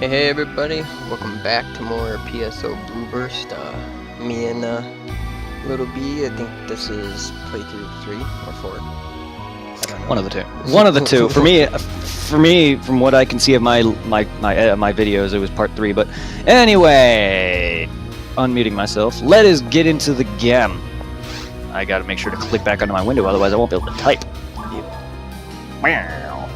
Hey everybody, welcome back to more PSO Blue Burst. Me and Little B, I think this is playthrough 3 or 4. I don't know. One of the two. One of the two. For me, from what I can see of my videos, it was part 3. But anyway, unmuting myself. Let us get into the game. I gotta make sure to click back onto my window, otherwise I won't be able to type. Wow.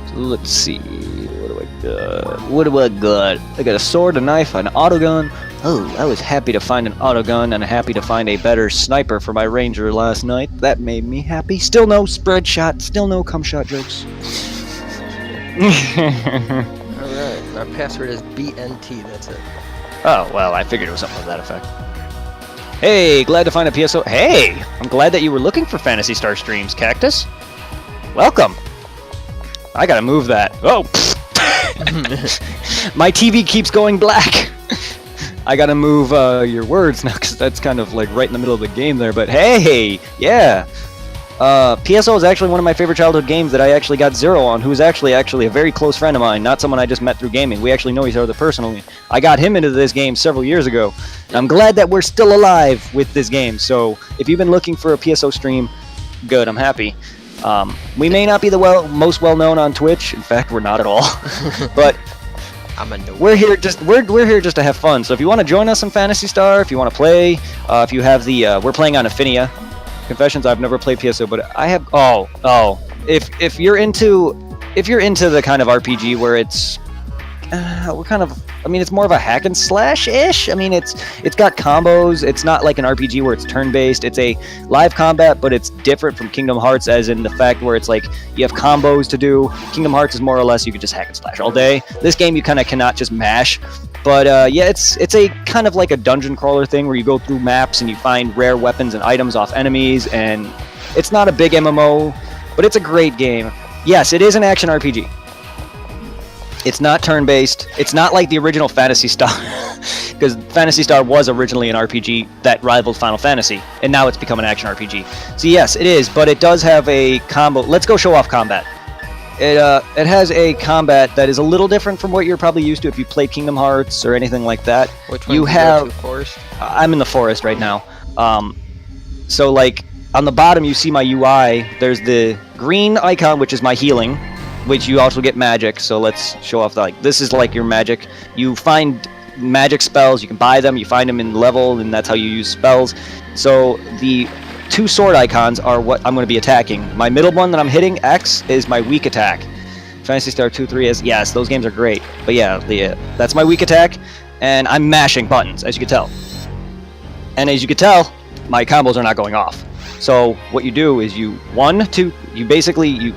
So let's see. What do I got? What do I got? I got a sword, a knife, an autogun. Oh, I was happy to find an autogun and happy to find a better sniper for my ranger last night. That made me happy. Still no spread shot. Still no cum shot jokes. Alright, our password is BNT, that's it. Oh, well, I figured it was something to that effect. Hey, glad to find a PSO. Hey, I'm glad that you were looking for Phantasy Star streams, Cactus. Welcome. I gotta move that. Oh, my TV keeps going black. I gotta move your words now, because that's kind of like right in the middle of the game there. But hey, yeah. PSO is actually one of my favorite childhood games that I actually got Zero on, who's actually a very close friend of mine, not someone I just met through gaming. We actually know each other personally. I got him into this game several years ago. And I'm glad that we're still alive with this game. So if you've been looking for a PSO stream, good, I'm happy. We may not be the most well-known on Twitch. In fact, we're not at all. But we're here just to have fun. So if you want to join us in Phantasy Star, if you want to play, if you have the we're playing on Affinia. Confessions, I've never played PSO, but I have. If you're into the kind of RPG where it's it's more of a hack and slash-ish. I mean, it's got combos. It's not like an RPG where it's turn-based. It's a live combat, but it's different from Kingdom Hearts, as in the fact where it's like you have combos to do. Kingdom Hearts is more or less you could just hack and slash all day. This game you kind of cannot just mash. But yeah, it's a kind of like a dungeon crawler thing where you go through maps and you find rare weapons and items off enemies, and it's not a big MMO, but it's a great game. Yes, it is an action RPG. It's not turn-based. It's not like the original Phantasy Star, because Phantasy Star was originally an RPG that rivaled Final Fantasy, and now it's become an action RPG. So yes, it is, but it does have a combo. Let's go show off combat. It has a combat that is a little different from what you're probably used to if you played Kingdom Hearts or anything like that. Which one? You have the forest? I'm in the forest right now. So like on the bottom you see my UI. There's the green icon, which is my healing, which you also get magic. So let's show off that. Like, this is like your magic. You find magic spells, you can buy them, you find them in level, and that's how you use spells. So the two sword icons are what I'm going to be attacking. My middle one that I'm hitting, X, is my weak attack. Phantasy Star 2-3 is, yes, those games are great. But yeah, that's my weak attack, and I'm mashing buttons, as you can tell. And as you can tell, my combos are not going off. So what you do is you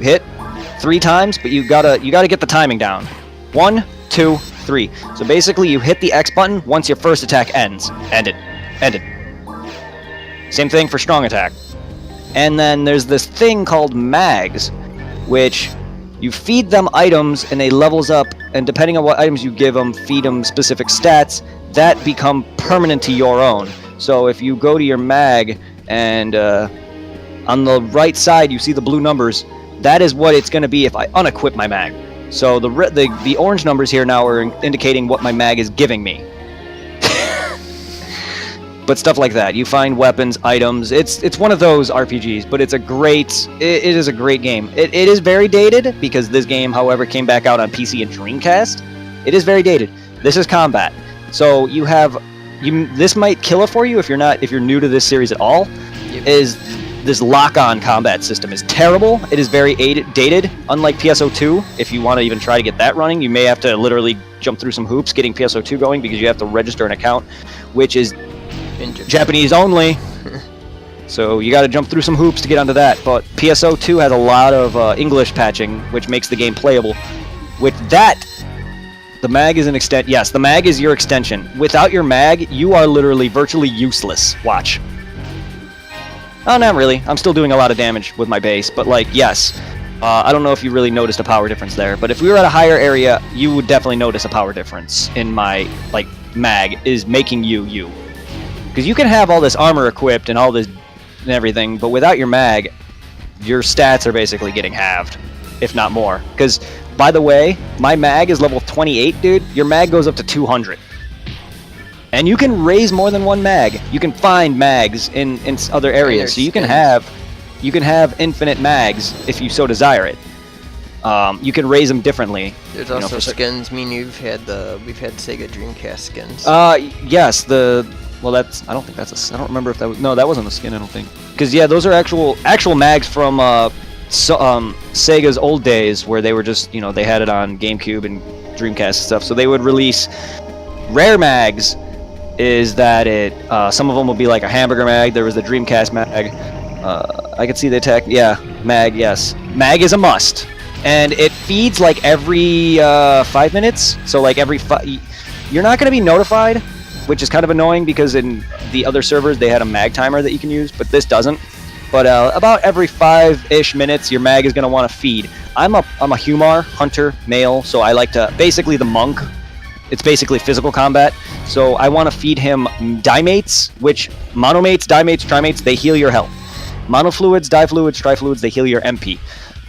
hit 3 times, but you gotta get the timing down. 1, 2, 3. So basically, you hit the X button once your first attack ends. Ended. Same thing for strong attack. And then there's this thing called mags, which you feed them items and they levels up. And depending on what items you give them, feed them specific stats that become permanent to your own. So if you go to your mag and on the right side you see the blue numbers. That is what it's going to be if I unequip my mag. So the orange numbers here now are indicating what my mag is giving me. But stuff like that. You find weapons, items. It's one of those RPGs, but it is a great game. It is very dated because this game, however, came back out on PC and Dreamcast. It is very dated. This is combat. So this might kill it for you if you're new to this series at all. This lock-on combat system is terrible. It is very dated. Unlike PSO2, if you want to even try to get that running, you may have to literally jump through some hoops getting PSO2 going because you have to register an account, which is Japanese only. So you got to jump through some hoops to get onto that. But PSO2 has a lot of English patching, which makes the game playable. With that, the mag is an extent. Yes, the mag is your extension. Without your mag, you are literally virtually useless. Watch. Oh, not really. I'm still doing a lot of damage with my base, but like, yes. I don't know if you really noticed a power difference there, but if we were at a higher area, you would definitely notice a power difference in my, like, mag is making you. Because you can have all this armor equipped and all this and everything, but without your mag, your stats are basically getting halved, if not more. Because By the way, my mag is level 28, dude. Your mag goes up to 200. And you can raise more than one mag. You can find mags in other areas. So you can have infinite mags if you so desire it. You can raise them differently. There's also skins. I mean, we've had Sega Dreamcast skins. Yes. Well, that's. I don't think that's a. I don't remember if that was. No, that wasn't a skin. I don't think. Because yeah, those are actual mags from Sega's old days, where they were just, you know, they had it on GameCube and Dreamcast and stuff. So they would release rare mags. Is that it? Some of them will be like a hamburger mag. There was the Dreamcast mag. I could see the attack. Yeah, mag. Yes, mag is a must. And it feeds like every 5 minutes. So like every you're not going to be notified, which is kind of annoying because in the other servers they had a mag timer that you can use, but this doesn't. But about every 5-ish minutes, your mag is going to want to feed. I'm a Humar hunter male, so I like to basically the monk. It's basically physical combat. So I want to feed him dimates, which monomates, dimates, trimates, they heal your health. Monofluids, difluids, trifluids, they heal your MP.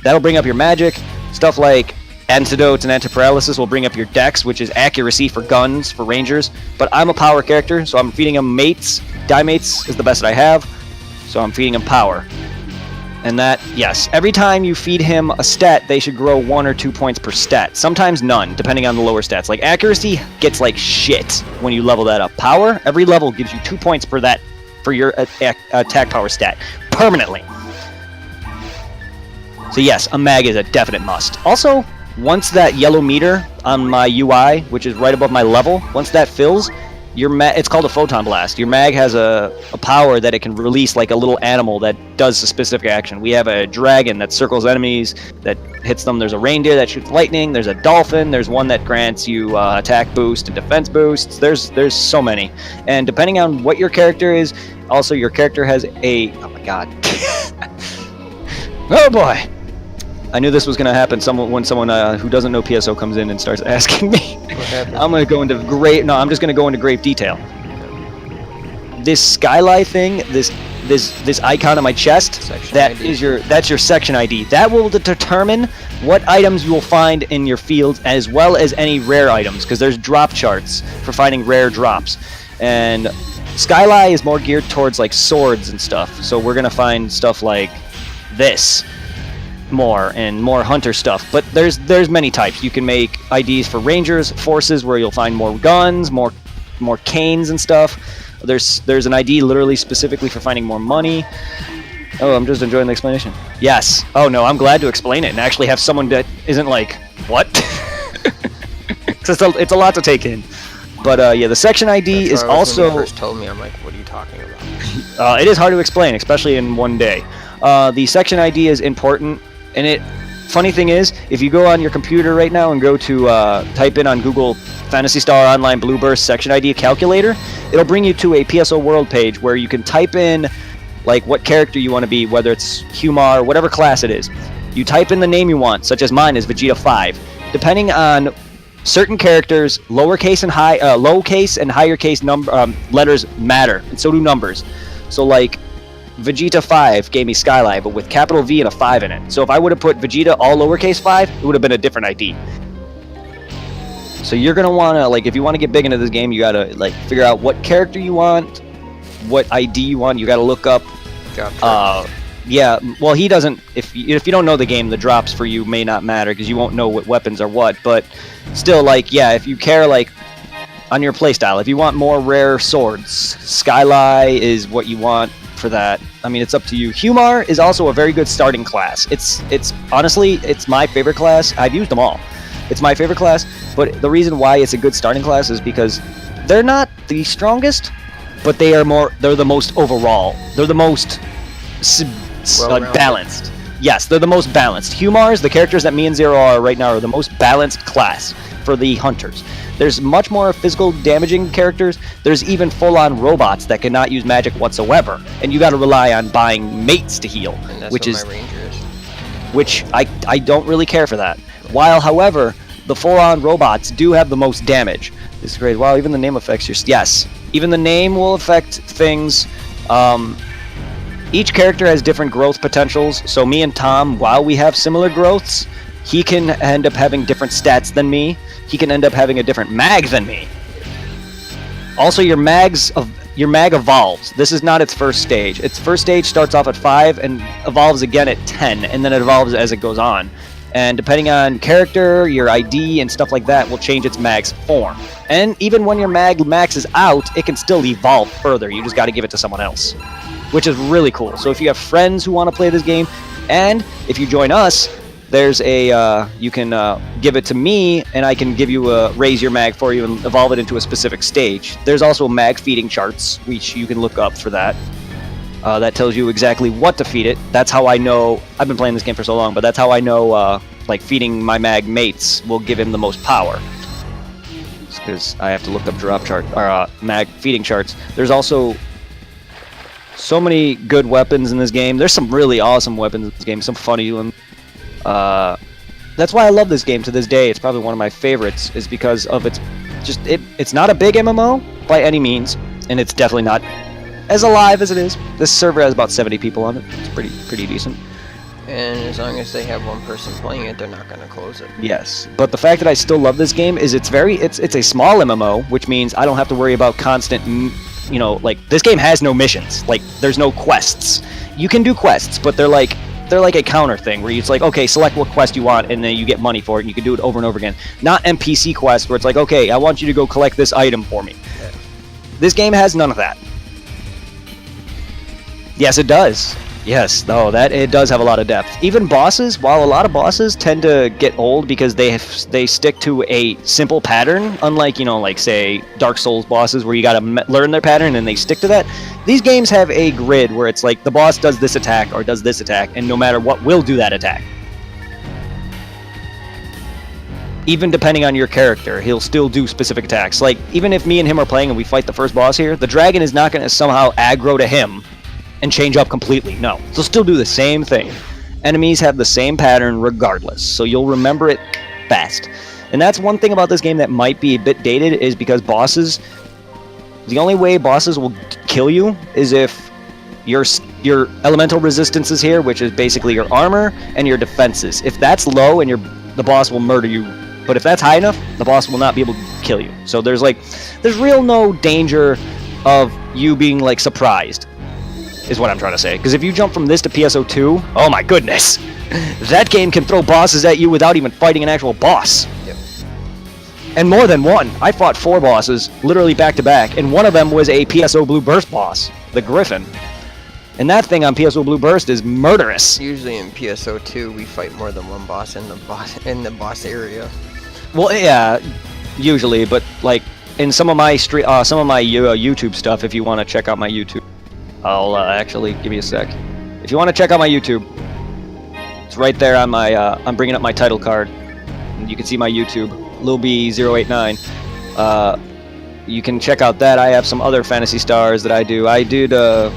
That'll bring up your magic. Stuff like antidotes and antiparalysis will bring up your dex, which is accuracy for guns, for rangers. But I'm a power character, so I'm feeding him mates. Dimates is the best that I have, so I'm feeding him power. And that, yes, every time you feed him a stat, they should grow 1 or 2 points per stat. Sometimes none, depending on the lower stats. Like accuracy gets like shit when you level that up. Power, every level gives you 2 points for your attack power stat, permanently. So yes, a mag is a definite must. Also, once that yellow meter on my UI, which is right above my level, once that fills, it's called a photon blast. Your mag has a power that it can release like a little animal that does a specific action. We have a dragon that circles enemies, that hits them. There's a reindeer that shoots lightning. There's a dolphin. There's one that grants you attack boost and defense boosts. There's so many. And depending on what your character is, also your character has a... Oh my god. Oh boy. I knew this was going to happen when someone who doesn't know PSO comes in and starts asking me. What happened? I'm going to go into I'm just going to go into grave detail. This skylight thing, this icon on my chest, that's your section ID. That will determine what items you will find in your field, as well as any rare items, because there's drop charts for finding rare drops. And Skylight is more geared towards like swords and stuff. So we're going to find stuff like this more hunter stuff, but there's many types. You can make IDs for rangers, forces, where you'll find more guns, more canes and stuff. There's an ID literally specifically for finding more money. Oh, I'm just enjoying the explanation. Yes. Oh no, I'm glad to explain it and actually have someone that isn't like, what? It's a lot to take in. But yeah, the section ID is also... When you first told me, I'm like, what are you talking about? It is hard to explain, especially in one day. The section ID is important. And funny thing is, if you go on your computer right now and go to type in on Google Phantasy Star Online Blue Burst section ID calculator, it'll bring you to a PSO World page where you can type in like what character you want to be, whether it's Humar, whatever class it is. You type in the name you want, such as mine is Vegeta 5. Depending on certain characters, lowercase and higher case letters matter, and so do numbers. So like Vegeta 5 gave me Skylight, but with capital V and a 5 in it. So if I would have put Vegeta all lowercase 5, it would have been a different ID. So you're going to want to, like, if you want to get big into this game, you got to, like, figure out what character you want, what ID you want. You got to look up. Yeah, well, he doesn't, if you don't know the game, the drops for you may not matter because you won't know what weapons are what. But still, like, yeah, if you care, like, on your playstyle, if you want more rare swords, Skylight is what you want for that. I mean, it's up to you. Humar is also a very good starting class. It's honestly, it's my favorite class. I've used them all. It's my favorite class, but the reason why it's a good starting class is because they're not the strongest, but they're the most overall. They're the most balanced. Yes, they're the most balanced. Humars, the characters that me and Zero are right now, are the most balanced class for the hunters. There's much more physical damaging characters. There's even full-on robots that cannot use magic whatsoever, and you got to rely on buying mates to heal, And that's which what is my ranger is. which I don't really care for that. While, however, the full-on robots do have the most damage. This is great. Wow, even the name affects your... Yes, even the name will affect things. Each character has different growth potentials, so me and Tom, while we have similar growths, he can end up having different stats than me. He can end up having a different mag than me. Also, your mag evolves. This is not its first stage. Its first stage starts off at 5 and evolves again at 10, and then it evolves as it goes on. And depending on character, your ID, and stuff like that will change its mag's form. And even when your mag maxes out, it can still evolve further. You just got to give it to someone else, which is really cool. So if you have friends who want to play this game, and if you join us, there's a you can give it to me, and I can give you raise your mag for you and evolve it into a specific stage. There's also mag feeding charts, which you can look up for that. That tells you exactly what to feed it. That's how I know. I've been playing this game for so long, but that's how I know like feeding my mag mates will give him the most power. Because I have to look up drop chart or mag feeding charts. There's also so many good weapons in this game. There's some really awesome weapons in this game. Some funny ones. That's why I love this game to this day. It's probably one of my favorites, is because of it's not a big MMO by any means, and it's definitely not as alive as it is. This server has about 70 people on it. It's pretty decent. And as long as they have one person playing it, they're not going to close it. Yes, but the fact that I still love this game is it's a small MMO, which means I don't have to worry about constant, like this game has no missions. Like there's no quests. You can do quests, but they're like a counter thing where it's like, okay, select what quest you want, and then you get money for it, and you can do it over and over again. Not NPC quests where it's like, okay, I want you to go collect this item for me. Yeah. This game has none of that. Yes, it does. Yes, though it does have a lot of depth. Even bosses, while a lot of bosses tend to get old because they stick to a simple pattern, unlike like say Dark Souls bosses where you gotta learn their pattern and they stick to that. These games have a grid where it's like the boss does this attack or does this attack, and no matter what will do that attack. Even depending on your character, he'll still do specific attacks. Like even if me and him are playing and we fight the first boss here, the dragon is not going to somehow aggro to him and change up completely. No, they'll still do the same thing. Enemies have the same pattern regardless, so you'll remember it fast. And that's one thing about this game that might be a bit dated, is because the only way bosses will kill you is if your elemental resistance is here, which is basically your armor and your defenses. If that's low, and the boss will murder you. But if that's high enough, the boss will not be able to kill you. So there's real no danger of you being like surprised, is what I'm trying to say. Because if you jump from this to PSO2, oh my goodness, that game can throw bosses at you without even fighting an actual boss. Yep. And more than one. I fought 4 bosses, literally back to back, and one of them was a PSO Blue Burst boss, the Griffin. And that thing on PSO Blue Burst is murderous. Usually in PSO2, we fight more than one boss in the boss area. Well, yeah, usually, but like in some of my YouTube stuff, if you want to check out my YouTube, I'll actually give you a sec. If you want to check out my YouTube, it's right there on my. I'm bringing up my title card, and you can see my YouTube, lilb0891. You can check out that. I have some other Fantasy Stars that I do. I did a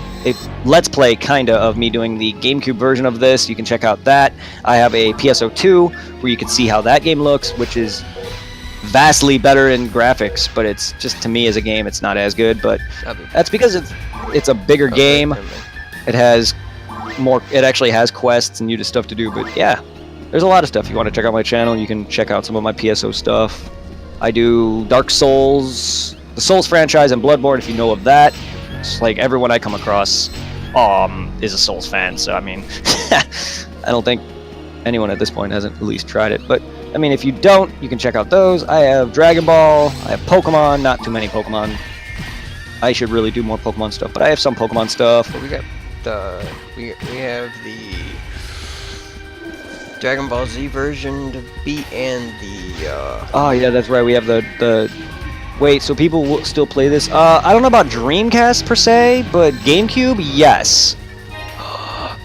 Let's Play kinda of me doing the GameCube version of this. You can check out that. I have a PSO2 where you can see how that game looks, which is vastly better in graphics, but it's just, to me as a game, it's not as good. But that's because it's a bigger game. It has more. It actually has quests and stuff to do. But yeah, there's a lot of stuff. If you want to check out my channel, you can check out some of my PSO stuff. I do Dark Souls, the Souls franchise, and Bloodborne, if you know of that. It's like everyone I come across is a Souls fan, so I mean, I don't think anyone at this point hasn't at least tried it. But I mean, if you don't, you can check out those. I have Dragon Ball, I have Pokemon, not too many Pokemon. I should really do more Pokemon stuff, but I have some Pokemon stuff. But we got we have the Dragon Ball Z version to beat, and the oh yeah, that's right, we have the wait, so people will still play this? I don't know about Dreamcast per se, but GameCube, yes.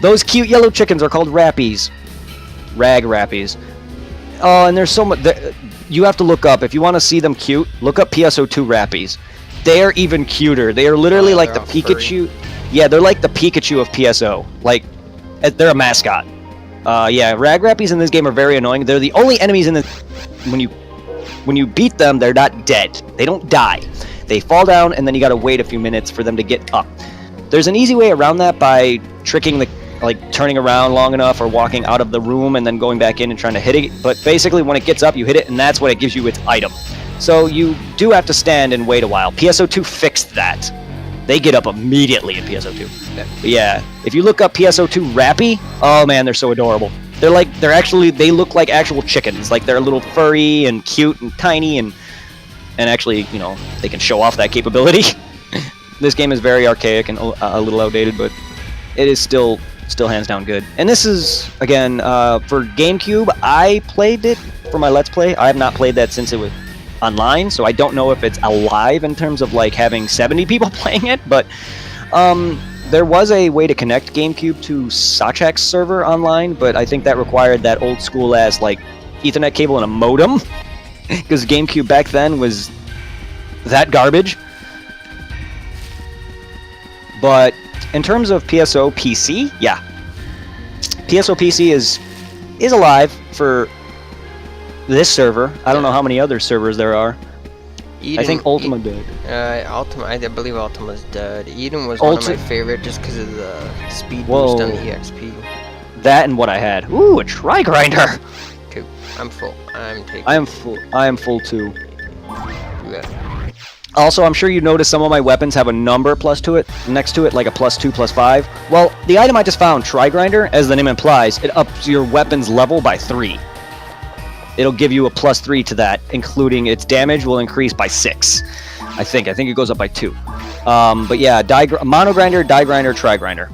Those cute yellow chickens are called Rappies. Rag Rappies. Oh, and there's so much. You have to look up, if you want to see them cute, look up PSO2 Rappies. They are even cuter. They are literally like the Pikachu. Furry. Yeah, they're like the Pikachu of PSO. Like, they're a mascot. Yeah, Rag Rappies in this game are very annoying. They're the only enemies in this. When you beat them, they're not dead. They don't die. They fall down, and then you gotta wait a few minutes for them to get up. There's an easy way around that by tricking the... like turning around long enough or walking out of the room and then going back in and trying to hit it. But basically, when it gets up, you hit it, and that's what it gives you its item. So you do have to stand and wait a while. PSO2 fixed that. They get up immediately in PSO2. But yeah, if you look up PSO2 Rappy, oh man, they're so adorable. They look like actual chickens. Like they're a little furry and cute and tiny and actually, you know, they can show off that capability. This game is very archaic and a little outdated, but it is still hands down good. And this is, again, for GameCube, I played it for my Let's Play. I have not played that since it was online, so I don't know if it's alive in terms of like having 70 people playing it, but there was a way to connect GameCube to Sachak's server online, but I think that required that old school ass like Ethernet cable and a modem, because GameCube back then was that garbage. But in terms of PSO PC, yeah, PSO PC is alive for this server. I don't know how many other servers there are. I think Ultima did. I believe Ultima's dead. Eden was one of my favorite just because of the speed boost on the EXP. That and what I had. Ooh, a Tri-Grinder! Okay, I'm full. I'm taking. I am full. I am full too. Do that. Also, I'm sure you noticed some of my weapons have a number next to it, like a +2, +5. Well, the item I just found, Tri-Grinder, as the name implies, it ups your weapon's level by 3. It'll give you a +3 to that, including its damage will increase by 6. I think it goes up by 2. But yeah, Mono Grinder, Die Grinder, Tri-Grinder.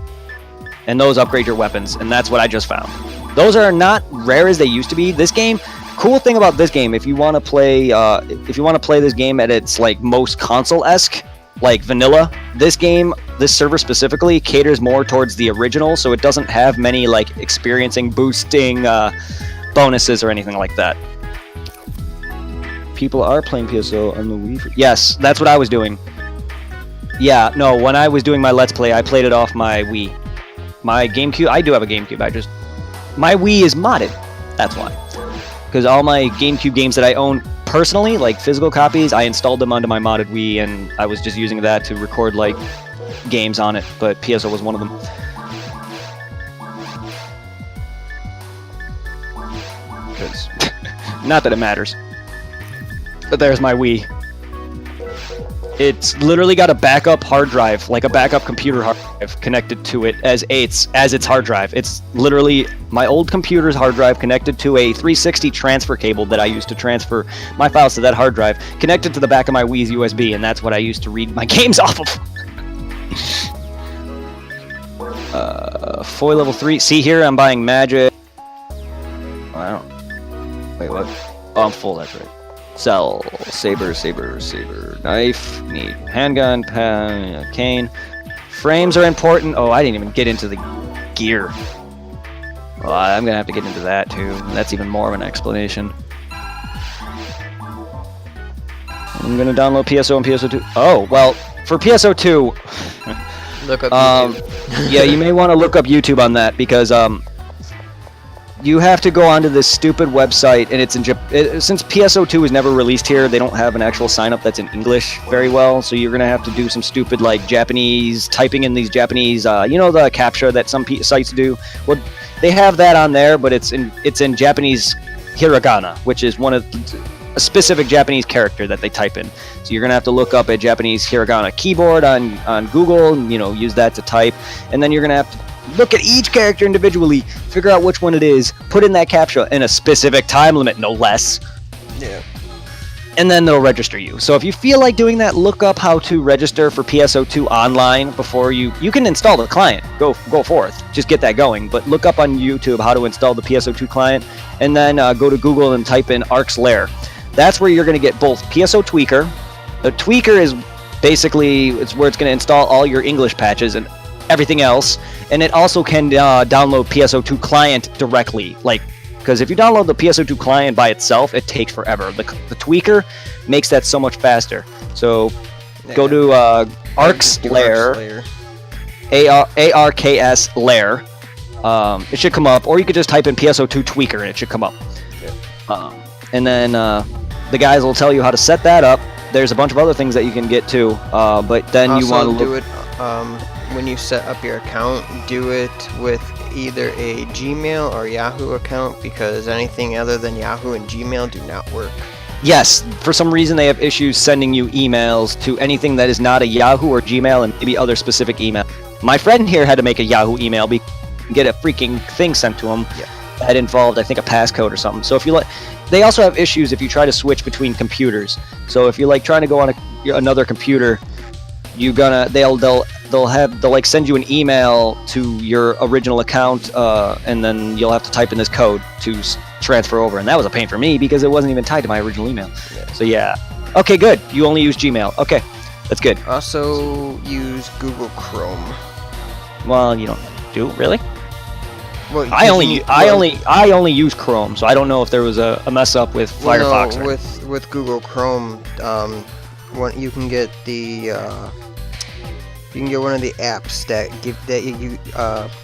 And those upgrade your weapons, and that's what I just found. Those are not rare as they used to be. This game, cool thing about this game, if you want to play this game at its like most console-esque, like vanilla, this server specifically caters more towards the original, so it doesn't have many like experiencing boosting bonuses or anything like that. People are playing PSO on the Wii. Yes, that's what I was doing. Yeah, no, when I was doing my Let's Play, I played it off my Wii. My GameCube, I do have a GameCube, my Wii is modded, that's why. Because all my GameCube games that I own personally, like physical copies, I installed them onto my modded Wii, and I was just using that to record like games on it, but PSO was one of them. Because, not that it matters. But there's my Wii. It's literally got a backup hard drive, like a backup computer hard drive connected to it as its hard drive. It's literally my old computer's hard drive connected to a 360 transfer cable that I used to transfer my files to that hard drive, connected to the back of my Wii's USB, and that's what I used to read my games off of. Foil level 3. See here, I'm buying magic. I don't. Wait, what? Oh, I'm full, that's right. Sell. Saber. Knife. Need handgun. Cane. Frames are important. Oh, I didn't even get into the gear. Well, I'm gonna have to get into that too. That's even more of an explanation. I'm gonna download PSO and PSO2. Oh, well, for PSO2... Look up YouTube. Yeah, you may want to look up YouTube on that, because you have to go onto this stupid website, and it's in since PSO2 was never released here, they don't have an actual sign-up that's in English very well, so you're gonna have to do some stupid like Japanese, typing in these Japanese, you know, the CAPTCHA that some sites do. Well, they have that on there, but it's in Japanese hiragana, which is a specific Japanese character that they type in. So you're gonna have to look up a Japanese hiragana keyboard on Google, and, you know, use that to type, and then you're gonna have to look at each character individually, figure out which one it is, put in that CAPTCHA in a specific time limit, no less. Yeah. And then they'll register you. So if you feel like doing that, look up how to register for PSO2 online before you can install the client. Go forth. Just get that going. But look up on YouTube how to install the PSO2 client, and then go to Google and type in Ark's Lair. That's where you're going to get both PSO Tweaker. The Tweaker is basically it's where it's going to install all your English patches and everything else, and it also can download PSO2 client directly, like, because if you download the PSO2 client by itself, it takes forever. The Tweaker makes that so much faster. So go to Ark's Lair, ARKS Lair. It should come up, or you could just type in PSO2 Tweaker and it should come up. Yeah. And then the guys will tell you how to set that up. There's a bunch of other things that you can get too, but then also, you want to do it. When you set up your account, do it with either a Gmail or Yahoo account, because anything other than Yahoo and Gmail do not work. Yes, for some reason they have issues sending you emails to anything that is not a Yahoo or Gmail and maybe other specific email. My friend here had to make a Yahoo email and get a freaking thing sent to him that involved, I think, a passcode or something. So if you they also have issues if you try to switch between computers. So if you're like trying to go on another computer, they'll like send you an email to your original account, and then you'll have to type in this code to transfer over, and that was a pain for me because it wasn't even tied to my original email. So yeah, okay, good. You only use Gmail. Okay, that's good. Also use Google Chrome. Well, you don't do really. Well, I only use Chrome, so I don't know if there was a mess up with Firefox. No, with Google Chrome, you can get the you can get one of the apps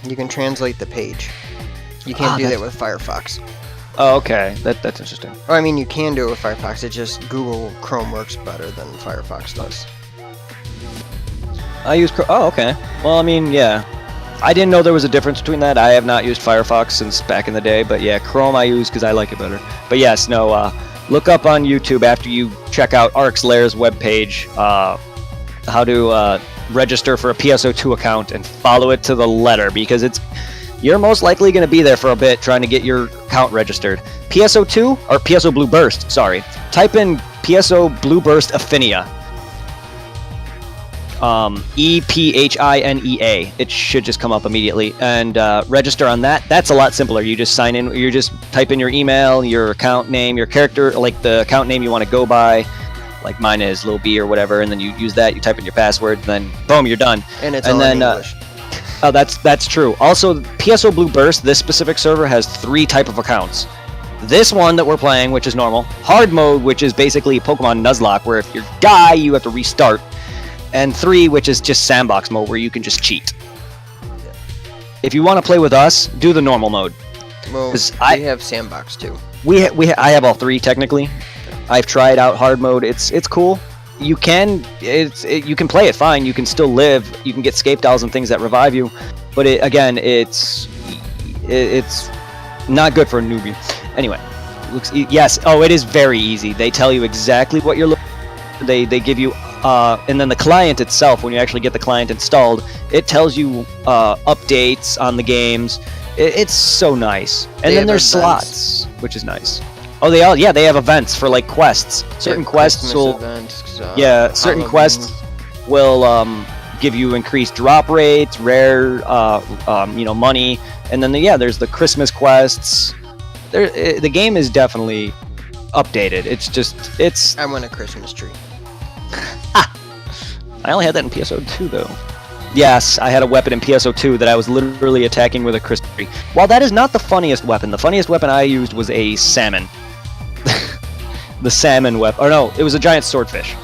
you can translate the page. You can't do that with Firefox. Oh, okay. That's interesting. Oh, I mean, you can do it with Firefox. It's just Google Chrome works better than Firefox does. I use Chrome. Oh, okay. Well, I mean, yeah. I didn't know there was a difference between that. I have not used Firefox since back in the day, but yeah, Chrome I use because I like it better. But yes, no, look up on YouTube after you check out Ark's Lair's webpage, how to register for a PSO2 account and follow it to the letter, because you're most likely going to be there for a bit trying to get your account registered. PSO2 or PSO Blue Burst, sorry. Type in PSO Blue Burst Affinia. EPHINEA. It should just come up immediately, and register on that. That's a lot simpler. You just sign in. You just type in your email, your account name, your character, like the account name you want to go by. Like mine is Lil B or whatever, and then you use that. You type in your password, and then boom, you're done. And it's all in English. Oh, that's true. Also, PSO Blue Burst, this specific server has 3 type of accounts. This one that we're playing, which is normal. Hard mode, which is basically Pokemon Nuzlocke, where if you die, you have to restart. And 3, which is just sandbox mode, where you can just cheat. If you want to play with us, do the normal mode. Well, we have sandbox too. I have all 3 technically. I've tried out hard mode. It's cool. You can play it fine. You can still live. You can get scape dolls and things that revive you. But it's not good for a newbie. Anyway, yes. Oh, it is very easy. They tell you exactly what you're looking for. They give you. And then the client itself, when you actually get the client installed, it tells you updates on the games. It's so nice. And then there's slots, which is nice. Oh, they have events for like quests. Certain quests will, certain quests will give you increased drop rates, rare, money, and then there's the Christmas quests. The game is definitely updated. I want a Christmas tree. I only had that in PSO2 though. Yes, I had a weapon in PSO2 that I was literally attacking with a Christmas tree. While that is not the funniest weapon, the funniest weapon I used was a salmon. The salmon weapon. Or no, it was a giant swordfish.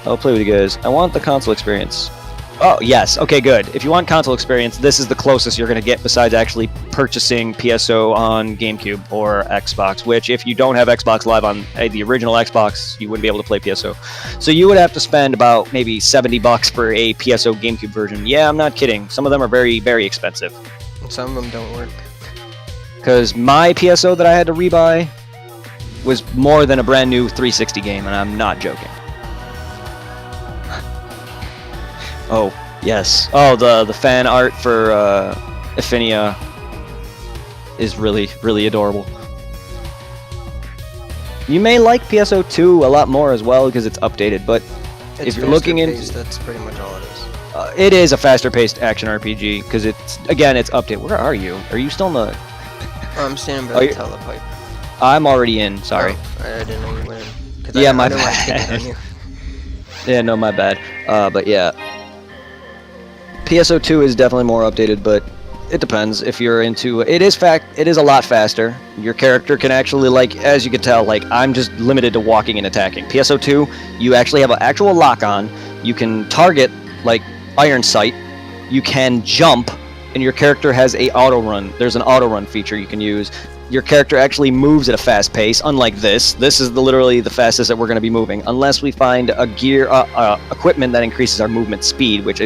I'll play with you guys. I want the console experience. Oh, yes. Okay, good. If you want console experience, this is the closest you're going to get besides actually purchasing PSO on GameCube or Xbox, which if you don't have Xbox Live on the original Xbox, you wouldn't be able to play PSO. So you would have to spend about maybe $70 for a PSO GameCube version. Yeah, I'm not kidding. Some of them are very, very expensive. Some of them don't work. Because my PSO that I had to rebuy was more than a brand new 360 game, and I'm not joking. Oh, yes. Oh, the fan art for Affinia is really, really adorable. You may like PSO2 a lot more as well because it's updated, but if you're looking into... That's pretty much all it is. It is a faster-paced action RPG because it's updated. Where are you? Are you still in the... I'm standing by the telepipe. I'm already in, sorry. Oh, I didn't know you went in. Yeah, my bad. Yeah, no, my bad. But yeah. PSO2 is definitely more updated, but it depends if you're into it. It is a lot faster. Your character can actually, like, as you can tell, like, I'm just limited to walking and attacking. PSO2, you actually have an actual lock on. You can target, like, iron sight. You can jump, and your character has a auto run. There's an auto run feature you can use. Your character actually moves at a fast pace, unlike this. This is literally the fastest that we're going to be moving, unless we find a gear, equipment that increases our movement speed, which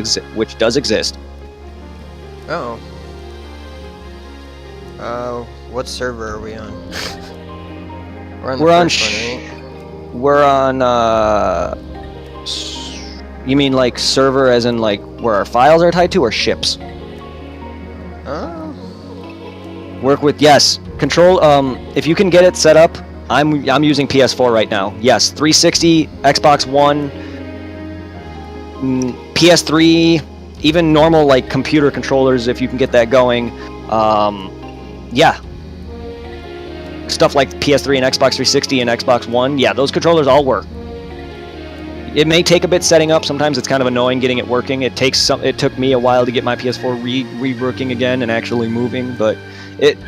does exist. Oh. What server are we on? We're on the We're on first one, right? We're on, you mean like server as in like where our files are tied to, or ships? Oh. Work with, yes. Control, if you can get it set up, I'm using PS4 right now. Yes, 360, Xbox One, PS3, even normal like computer controllers if you can get that going. Yeah. Stuff like PS3 and Xbox 360 and Xbox One, yeah, those controllers all work. It may take a bit setting up. Sometimes it's kind of annoying getting it working. It took me a while to get my PS4 reworking again and actually moving, but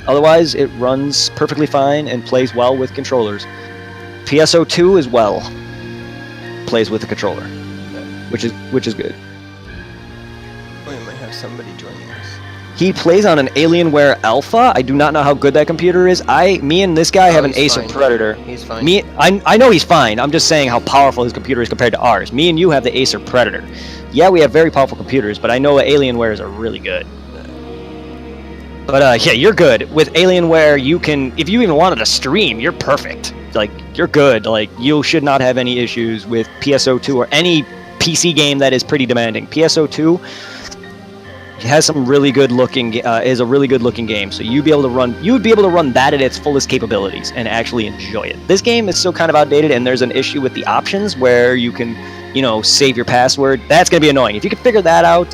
otherwise it runs perfectly fine and plays well with controllers. PSO2 as well plays with the controller, which is good. We might have somebody joining us. He plays on an Alienware Alpha. I do not know how good that computer is. Me and this guy have an He's Acer fine. Predator. He's fine. I know he's fine. I'm just saying how powerful his computer is compared to ours. Me and you have the Acer Predator. Yeah, we have very powerful computers, but I know Alienwares are really good. But yeah, you're good. With Alienware, you can, if you even wanted to stream, you're perfect. Like, you're good. Like, you should not have any issues with PSO2 or any PC game that is pretty demanding. PSO2 has some really good looking, is a really good looking game. So you would be able to run that at its fullest capabilities and actually enjoy it. This game is still kind of outdated, and there's an issue with the options where you can, save your password. That's gonna be annoying. If you can figure that out,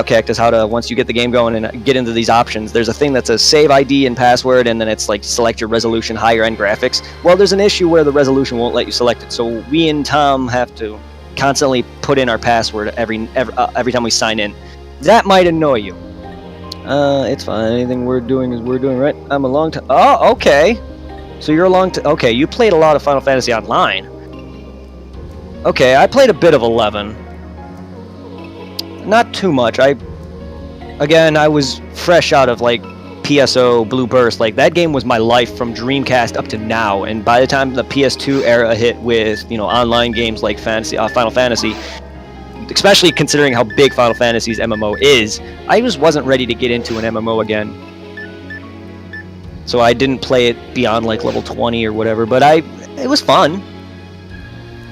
Cactus, how to, once you get the game going and get into these options, there's a thing that says save ID and password, and then it's like select your resolution, higher end graphics. Well, there's an issue where the resolution won't let you select it, so we and Tom have to constantly put in our password every time we sign in. That might annoy you. It's fine. Anything we're doing is we're doing, right? I'm a long time. Oh, okay. So you're a long time. Okay, you played a lot of Final Fantasy Online. Okay, I played a bit of 11. Not too much. I was fresh out of like PSO Blue Burst. Like, that game was my life from Dreamcast up to now, and by the time the PS2 era hit with online games like Final Fantasy, especially considering how big Final Fantasy's MMO is, I just wasn't ready to get into an MMO again. So I didn't play it beyond like level 20 or whatever, but it was fun.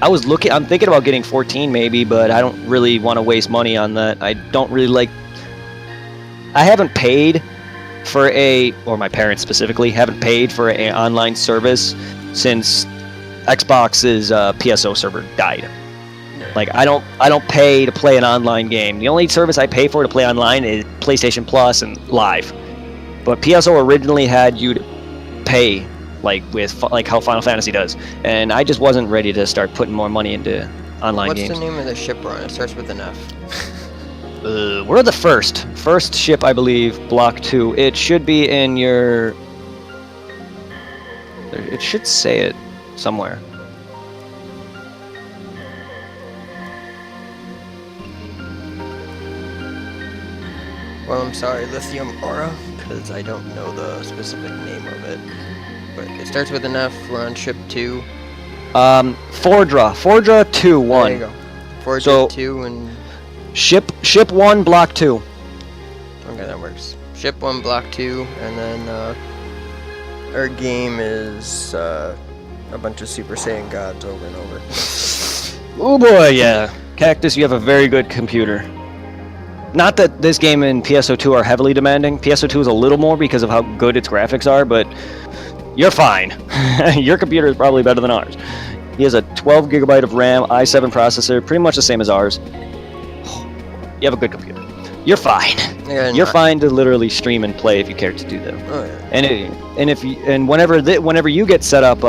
I'm thinking about getting 14 maybe, but I don't really want to waste money on that. I haven't paid for or my parents specifically haven't paid for an online service since Xbox's PSO server died. Like, I don't pay to play an online game. The only service I pay for to play online is PlayStation Plus and Live. But PSO originally had you to pay, like with like how Final Fantasy does, and I just wasn't ready to start putting more money into online games. What's the name of the ship we're on? It starts with an F. We're the first ship, I believe, Block 2. It should be in your... It should say it somewhere. Well, I'm sorry, Lithium Aura, because I don't know the specific name of it. But it starts with an F. We're on ship 2. Fordra 2-1. There you go. Fordra 2 and... Ship 1, Block 2. Okay, that works. Ship 1, Block 2, and then our game is a bunch of Super Saiyan gods over and over. Oh boy, yeah. Cactus, you have a very good computer. Not that this game and PSO2 are heavily demanding. PSO2 is a little more because of how good its graphics are, but you're fine. Your computer is probably better than ours. He has a 12 gigabyte of RAM, i7 processor, pretty much the same as ours. You have a good computer. You're fine. Yeah, You're fine to literally stream and play if you care to do that. Oh, yeah. And whenever you get set up,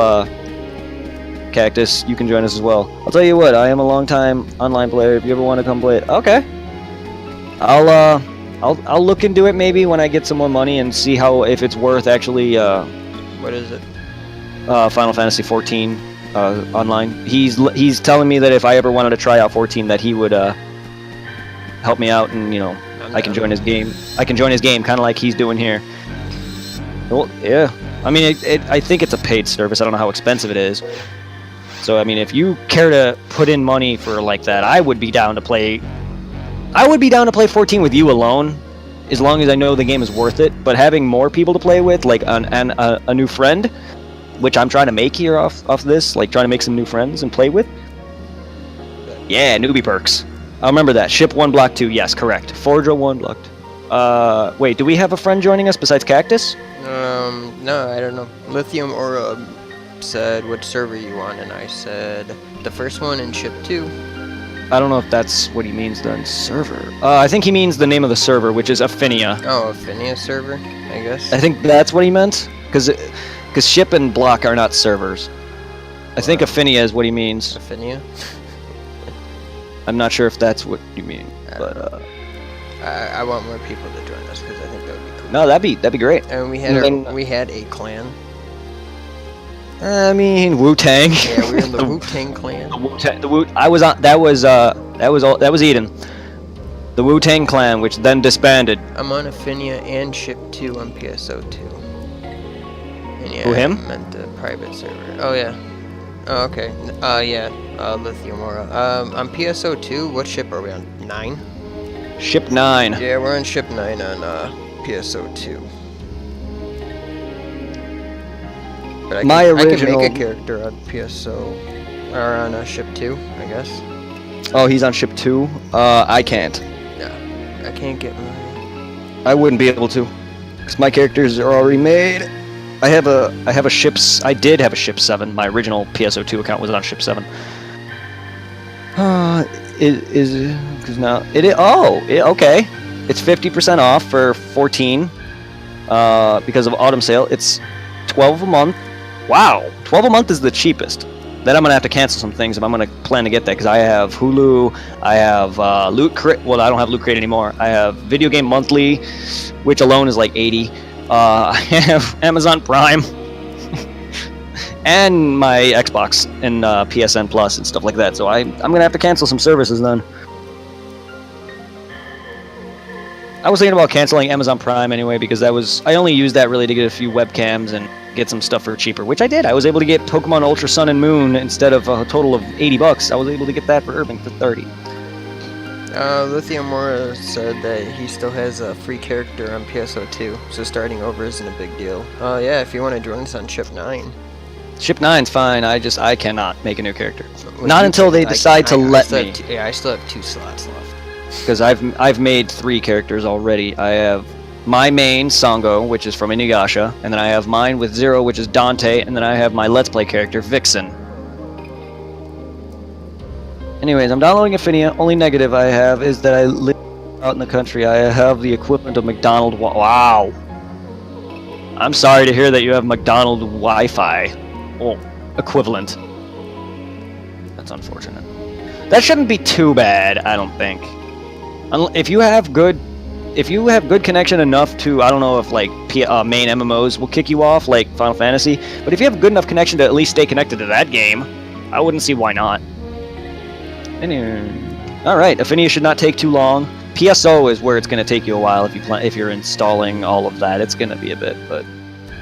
Cactus, you can join us as well. I'll tell you what, I am a long-time online player. If you ever want to come play it, okay. I'll look into it maybe when I get some more money and see if it's worth actually. What is it? Final Fantasy 14 online. He's telling me that if I ever wanted to try out 14, that he would help me out, and I can join his game. I can join his game, kind of like he's doing here. Well, yeah. I mean, I think it's a paid service. I don't know how expensive it is. So I mean, if you care to put in money for like that, I would be down to play. I would be down to play 14 with you alone, as long as I know the game is worth it. But having more people to play with, like a new friend, which I'm trying to make here off this, like trying to make some new friends and play with. Yeah, newbie perks. I remember that. Ship 1, Block 2. Yes, correct. Forge 1, Block 2. Wait, do we have a friend joining us besides Cactus? No, I don't know. Lithium Aura said what server you on, and I said the first one in Ship 2. I don't know if that's what he means then. Server. I think he means the name of the server, which is Affinia. Oh, Affinia server, I guess. I think that's what he meant, because Ship and Block are not servers. I think Affinia is what he means. Affinia? I'm not sure if that's what you mean, but I want more people to join us because I think that would be cool. no, that'd be great. And we had a clan. I mean, Wu-Tang. Yeah, we were in the Wu-Tang clan. I was on. That was Eden. The Wu-Tang clan, which then disbanded. I'm on Affinia and Ship 2 on PSO2. And yeah, Who, him? I meant the private server. Oh yeah. Oh okay. Yeah. Lithium Aura. On PSO2, what ship are we on? 9? Ship 9. Yeah, we're on Ship 9 on PSO2. But I can make a character on PSO or on Ship 2, I guess. Oh, he's on Ship 2. I can't. Yeah, I can't get mine. I wouldn't be able to, because my characters are already made. I did have a Ship 7. My original PSO2 account was on Ship 7. Okay. It's 50% off for 14 because of autumn sale. It's 12 a month. Wow, 12 a month is the cheapest. Then I'm gonna have to cancel some things if I'm gonna plan to get that, because I have Hulu, I have Loot Crate. Well, I don't have Loot Crate anymore. I have Video Game Monthly, which alone is like 80. I have Amazon Prime, and my Xbox and PSN Plus and stuff like that. So I'm gonna have to cancel some services then. I was thinking about canceling Amazon Prime anyway, because I only used that really to get a few webcams and get some stuff for cheaper, which I did. I was able to get Pokemon Ultra Sun and Moon instead of a total of $80. I was able to get that for Irving for 30. Lithium Aura said that he still has a free character on PSO2, so starting over isn't a big deal. Yeah, if you want to join us on Ship 9. Ship 9's fine. I cannot make a new character. Not until they decide to let me. I still have 2 slots left. Because I've made 3 characters already. I have my main, Sango, which is from Inuyasha, and then I have mine with Zero, which is Dante, and then I have my Let's Play character, Vixen. Anyways, I'm downloading Affinia. Only negative I have is that I live out in the country. I have the equivalent of McDonald's. Wow. I'm sorry to hear that you have McDonald's Wi-Fi. Oh, equivalent. That's unfortunate. That shouldn't be too bad, I don't think. If you have good connection enough to, I don't know if like main MMOs will kick you off, like Final Fantasy, but if you have good enough connection to at least stay connected to that game, I wouldn't see why not. Anyway, all right, Affinia should not take too long. PSO is where it's going to take you a while if you're installing all of that. It's going to be a bit, but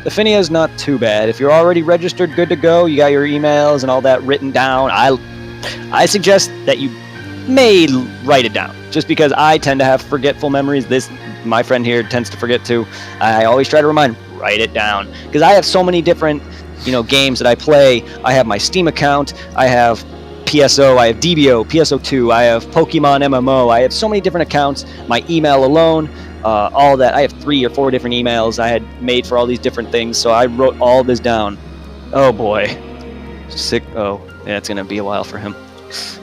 Affinia is not too bad. If you're already registered, good to go, you got your emails and all that written down, I suggest that you may write it down, just because I tend to have forgetful memories. My friend here tends to forget too. I always try to remind, write it down, because I have so many different, games that I play. I have my Steam account, I have PSO, I have DBO, PSO2, I have Pokemon MMO, I have so many different accounts, my email alone, all that. I have 3 or 4 different emails I had made for all these different things, so I wrote all this down. Oh boy. Oh, yeah, it's gonna be a while for him.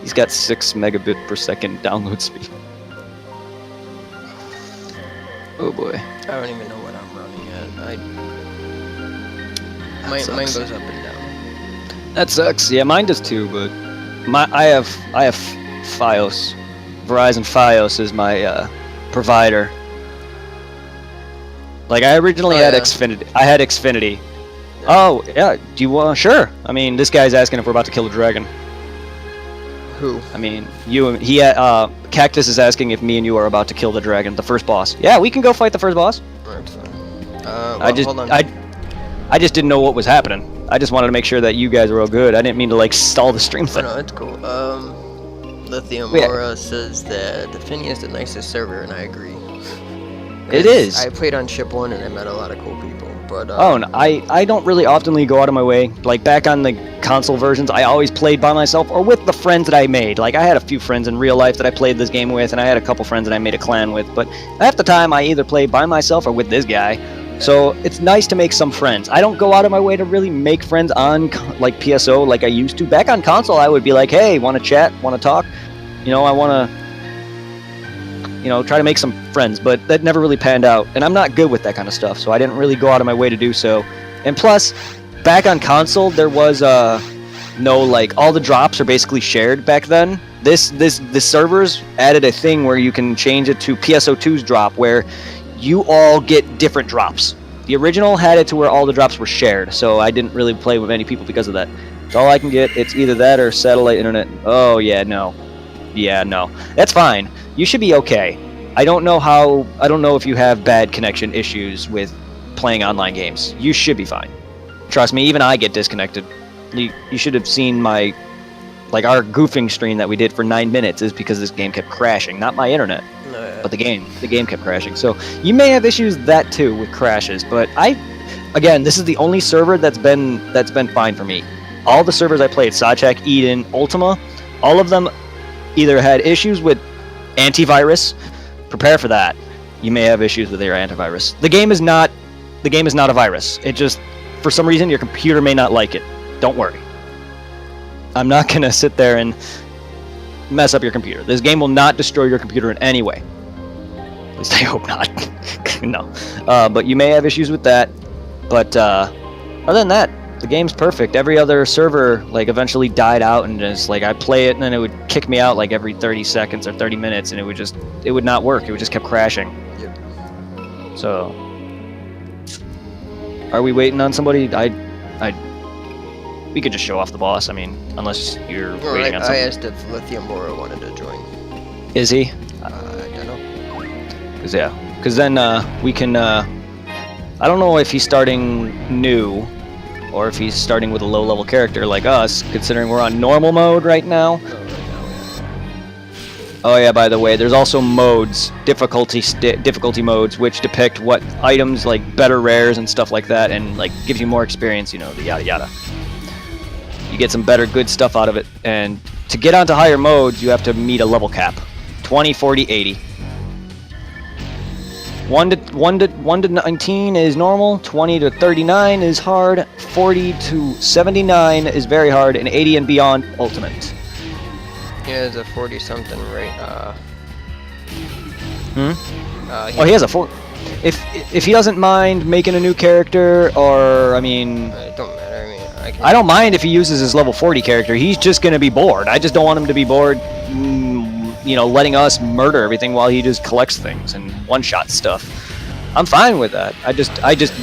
He's got 6 megabit per second download speed. Oh boy. I don't even know what I'm running at. Mine goes up and down. That sucks. Yeah, mine does too, but I have Fios. Verizon Fios is my provider. Like I originally had Xfinity. I had Xfinity. Yeah. Oh yeah. Do you want? Sure. I mean, this guy's asking if we're about to kill the dragon. Who? I mean, Cactus is asking if me and you are about to kill the dragon, the first boss. Yeah, we can go fight the first boss. That's fine. Hold on. I just didn't know what was happening. I just wanted to make sure that you guys were all good. I didn't mean to like stall the stream thing. No, it's cool. Lithium Aura says that Affinia is the nicest server, and I agree. It is. I played on ship 1 and I met a lot of cool people. But Oh, and I don't really oftenly go out of my way. Like, back on the console versions, I always played by myself or with the friends that I made. Like, I had a few friends in real life that I played this game with, and I had a couple friends that I made a clan with. But half the time, I either play by myself or with this guy. So it's nice to make some friends. I don't go out of my way to really make friends on, like, PSO like I used to. Back on console, I would be like, hey, want to chat? Want to talk? You know, I want to... try to make some friends, but that never really panned out, and I'm not good with that kind of stuff, so I didn't really go out of my way to do so. And plus, back on console, there was no, like, all the drops are basically shared back then. The servers added a thing where you can change it to PSO2's drop, where you all get different drops. The original had it to where all the drops were shared, so I didn't really play with many people because of that. It's all I can get. It's either that or satellite internet. Oh, yeah, no. Yeah, no. That's fine. You should be okay. I don't know if you have bad connection issues with playing online games. You should be fine. Trust me, even I get disconnected. You should have seen our goofing stream that we did for 9 minutes is because this game kept crashing. Not my internet, but the game kept crashing. So you may have issues that too with crashes, but again, this is the only server that's been fine for me. All the servers I played, Sawcheck, Eden, Ultima, all of them either had issues with antivirus. Prepare for that. You may have issues with your antivirus. The game is not a virus. It just, for some reason, your computer may not like it. Don't worry. I'm not gonna sit there and mess up your computer. This game will not destroy your computer in any way. At least I hope not. No. But you may have issues with that. But other than that, the game's perfect. Every other server eventually died out, and just I'd play it and then it would kick me out every 30 seconds or 30 minutes, and it would not work. It would just kept crashing. Yep. So are we waiting on somebody? We could just show off the boss. I mean, unless you're waiting on something. I asked if lilb0891 wanted to join. Is he? I don't know. Because then we can I don't know if he's starting new or if he's starting with a low-level character like us, considering we're on normal mode right now. Oh yeah, by the way, there's also modes, difficulty modes, which depict what items, better rares and stuff like that, and gives you more experience, the yada yada. You get some better good stuff out of it, and to get onto higher modes, you have to meet a level cap. 20, 40, 80. 1 to 19 is normal, 20 to 39 is hard, 40 to 79 is very hard, and 80 and beyond, ultimate. Yeah, it's a 40-something rate. He has a 4. If he doesn't mind making a new character, or I mean, it don't matter. I mean, I don't mind if he uses his level 40 character. He's just gonna be bored. I just don't want him to be bored. Letting us murder everything while he just collects things and one-shot stuff. I'm fine with that.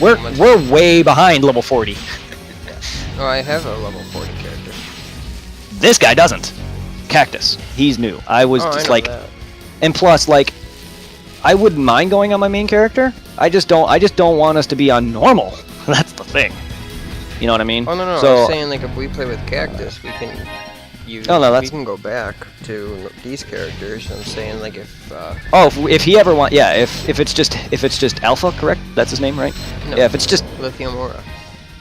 We're way behind level 40. Oh, I have a level 40 character. This guy doesn't. Cactus. He's new. I was just that. And plus, I wouldn't mind going on my main character. I just don't want us to be on normal. That's the thing. You know what I mean? Oh no, So, I was saying if we play with Cactus, we can use. We can go back to these characters. I'm saying if. if he ever want, yeah. If it's just Alpha, correct? That's his name, right? No, Yeah. If it's just lilb0891.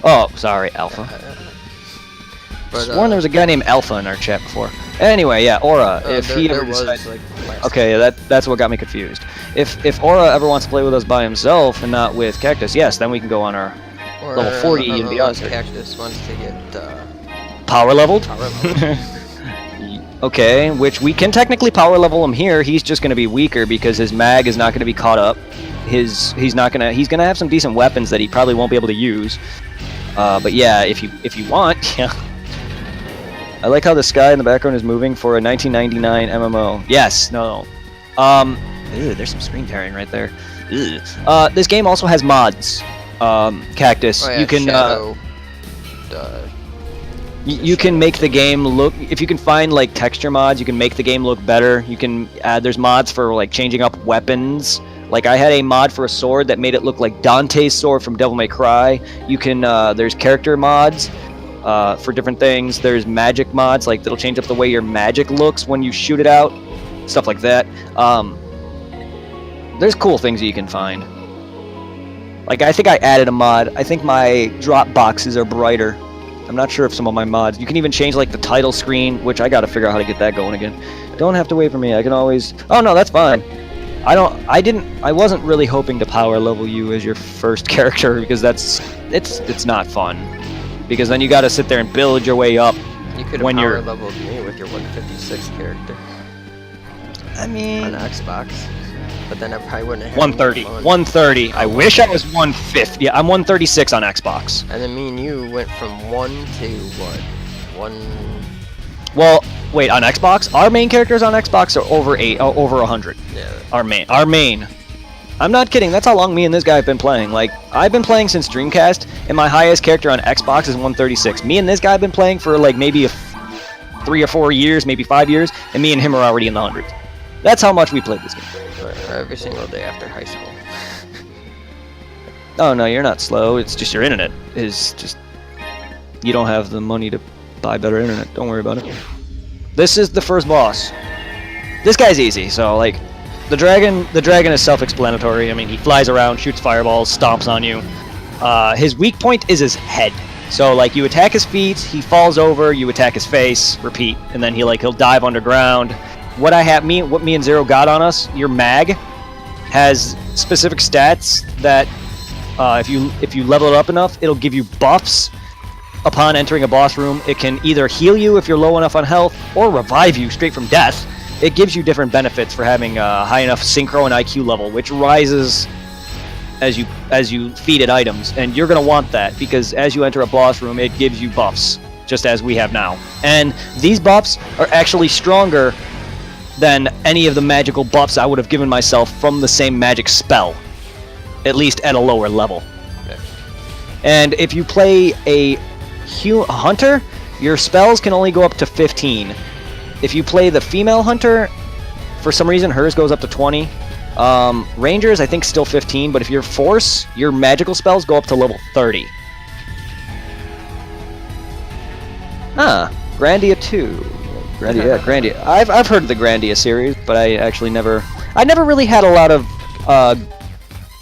Oh, sorry, Alpha. But Sworn there was a guy named Alpha in our chat before. Anyway, yeah, Aura. If he ever decides, okay, yeah, that's what got me confused. If Aura ever wants to play with us by himself and not with Cactus, yes, then we can go on our level 40 and beyond. Cactus wants to get power leveled. Okay, which we can technically power level him here. He's just going to be weaker because his mag is not going to be caught up. He's gonna have some decent weapons that he probably won't be able to use. But yeah, if you want, yeah. I like how the sky in the background is moving for a 1999 MMO. Yes, no. Ew, there's some screen tearing right there. Ew. This game also has mods. Cactus. Oh, yeah, you can Shadow, you can make the game look. If you can find texture mods, you can make the game look better. You can add. There's mods for changing up weapons. I had a mod for a sword that made it look like Dante's sword from Devil May Cry. You can. There's character mods. For different things. There's magic mods, that'll change up the way your magic looks when you shoot it out, stuff like that. there's cool things that you can find. Like, I think I added a mod. I think my drop boxes are brighter. I'm not sure if some of my mods. You can even change, like, the title screen, which I gotta figure out how to get that going again. Don't have to wait for me. I can always... Oh, no, that's fine. I wasn't really hoping to power level you as your first character, because it's not fun. Because then you gotta sit there and build your way up. You could have power leveled me with your 156 character. I mean... On Xbox. But then I probably wouldn't have 130. 130. I wish I was 150. Yeah, I'm 136 on Xbox. And then me and you went from 1 to what? 1... Well, wait, on Xbox? Our main characters on Xbox are over 100. Yeah. Our main. I'm not kidding. That's how long me and this guy have been playing. Like, I've been playing since Dreamcast, and my highest character on Xbox is 136. Me and this guy have been playing for, like, maybe 3 or 4 years, maybe 5 years, and me and him are already in the hundreds. That's how much we played this game. Every single day after high school. Oh, no, you're not slow. It's just your internet is just... You don't have the money to buy better internet. Don't worry about it. This is the first boss. This guy's easy, so, like... The dragon is self-explanatory. I mean, he flies around, shoots fireballs, stomps on you. His weak point is his head. So, like, you attack his feet, he falls over, you attack his face, repeat, and then he'll dive underground. What me and Zero got on us, your mag has specific stats that if you level it up enough, it'll give you buffs upon entering a boss room. It can either heal you if you're low enough on health, or revive you straight from death. It gives you different benefits for having a high enough synchro and IQ level, which rises as you feed it items, and you're gonna want that because as you enter a boss room, it gives you buffs, just as we have now. And these buffs are actually stronger than any of the magical buffs I would have given myself from the same magic spell, at least at a lower level. Okay. And if you play a hunter, your spells can only go up to 15. If you play the female hunter, for some reason hers goes up to 20. Rangers, I think, still 15, but if you're force, your magical spells go up to level 30. Grandia 2. Grandia. I've heard of the Grandia series, but I actually never really had a lot of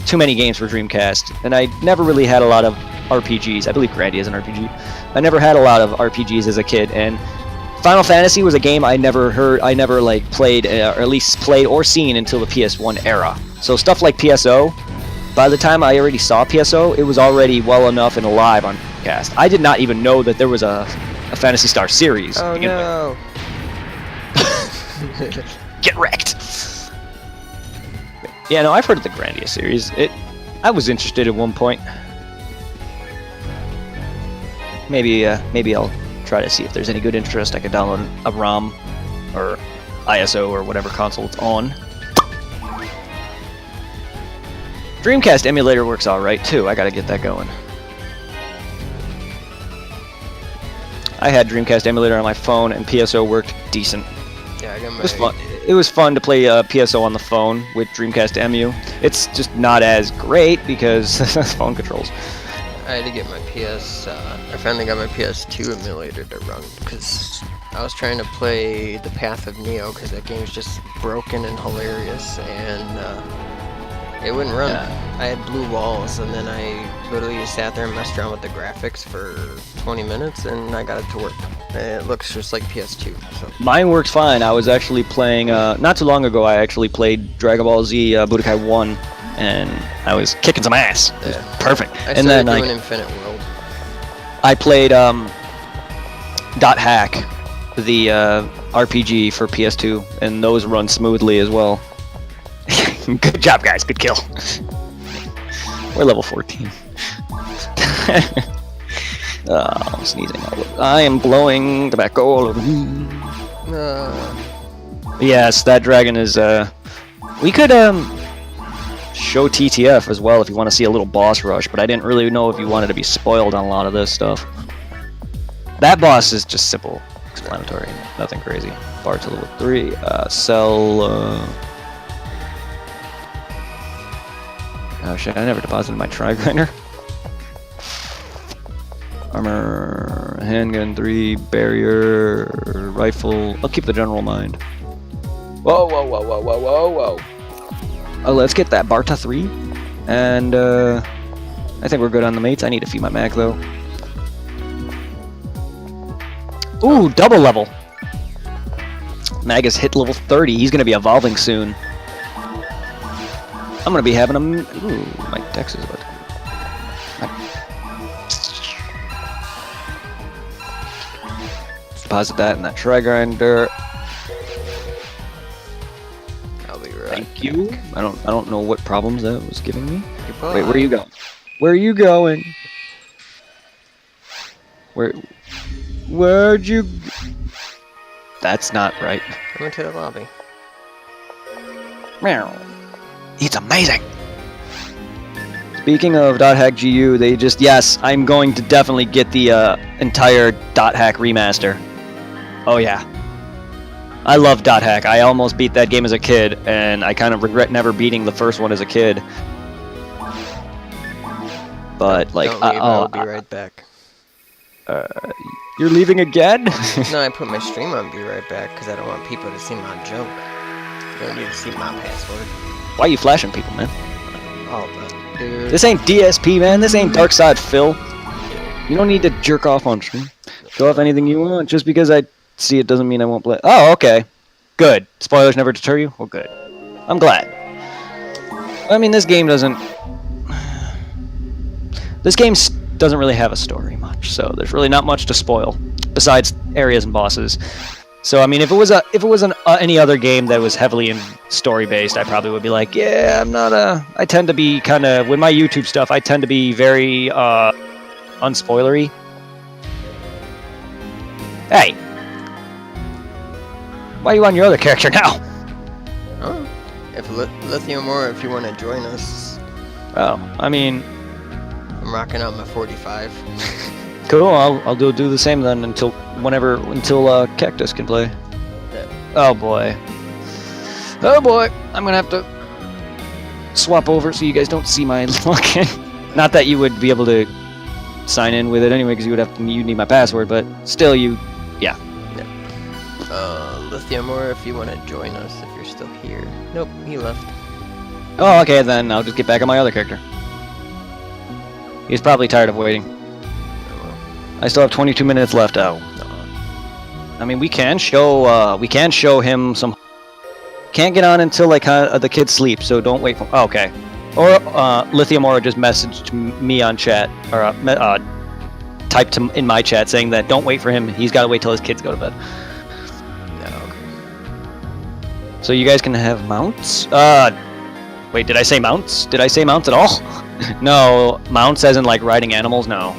too many games for Dreamcast, and I never really had a lot of RPGs. I believe Grandia is an RPG. I never had a lot of RPGs as a kid, and Final Fantasy was a game I never played, or at least played or seen until the PS1 era. So stuff like PSO, by the time I already saw PSO, it was already well enough and alive on Dreamcast. I did not even know that there was a Phantasy Star series. Oh no! Get wrecked! Yeah, no, I've heard of the Grandia series. I was interested at one point. Maybe I'll try to see if there's any good interest. I could download a ROM or ISO or whatever console it's on. Dreamcast emulator works alright too. I gotta get that going. I had Dreamcast emulator on my phone, and PSO worked decent. Yeah, I got my... It was fun. It was fun to play PSO on the phone with Dreamcast EMU. It's just not as great because phone controls. I had to get my I finally got my PS2 emulator to run because I was trying to play The Path of Neo because that game's just broken and hilarious, and it wouldn't run. Yeah. I had blue walls, and then I literally just sat there and messed around with the graphics for 20 minutes, and I got it to work. And it looks just like PS2. So. Mine worked fine. I was actually playing, not too long ago, I actually played Dragon Ball Z Budokai 1, and I was kicking some ass. It was perfect. And then doing Infinite World. I played Dot Hack, the RPG for PS2, and those run smoothly as well. Good job, guys. Good kill. We're level 14. Oh, I'm sneezing. I am blowing tobacco all over me. Yes, that dragon is, we could, show TTF as well if you want to see a little boss rush, but I didn't really know if you wanted to be spoiled on a lot of this stuff. That boss is just simple, explanatory, nothing crazy. Bar to level 3, oh shit, I never deposited my tri-grinder. Armor, handgun 3, barrier, rifle. I'll keep the general mind. Whoa, whoa, whoa, whoa, whoa, whoa, whoa. Let's get that Barta 3. And I think we're good on the mates. I need to feed my Mac though. Ooh, double level. Mag has hit level 30. He's gonna be evolving soon. I'm gonna be having him. Ooh, my Dex is about to. Deposit that in that Try Grinder. I'll be right. Thank you. I don't know what problems that was giving me. Goodbye. Wait, where are you going? Where are you going? Where'd you? That's not right. I went to the lobby. Meow. It's amazing. Speaking of .hack GU, they just yes, I'm going to definitely get the entire .hack remaster. Oh yeah. I love .hack. I almost beat that game as a kid, and I kind of regret never beating the first one as a kid. But like, Don't leave, I'll be right back. You're leaving again? No, I put my stream on be right back because I don't want people to see my junk. You don't need to see my password. Why are you flashing people, man? Oh, but dude. This ain't DSP, man. This ain't Dark Side Phil. You don't need to jerk off on stream. Go off anything you want. Just because I see it doesn't mean I won't play. Oh, okay. Good. Spoilers never deter you? Well, good. I'm glad. I mean, this game doesn't... This game doesn't really have a story much, so there's really not much to spoil, besides areas and bosses. So, I mean, if it was any other game that was heavily in story-based, I probably would be like, yeah, I'm not a... I tend to be kind of... With my YouTube stuff, I tend to be very, unspoilery. Hey! Why are you on your other character now? Oh, if Lithium or if you want to join us. Oh, I mean... I'm rocking out my 45. Cool, I'll do the same then until Cactus can play. Yeah. Oh boy. Oh boy, I'm gonna have to swap over so you guys don't see my login. Not that you would be able to sign in with it anyway, because you need my password, but still yeah. Lithium or if you want to join us if you're still here. Nope, he left. Oh, okay, then I'll just get back on my other character. He's probably tired of waiting. I still have 22 minutes left. Oh. I mean, we can show him some. Can't get on until like the kids sleep, so don't wait for. Oh, okay. Or Lithium Aura just messaged me on chat or typed in my chat saying that don't wait for him. He's got to wait till his kids go to bed. No. Okay. So you guys can have mounts. Wait, did I say mounts? Did I say mounts at all? No, mounts as in like riding animals. No.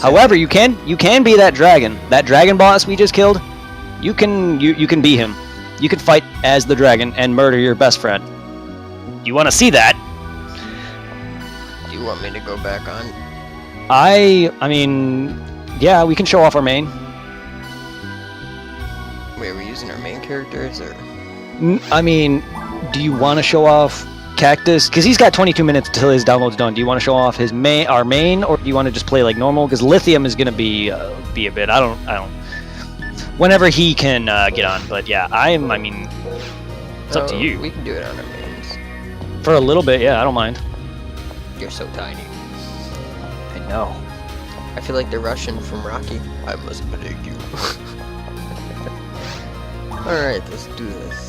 However, you can be that dragon. That dragon boss we just killed. You can be him. You can fight as the dragon and murder your best friend. You want to see that? Do you want me to go back on? I mean, yeah, we can show off our main. Wait, are we using our main characters or? I mean, do you want to show off Cactus? Because he's got 22 minutes until his download's done. Do you want to show off our main, or do you want to just play like normal? Because Lithium is gonna be a bit. I don't. Whenever he can get on, but yeah, I mean, it's up to you. We can do it on our mains. For a little bit, yeah, I don't mind. You're so tiny. I know. I feel like the Russian from Rocky. I must predict you. Alright, let's do this.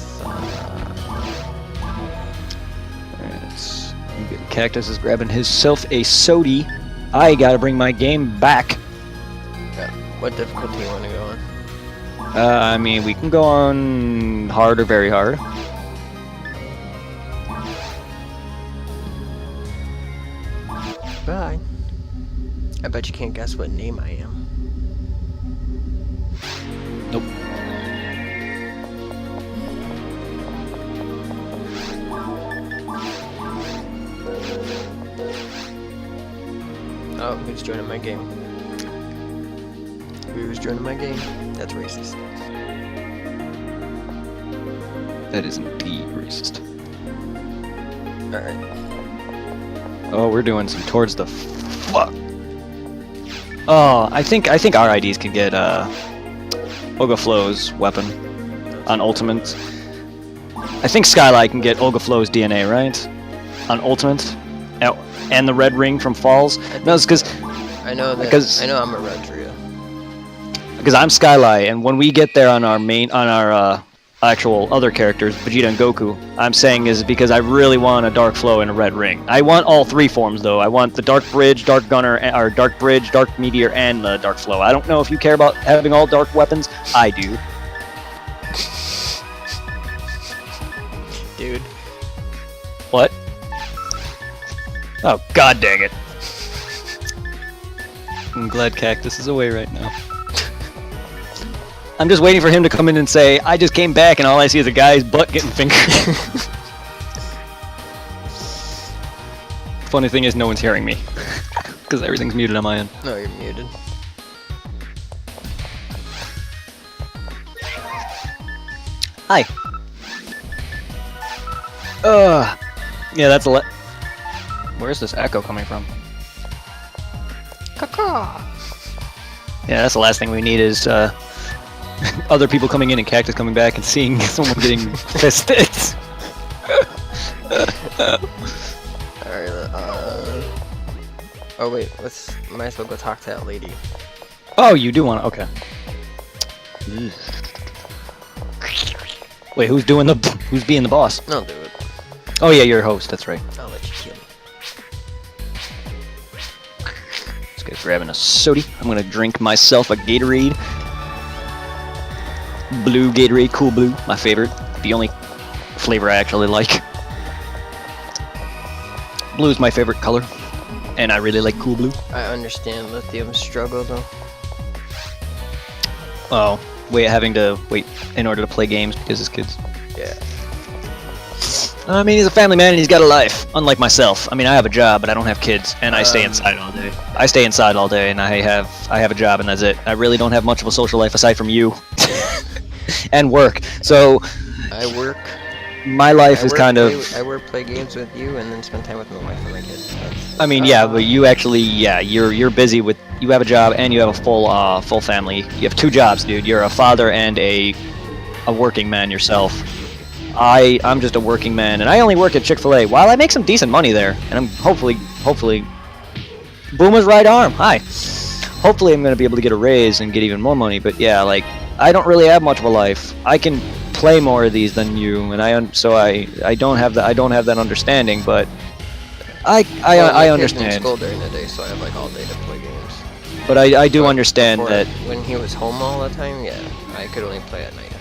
Cactus is grabbing himself a sody. I gotta bring my game back. Yeah. What difficulty you want to go on? I mean, we can go on hard or very hard. Bye. I bet you can't guess what name I am. Nope. Oh, who's joining my game? Who's joining my game? That's racist. That is indeed racist. Alright. Oh, we're doing some towards the fuck. Oh, I think our IDs could get Ogaflow's weapon on ultimates. I think Skylight can get Olga Flow's DNA, right? On Ultimate? And the red ring from Falls? No, it's because... I know that. Because- I know I'm a red for you. Because I'm Skylight, and when we get there on our actual other characters, Vegeta and Goku, I'm saying is because I really want a Dark Flow and a red ring. I want all three forms, though. I want the Dark Bridge, Dark Gunner, or Dark Bridge, Dark Meteor, and the Dark Flow. I don't know if you care about having all dark weapons. I do. Dude. What? Oh, god dang it. I'm glad Cactus is away right now. I'm just waiting for him to come in and say, I just came back and all I see is a guy's butt getting fingered. Funny thing is, no one's hearing me. Because everything's muted on my end. No, you're muted. Hi. Yeah, that's a Where's this echo coming from? Caca. Yeah, that's the last thing we need is, other people coming in and Cactus coming back and seeing someone getting fisted. Alright, oh wait, might as well go talk to that lady. Oh, you do want to? Okay. Wait, who's being the boss? No, do it. Oh yeah, you're a host, that's right. I'll let you kill me. This guy's grabbing a soda. I'm gonna drink myself a Gatorade. Blue Gatorade, cool blue, my favorite. The only flavor I actually like. Blue is my favorite color, and I really like cool blue. I understand Lithium's struggle though. Oh, having to wait in order to play games because his kids. Yeah. I mean, he's a family man and he's got a life, unlike myself. I mean, I have a job, but I don't have kids, and I stay inside all day. I stay inside all day, and I have a job, and that's it. I really don't have much of a social life aside from you. And work. So I work. My life is kind of. I work, play games with you, and then spend time with my wife and my kids. I mean, yeah, but you actually, you're busy with. You have a job and you have a full family. You have 2 jobs, dude. You're a father and a working man yourself. I'm just a working man, and I only work at Chick-fil-A. While I make some decent money there, and I'm hopefully, Booma's right arm. Hi. Hopefully, I'm gonna be able to get a raise and get even more money. But yeah, like I don't really have much of a life. I can play more of these than you, and I don't have that understanding. But I understand. I'm in school during the day, so I have like all day to play games. But I do understand that when he was home all the time, yeah, I could only play at nighttime.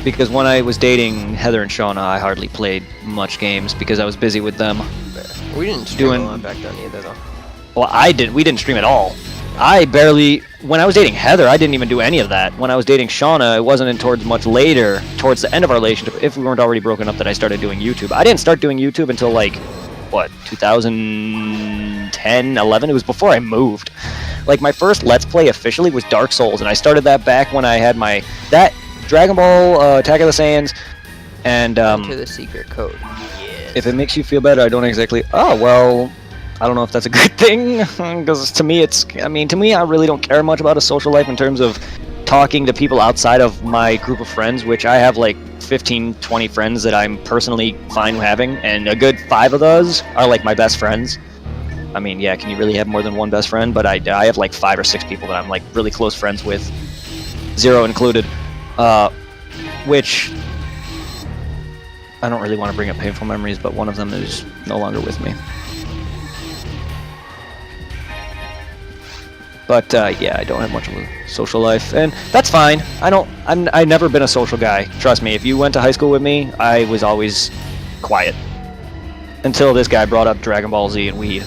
Because when I was dating Heather and Shauna, I hardly played much games because I was busy with them. We didn't stream a lot back then either, though. Well, we didn't stream at all. When I was dating Heather, I didn't even do any of that. When I was dating Shauna, it wasn't until much later, towards the end of our relationship, if we weren't already broken up, that I started doing YouTube. I didn't start doing YouTube until like, 2010, 11? It was before I moved. Like, my first Let's Play officially was Dark Souls, and I started that back when I had that Dragon Ball, Attack of the Saiyans, and Enter the secret code. Yes. If it makes you feel better, I don't exactly. Oh well, I don't know if that's a good thing, because to me, I really don't care much about a social life in terms of talking to people outside of my group of friends, which I have like 15, 20 friends that I'm personally fine having, and a good 5 of those are like my best friends. I mean, yeah, can you really have more than one best friend? But I have like 5 or 6 people that I'm like really close friends with, 0 included. Which I don't really want to bring up painful memories, but one of them is no longer with me. But yeah, I don't have much of a social life, and that's fine. I've never been a social guy. Trust me. If you went to high school with me, I was always quiet until this guy brought up Dragon Ball Z and weed.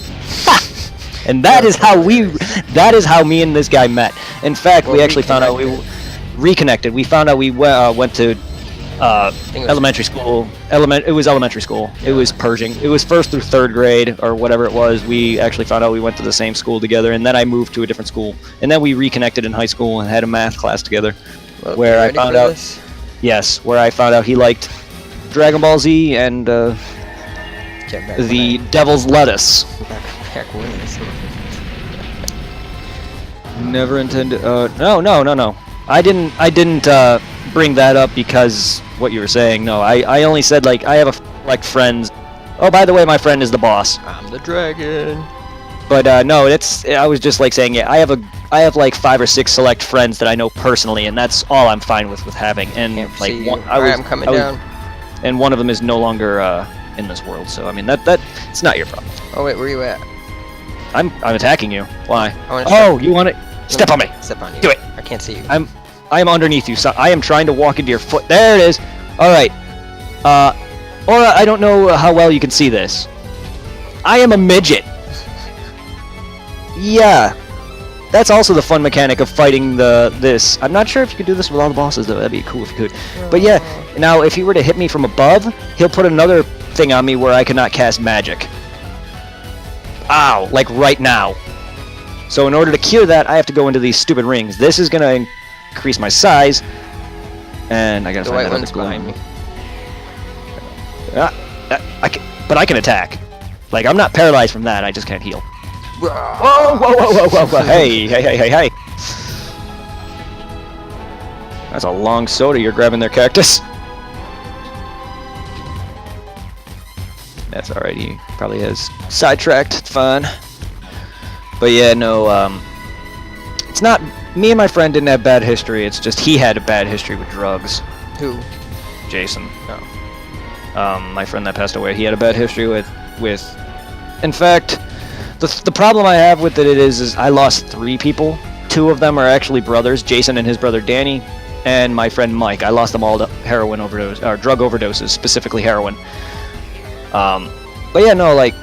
And that is how me and this guy met. In fact, we actually found out we reconnected. We found out we went to elementary school. It was elementary school. It was purging. It was 1st through 3rd grade or whatever it was. We actually found out we went to the same school together, and then I moved to a different school. And then we reconnected in high school and had a math class together, where I found out. Yes, where I found out he liked Dragon Ball Z and the Devil's Lettuce. Never intended. No. I didn't bring that up because what you were saying. No, I only said like I have like friends. Oh, by the way, my friend is the boss. I'm the dragon. But no, I was just like saying, yeah, I have like 5 or 6 select friends that I know personally, and that's all I'm fine with having. And Can't like, see you. I'm coming down. And one of them is no longer in this world. So I mean, that it's not your problem. Oh wait, where you at? I'm attacking you. Why? Oh, you want to step on me? Step on you. Do it. I can't see you. I am underneath you. So I am trying to walk into your foot. There it is. All right. Or I don't know how well you can see this. I am a midget. Yeah. That's also the fun mechanic of fighting this. I'm not sure if you could do this with all the bosses, though. That'd be cool if you could. But yeah, now if he were to hit me from above, he'll put another thing on me where I cannot cast magic. Ow, like right now. So in order to cure that, I have to go into these stupid rings. This is going to increase my size. And I got to find that other behind me. But I can attack. Like, I'm not paralyzed from that, I just can't heal. Whoa, whoa, whoa, whoa, whoa, whoa. Hey, hey, hey, hey, hey. That's a long soda you're grabbing there, Cactus. That's alright, he probably has sidetracked, it's fine. But yeah, no, it's not, me and my friend didn't have bad history, it's just he had a bad history with drugs. Who? Jason. Oh. My friend that passed away, he had a bad history with in fact, the problem I have with it is I lost 3 people. 2 of them are actually brothers, Jason and his brother Danny, and my friend Mike. I lost them all to heroin overdose, or drug overdoses, specifically heroin. But yeah, no, like,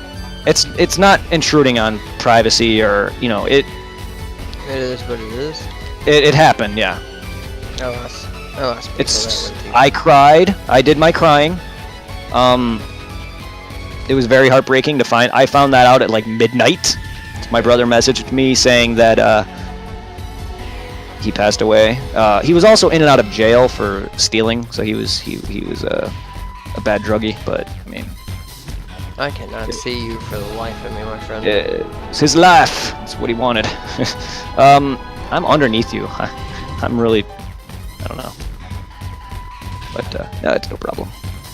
it's not intruding on privacy or, you know, it is what it is. It happened, yeah. I cried. I did my crying. It was very heartbreaking to find. I found that out at like midnight. My brother messaged me saying that he passed away. He was also in and out of jail for stealing, so he was a bad druggie. But I mean, I cannot see you for the life of me, my friend. It's his life. That's what he wanted. I'm underneath you. I'm really, I don't know. But no, it's no problem.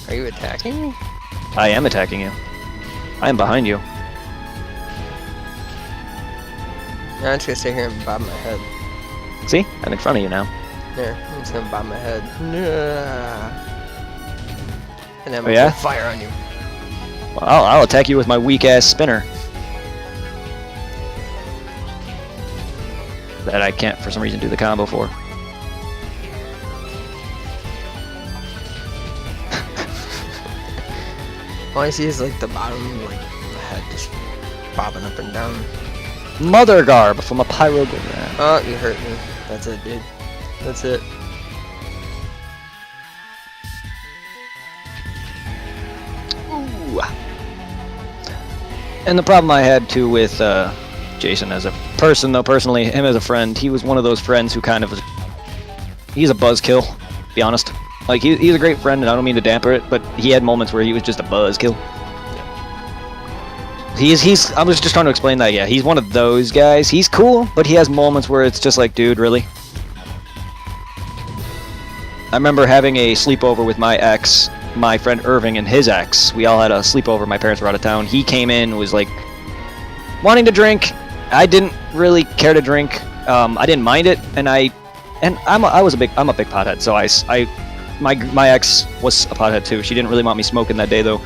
Are you attacking me? I am attacking you. I am behind you. I'm just gonna sit here and bob my head. See? I'm in front of you now. There, I'm just gonna bob my head. And then I'm yeah? gonna fire on you. Well, I'll attack you with my weak-ass spinner. That I can't, for some reason, do the combo for. All I see is like the bottom, like the head just bobbing up and down. Mother Garb from a Pyrogram. Oh, you hurt me. That's it, dude. That's it. Ooh. And the problem I had too with Jason as a person, though, personally, him as a friend, he was one of those friends who kind of was. He's a buzzkill, to be honest. Like, he's a great friend, and I don't mean to damper it, but he had moments where he was just a buzzkill. I was just trying to explain that, yeah. He's one of those guys. He's cool, but he has moments where it's just like, dude, really? I remember having a sleepover with my ex, my friend Irving, and his ex. We all had a sleepover. My parents were out of town. He came in, was like, wanting to drink. I didn't really care to drink. I didn't mind it, and I'm a big pothead, so my ex was a pothead too. She didn't really want me smoking that day though.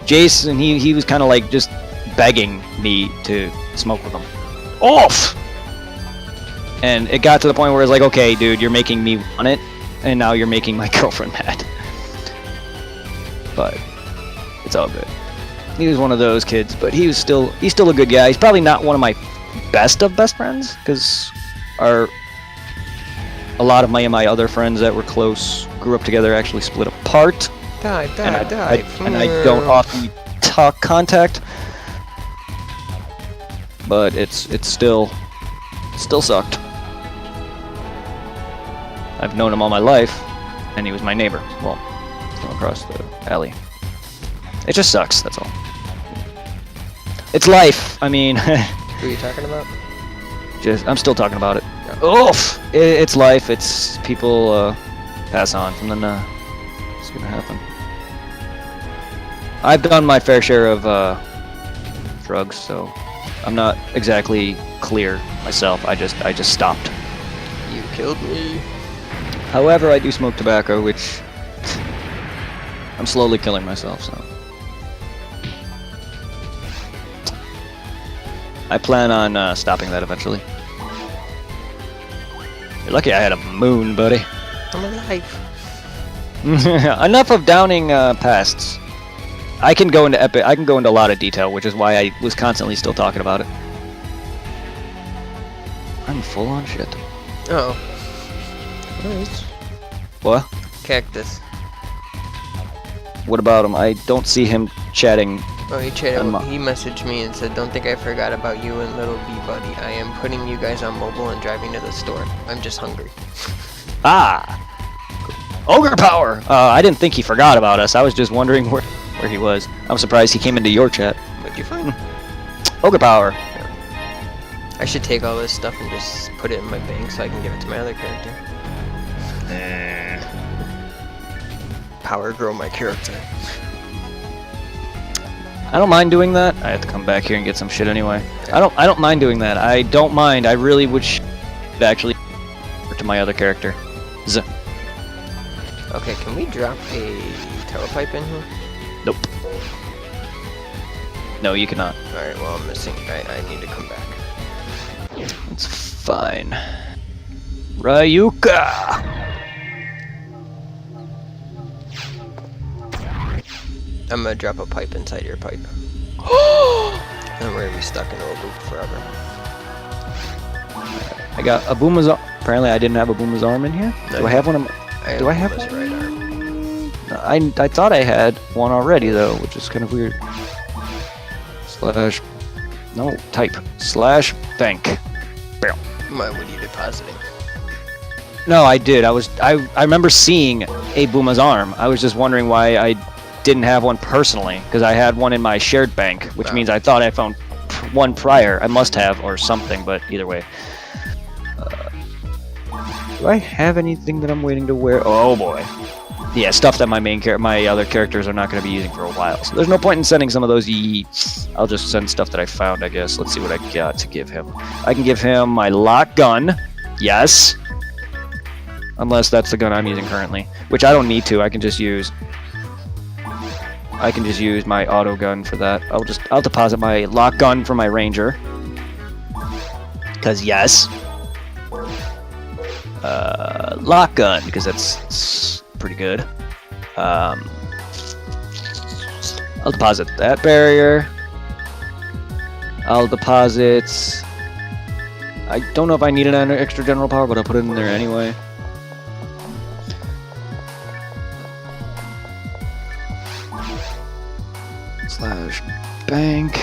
Jason, he was kind of like just begging me to smoke with him. Off! And it got to the point where it's like, okay, dude, you're making me want it, and now you're making my girlfriend mad. But it's all good. He was one of those kids, but he's still a good guy. He's probably not one of my best of best friends, because a lot of my other friends that were close, grew up together, actually split apart. Die. And I don't often talk contact. But it's still sucked. I've known him all my life, and he was my neighbor. Well, from across the alley. It just sucks, that's all. It's life, I mean... Who are you talking about? I'm still talking about it. Oof! It's life. It's people pass on from the gonna happen. I've done my fair share of drugs, so I'm not exactly clear myself. I just stopped. You killed me. However, I do smoke tobacco, which I'm slowly killing myself, so. I plan on stopping that eventually. You're lucky I had a moon, buddy. I'm alive. Enough of downing pasts. I can go into a lot of detail, which is why I was constantly still talking about it. I'm full on shit. Oh. Nice. What? Cactus. What about him? I don't see him chatting. Oh, he messaged me and said, "Don't think I forgot about you and little B buddy. I am putting you guys on mobile and driving to the store. I'm just hungry." Ah! Ogre power! I didn't think he forgot about us. I was just wondering where he was. I'm surprised he came into your chat. But you're fine. Ogre power. I should take all this stuff and just put it in my bank so I can give it to my other character. Power grow my character. I don't mind doing that. I have to come back here and get some shit anyway. I don't mind doing that. I don't mind. I really would actually to my other character. Z. Okay, can we drop a telepipe in here? Nope. No, you cannot. Alright, well I'm missing. I need to come back. It's fine. Ryuka! I'm gonna drop a pipe inside your pipe. And we're gonna be stuck in a loop forever. I got a Booma's arm. Apparently I didn't have a Booma's arm in here. Do I have one? Do I have this one? right arm? I thought I had one already though, which is kind of weird. Slash. No, type. Slash bank. Bam. Why would you depositing? No, I did. I remember seeing a Booma's arm. I was just wondering why I didn't have one personally, because I had one in my shared bank, which means I thought I found one prior. I must have, or something, but either way. Do I have anything that I'm waiting to wear? Oh boy. Yeah, stuff that my other characters are not going to be using for a while. So there's no point in sending some of those yeets. I'll just send stuff that I found, I guess. Let's see what I got to give him. I can give him my lock gun. Yes. Unless that's the gun I'm using currently, which I don't need to. I can just use my auto gun for that. I'll deposit my lock gun for my ranger. Cause yes. Lock gun, because that's pretty good. I'll deposit that barrier. I'll deposit. I don't know if I need an extra general power, but I'll put it in there anyway. Slash bank.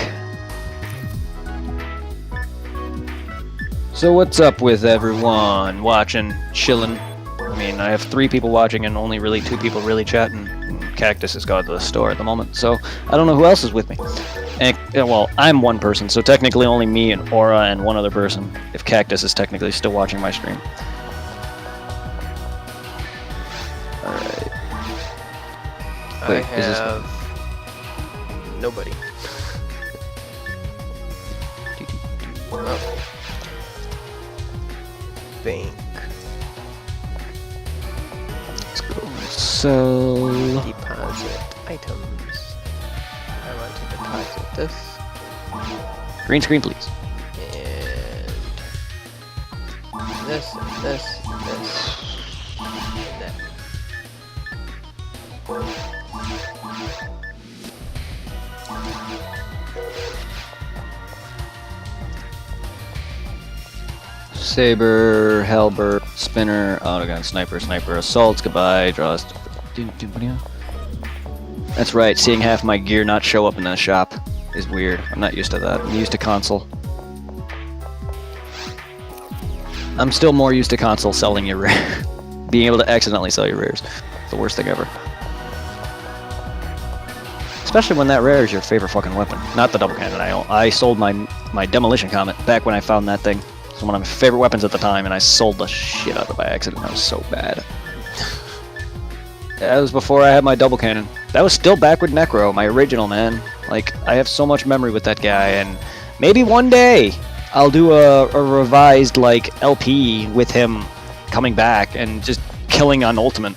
So what's up with everyone watching, chilling? I mean, I have 3 people watching and only really 2 people really chatting. Cactus has gone to the store at the moment, so I don't know who else is with me. And, well, I'm one person, so technically only me and Aura and one other person, if Cactus is technically still watching my stream. Alright. I have nobody. Oh. Bank. Let's go. Sell. Deposit items. I want to deposit this. Green screen, please. And this, and this, and this, and that. Saber, halberd, spinner, autogun, sniper, assault, goodbye, draws. That's right, seeing half my gear not show up in the shop is weird. I'm not used to that. I'm used to console. I'm still more used to console selling your rare. Being able to accidentally sell your rares. It's the worst thing ever. Especially when that rare is your favorite fucking weapon. Not the double cannon. I sold my demolition comet back when I found that thing. It's one of my favorite weapons at the time, and I sold the shit out of it by accident. That was so bad. That was before I had my double cannon. That was still back with Necro, my original, man. Like, I have so much memory with that guy, and maybe one day I'll do a revised, like, LP with him coming back and just killing on Ultimate.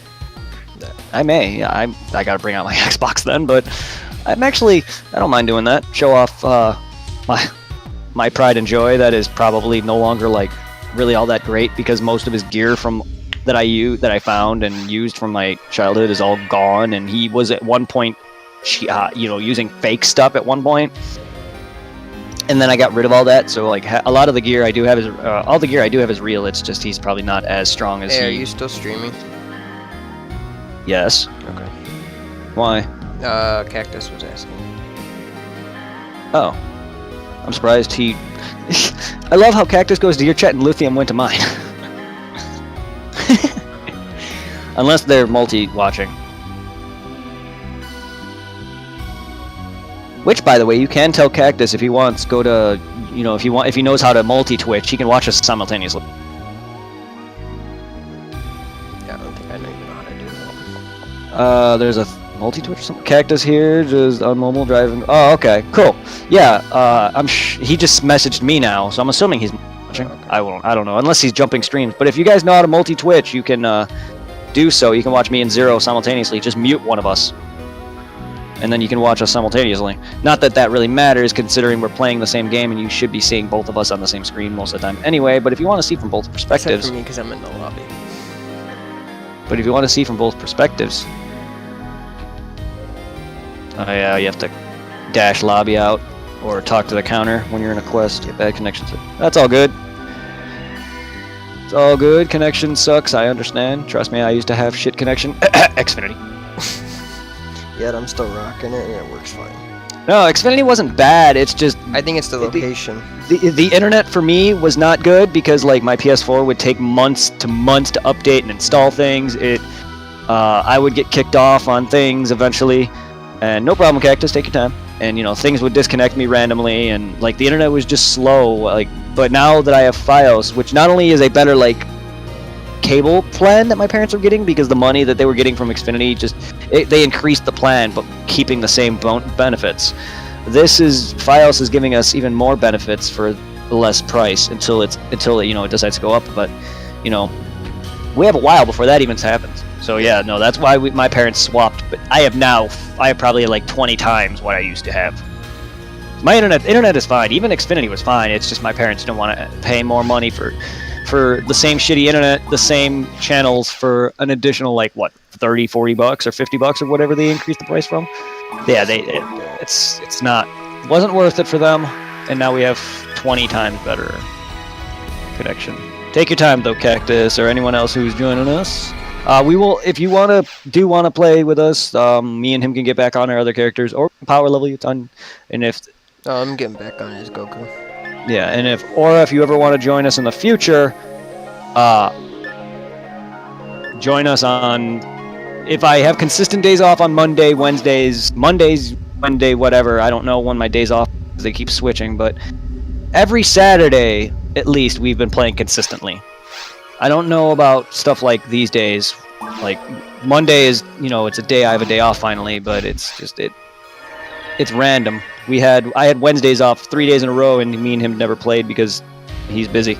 I may. Yeah, I gotta bring out my Xbox then, but I don't mind doing that. Show off my pride and joy that is probably no longer, like, really all that great because most of his gear that I found and used from my childhood is all gone, and he was at one point, using fake stuff at one point. And then I got rid of all that, so like a lot of the gear I do have is all the gear I do have is real. It's just he's probably not as strong as Hey, are you still streaming? Yes. Okay. Why? Cactus was asking. Oh, I'm surprised he. I love how Cactus goes to your chat and Lithium went to mine. Unless they're multi-watching. Which, by the way, you can tell Cactus if he wants, go to, if he knows how to multi-Twitch, he can watch us simultaneously. Yeah, I don't think I know even know how to do that. There's a multi-Twitch or something. Cactus here, just on mobile driving. Oh, okay, cool. Yeah, he just messaged me now, so I'm assuming he's watching. Okay. I don't know, unless he's jumping streams. But if you guys know how to multi-Twitch, you can do so. You can watch me and Zero simultaneously. Just mute one of us. And then you can watch us simultaneously. Not that that really matters, considering we're playing the same game and you should be seeing both of us on the same screen most of the time anyway, but if you want to see from both perspectives... Except for me, because I'm in the lobby. But if you want to see from both perspectives... yeah, you have to dash lobby out, or talk to the counter when you're in a quest. You have bad connections. That's all good. It's all good. Connection sucks, I understand. Trust me, I used to have shit connection. Xfinity. Yet I'm still rocking it and it works fine. No, Xfinity wasn't bad, it's just... I think it's the location. The internet for me was not good because like my PS4 would take months to update and install things. I would get kicked off on things eventually, and no problem, Cactus, take your time. And things would disconnect me randomly, and like the internet was just slow. Like, but now that I have FiOS, which not only is a better like cable plan that my parents were getting because the money that they were getting from Xfinity they increased the plan but keeping the same benefits. FiOS is giving us even more benefits for less price until it decides to go up. But we have a while before that even happens. So yeah, no, that's why my parents swapped. But I have probably like 20 times what I used to have. My internet is fine. Even Xfinity was fine. It's just my parents don't want to pay more money for the same shitty internet, the same channels for an additional like what, $30, $40 or $50 or whatever they increased the price from. Yeah, it wasn't worth it for them, and now we have 20 times better connection. Take your time though, Cactus, or anyone else who's joining us. We will, if you want to play with us, me and him can get back on our other characters or power level you on, and if I'm getting back on his Goku. Yeah, and if you ever want to join us in the future, join us on. If I have consistent days off on Mondays, Wednesday, whatever. I don't know when my days off. They keep switching, but every Saturday at least we've been playing consistently. I don't know about stuff like these days. Like Monday is, it's a day I have a day off finally, but it's just it's random. I had Wednesdays off 3 days in a row, and me and him never played because he's busy.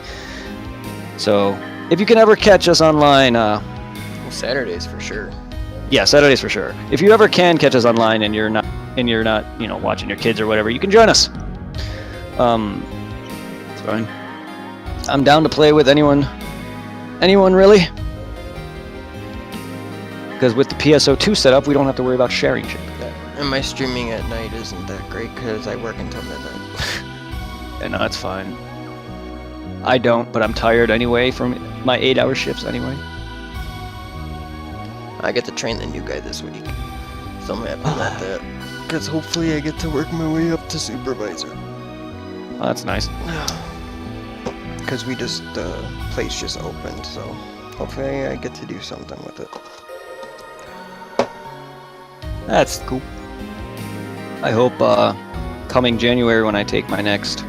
So if you can ever catch us online, well, Saturdays for sure. Yeah, Saturdays for sure. If you ever can catch us online and you're not, watching your kids or whatever, you can join us. It's fine. I'm down to play with anyone really. Because with the PSO2 setup, we don't have to worry about sharing shit. And my streaming at night isn't that great because I work until midnight. Yeah, no, that's fine. I don't, but I'm tired anyway from my 8-hour shifts anyway. I get to train the new guy this week, so I'm happy about that. Because hopefully I get to work my way up to supervisor. Oh, that's nice. Because place just opened, so hopefully I get to do something with it. That's cool. I hope coming January when I take my next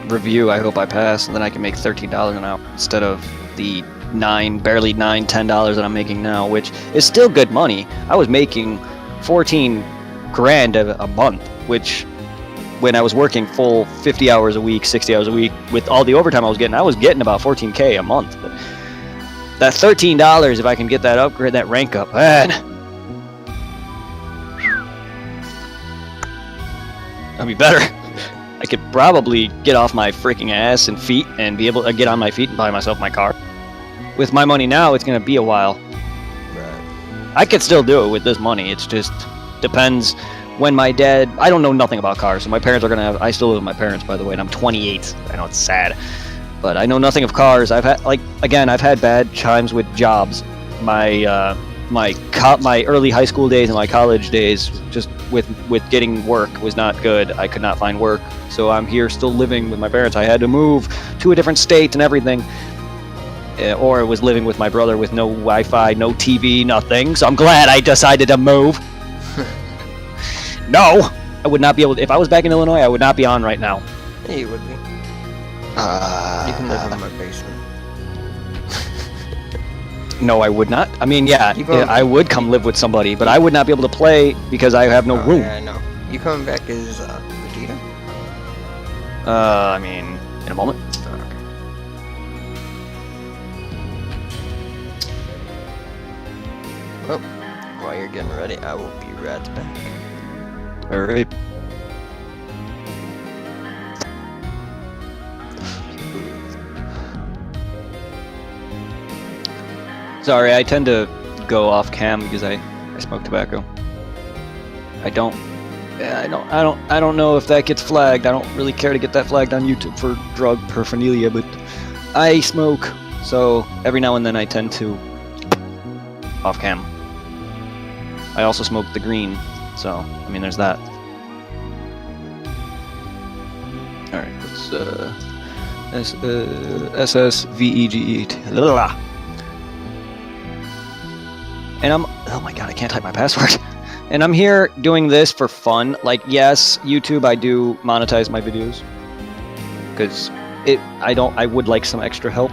review, I hope I pass, and then I can make $13 an hour instead of the barely $10 that I'm making now, which is still good money. I was making 14 grand a month, which when I was working full 50 hours a week, 60 hours a week, with all the overtime I was getting about 14K a month. But that $13, if I can get that upgrade, that rank up, man, that'd be better. I could probably get off my freaking ass and feet and be able to get on my feet and buy myself my car. With my money now, it's going to be a while. Right. I could still do it with this money. It's just depends when my dad... I don't know nothing about cars, so my parents are going to have... I still live with my parents, by the way, and I'm 28. I know it's sad. But I know nothing of cars. I've had, I've had bad times with jobs. My early high school days and my college days, just with getting work, was not good. I could not find work. So I'm here still living with my parents. I had to move to a different state and everything. Or I was living with my brother with no Wi-Fi, no TV, nothing. So I'm glad I decided to move. No, I would not be able to. If I was back in Illinois, I would not be on right now. Yeah, you would be. You can live in my basement. No, I would not. I mean, yeah, I would come live with somebody, but I would not be able to play because I have no room. Yeah, I know. You coming back as Vegeta? I mean, in a moment. Well, while you're getting ready, I will be right back. Alright. Sorry, I tend to go off cam because I smoke tobacco. I don't know if that gets flagged. I don't really care to get that flagged on YouTube for drug paraphernalia, but I smoke, so every now and then I tend to off cam. I also smoke the green, so I mean there's that. Alright, let's SSVEGE. And oh my god, I can't type my password. And I'm here doing this for fun. Like, yes, YouTube, I do monetize my videos because I would like some extra help.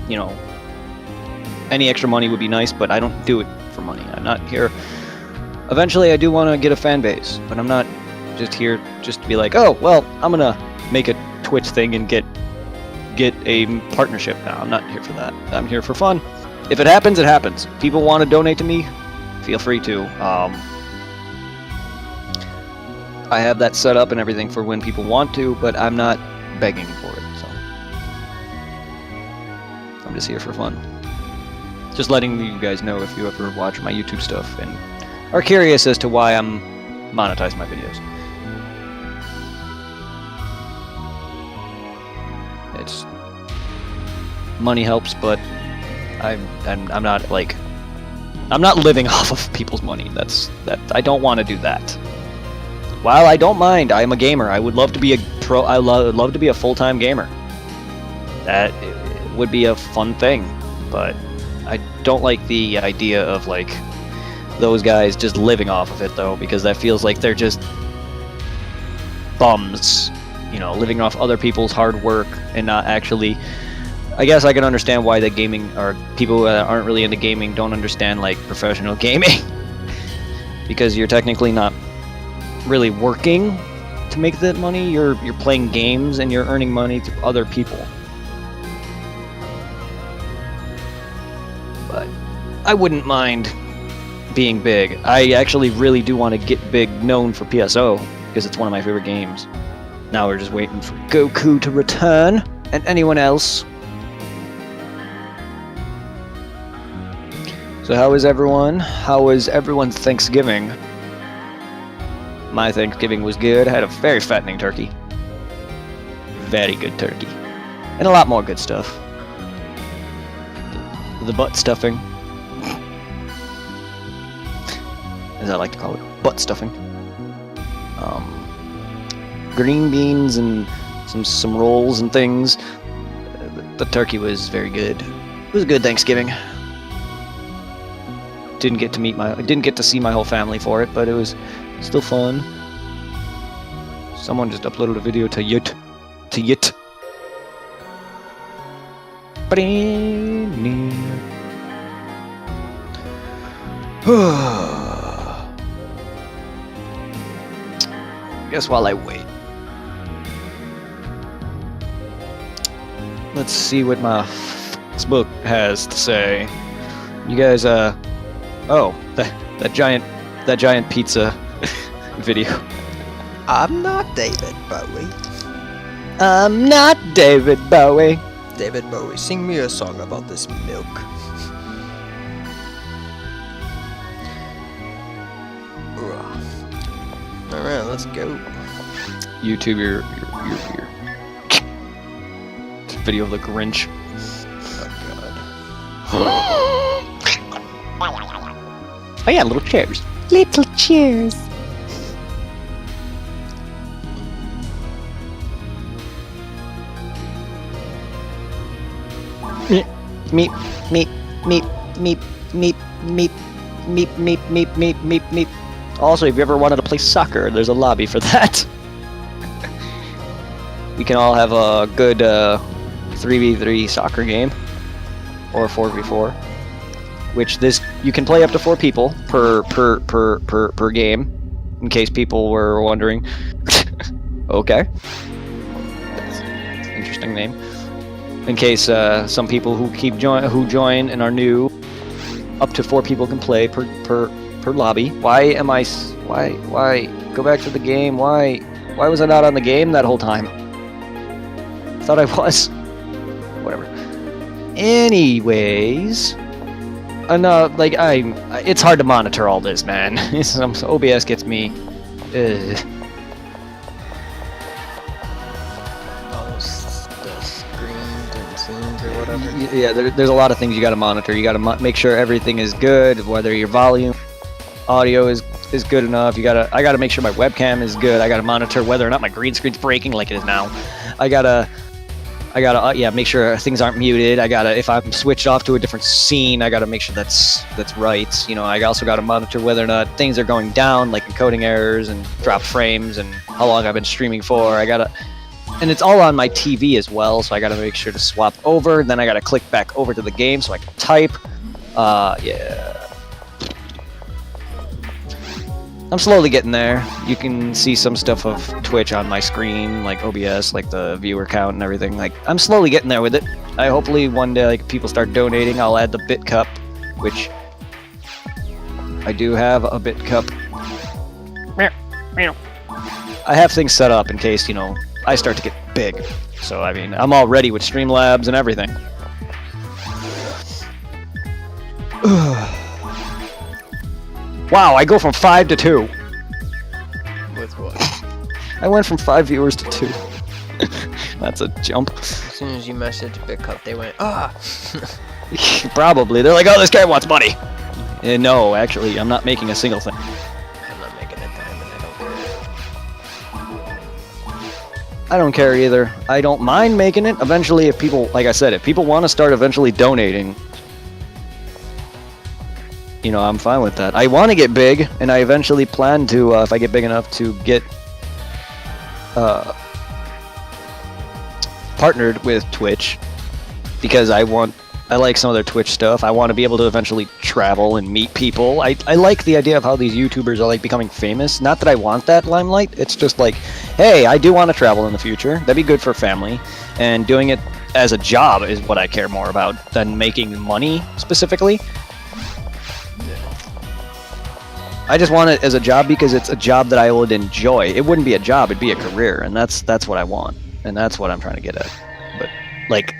You know, any extra money would be nice, but I don't do it for money. I'm not here. Eventually, I do want to get a fan base, but I'm not just here just to be like, oh, well, I'm gonna make a Twitch thing and get a partnership. No, I'm not here for that. I'm here for fun. If it happens, it happens. People want to donate to me, feel free to. I have that set up and everything for when people want to, but I'm not begging for it, so I'm just here for fun. Just letting you guys know if you ever watch my YouTube stuff and are curious as to why I'm monetizing my videos. It's money helps, but I'm not like I'm not living off of people's money. That I don't want to do that. While I don't mind, I am a gamer. I would love to be a pro. I love to be a full-time gamer. That would be a fun thing, but I don't like the idea of like those guys just living off of it though, because that feels like they're just bums, you know, living off other people's hard work and not actually. I guess I can understand why the gaming or people that aren't really into gaming don't understand like professional gaming because you're technically not really working to make that money. You're playing games and you're earning money through other people. But I wouldn't mind being big. I actually really do want to get big, known for PSO because it's one of my favorite games. Now we're just waiting for Goku to return and anyone else. So how is everyone? How was everyone's Thanksgiving? My Thanksgiving was good. I had a very fattening turkey. Very good turkey. And a lot more good stuff. The butt stuffing. As I like to call it. Butt stuffing. Green beans and some rolls and things. The turkey was very good. It was a good Thanksgiving. Didn't get to see my whole family for it, but it was still fun. Someone just uploaded a video to Yit. Guess while I wait, let's see what my book has to say. You guys, oh, that giant pizza video. I'm not David Bowie. I'm not David Bowie. David Bowie, sing me a song about this milk. Alright, let's go. YouTube your video of the Grinch. Oh Oh yeah, little chairs. Little cheers. Meep, meep, meep, meep, meep, meep, meep, meep, meep, meep, meep, meep, meep. Also, if you ever wanted to play soccer, there's a lobby for that. We can all have a good 3v3 soccer game, or 4v4. Which this you can play up to 4 people per game, in case people were wondering. Okay, interesting name. In case some people who join and are new, up to 4 people can play per lobby. Why go back to the game? Why was I not on the game that whole time? I thought I was. Whatever. Anyways. No, like it's hard to monitor all this, man. Some OBS gets me. the screens and scenes or whatever. Yeah, there's a lot of things you got to monitor. You got to make sure everything is good, whether your volume, audio is good enough. I gotta make sure my webcam is good. I gotta monitor whether or not my green screen's breaking like it is now. I gotta make sure things aren't muted. If I'm switched off to a different scene, I gotta make sure that's right. You know, I also gotta monitor whether or not things are going down, like encoding errors and drop frames, and how long I've been streaming for. And it's all on my TV as well, so I gotta make sure to swap over. Then I gotta click back over to the game so I can type. Yeah. I'm slowly getting there. You can see some stuff of Twitch on my screen, like OBS, like the viewer count and everything. Like, I'm slowly getting there with it. Hopefully one day, like, people start donating, I'll add the Bit Cup, which I do have a Bit Cup. I have things set up in case, you know, I start to get big. So, I mean, I'm all ready with Streamlabs and everything. Wow, I go from 5 to 2. With what? I went from 5 viewers to 2. That's a jump. As soon as you messaged Big Cup, they went, ah! Probably. They're like, oh, this guy wants money. No, actually, I'm not making a single thing. I'm not making a dime and I don't care. I don't care either. I don't mind making it. Eventually, if people, like I said, if people want to start eventually donating, you know, I'm fine with that. I want to get big, and I eventually plan to, if I get big enough, to get partnered with Twitch, because I like some of their Twitch stuff. I want to be able to eventually travel and meet people. I like the idea of how these YouTubers are like becoming famous. Not that I want that limelight. It's just like, hey, I do want to travel in the future. That'd be good for family, and doing it as a job is what I care more about than making money specifically. I just want it as a job because it's a job that I would enjoy. It wouldn't be a job, it'd be a career, and that's what I want, and that's what I'm trying to get at. But, like,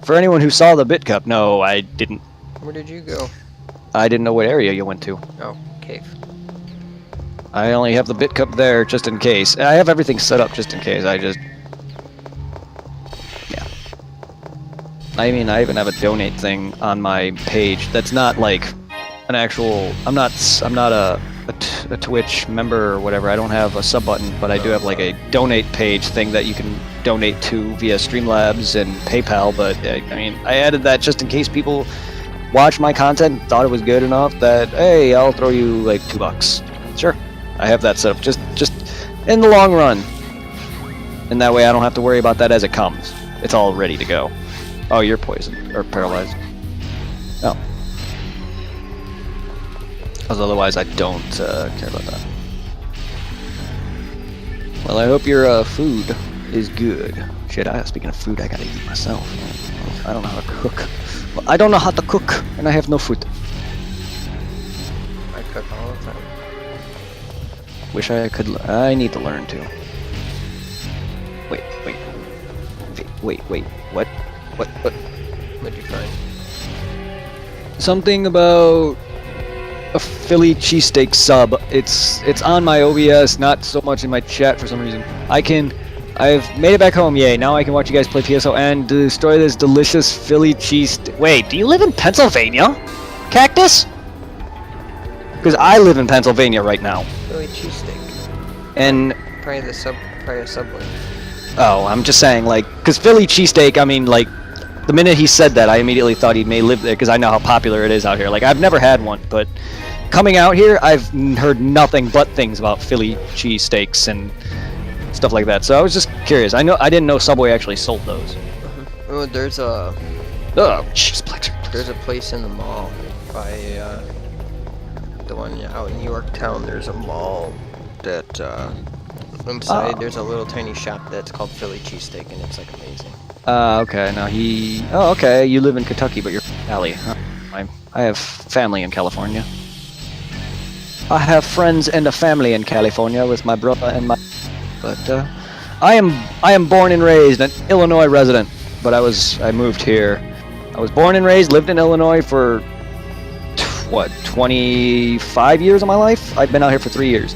for anyone who saw the Bit Cup, no, I didn't. Where did you go? I didn't know what area you went to. Oh, cave. I only have the Bit Cup there just in case. I have everything set up just in case. Yeah. I mean, I even have a donate thing on my page that's not like an actual. I'm not a Twitch member or whatever. I don't have a sub button, but I do have like a donate page thing that you can donate to via Streamlabs and PayPal. But I mean, I added that just in case people watch my content and thought it was good enough that, hey, I'll throw you like $2. Sure, I have that set up just in the long run, and that way I don't have to worry about that as it comes. It's all ready to go. Oh, you're poisoned or paralyzed. Oh. Because otherwise, I don't care about that. Well, I hope your food is good. Shit, speaking of food, I gotta eat myself. I don't know how to cook. Well, I don't know how to cook, and I have no food. I cook all the time. Wish I could. I need to learn to. Wait. What? What'd you find? Something about a Philly cheesesteak sub. It's on my OBS, not so much in my chat for some reason. I've made it back home, yay. Now I can watch you guys play PSO and destroy this delicious Philly cheese. Wait, do you live in Pennsylvania? Cactus? Because I live in Pennsylvania right now. Philly cheesesteak. And Probably a Subway. oh, I'm just saying, like, because Philly cheesesteak, I mean, like, the minute he said that, I immediately thought he may live there because I know how popular it is out here. Like, I've never had one, but coming out here, I've heard nothing but things about Philly cheesesteaks and stuff like that. So I was just curious. I didn't know Subway actually sold those. Oh, there's a There's a place in the mall by the one out in Yorktown. There's a mall that inside there's a little tiny shop that's called Philly cheesesteak, and it's like amazing. Okay. Now oh, okay. You live in Kentucky, but you're Cali. Huh? I have family in California. I have friends and a family in California with my brother and my. But I am born and raised an Illinois resident. But I moved here. I was born and raised, lived in Illinois for what, 25 years of my life? I've been out here for 3 years.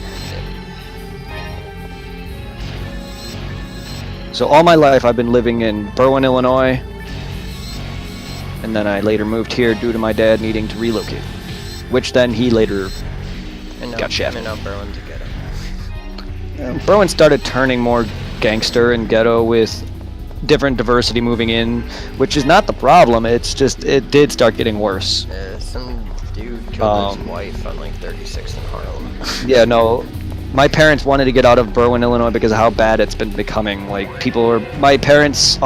So all my life I've been living in Berwyn, Illinois, and then I later moved here due to my dad needing to relocate, which then he later got shafted. And now Berwyn's a ghetto. Berwyn started turning more gangster and ghetto with different diversity moving in, which is not the problem, it's just it did start getting worse. Some dude killed his wife on like 36th in Harlem. Yeah, no. My parents wanted to get out of Berwyn, Illinois because of how bad it's been becoming. Like, my parents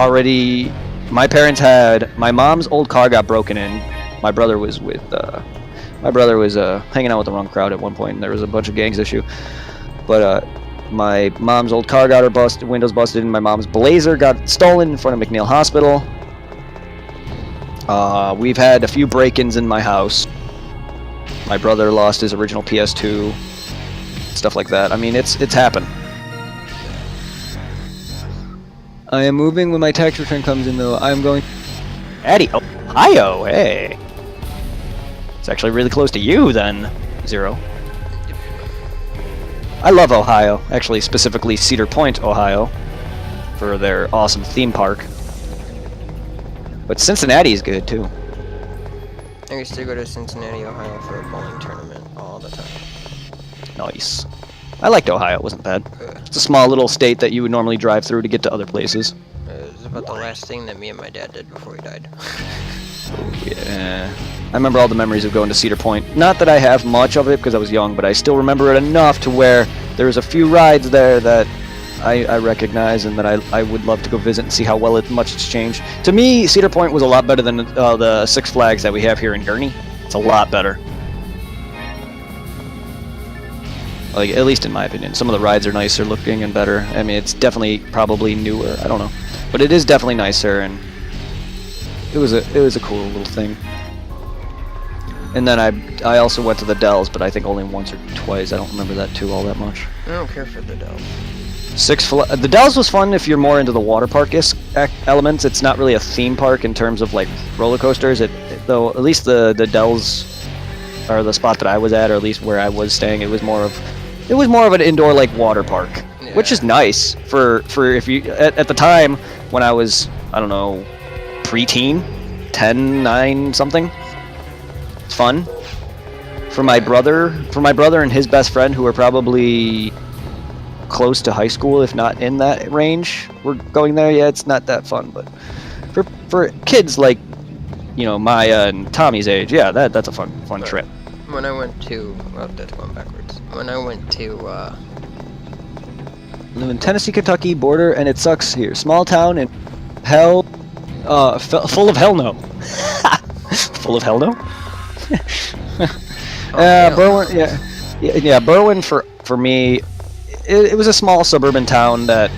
had, my mom's old car got broken in. My brother was hanging out with the wrong crowd at one point, and there was a bunch of gangs issue. But, my mom's old car got her windows busted, and my mom's Blazer got stolen in front of McNeil Hospital. We've had a few break-ins in my house. My brother lost his original PS2. Stuff like that. I mean, it's happened. I am moving when my tax return comes in, though. I'm going... Eddie, Ohio, hey. It's actually really close to you, then, Zero. I love Ohio. Actually, specifically Cedar Point, Ohio, for their awesome theme park. But Cincinnati is good, too. I used to go to Cincinnati, Ohio for a bowling tournament all the time. Nice. I liked Ohio. It wasn't bad. It's a small little state that you would normally drive through to get to other places. It was about the last thing that me and my dad did before he died. Oh, yeah. I remember all the memories of going to Cedar Point. Not that I have much of it because I was young, but I still remember it enough to where there was a few rides there that I recognize and that I would love to go visit and see how much it's changed. To me, Cedar Point was a lot better than the Six Flags that we have here in Gurney. It's a lot better. Like, at least in my opinion. Some of the rides are nicer looking and better. I mean, it's definitely probably newer. I don't know. But it is definitely nicer, and it was a cool little thing. And then I also went to the Dells, but I think only once or twice. I don't remember that too all that much. I don't care for the Dells. The Dells was fun if you're more into the water park elements. It's not really a theme park in terms of like roller coasters. Though at least the Dells, or the spot that I was at, or at least where I was staying, it was more of an indoor like water park, yeah. Which is nice for if you at the time when I was, I don't know, preteen, 10, 9 something. It's fun. For my brother and his best friend, who are probably close to high school, if not in that range, we're going there. Yeah, it's not that fun, but for kids like, you know, Maya and Tommy's age, yeah, that's a fun trip. When I went to, well, that's going backwards. When I went to, live in Tennessee, Kentucky border, and it sucks here. Small town in hell. Full of hell no. Full of hell no. Berwyn, yeah. Berwyn for me, it was a small suburban town that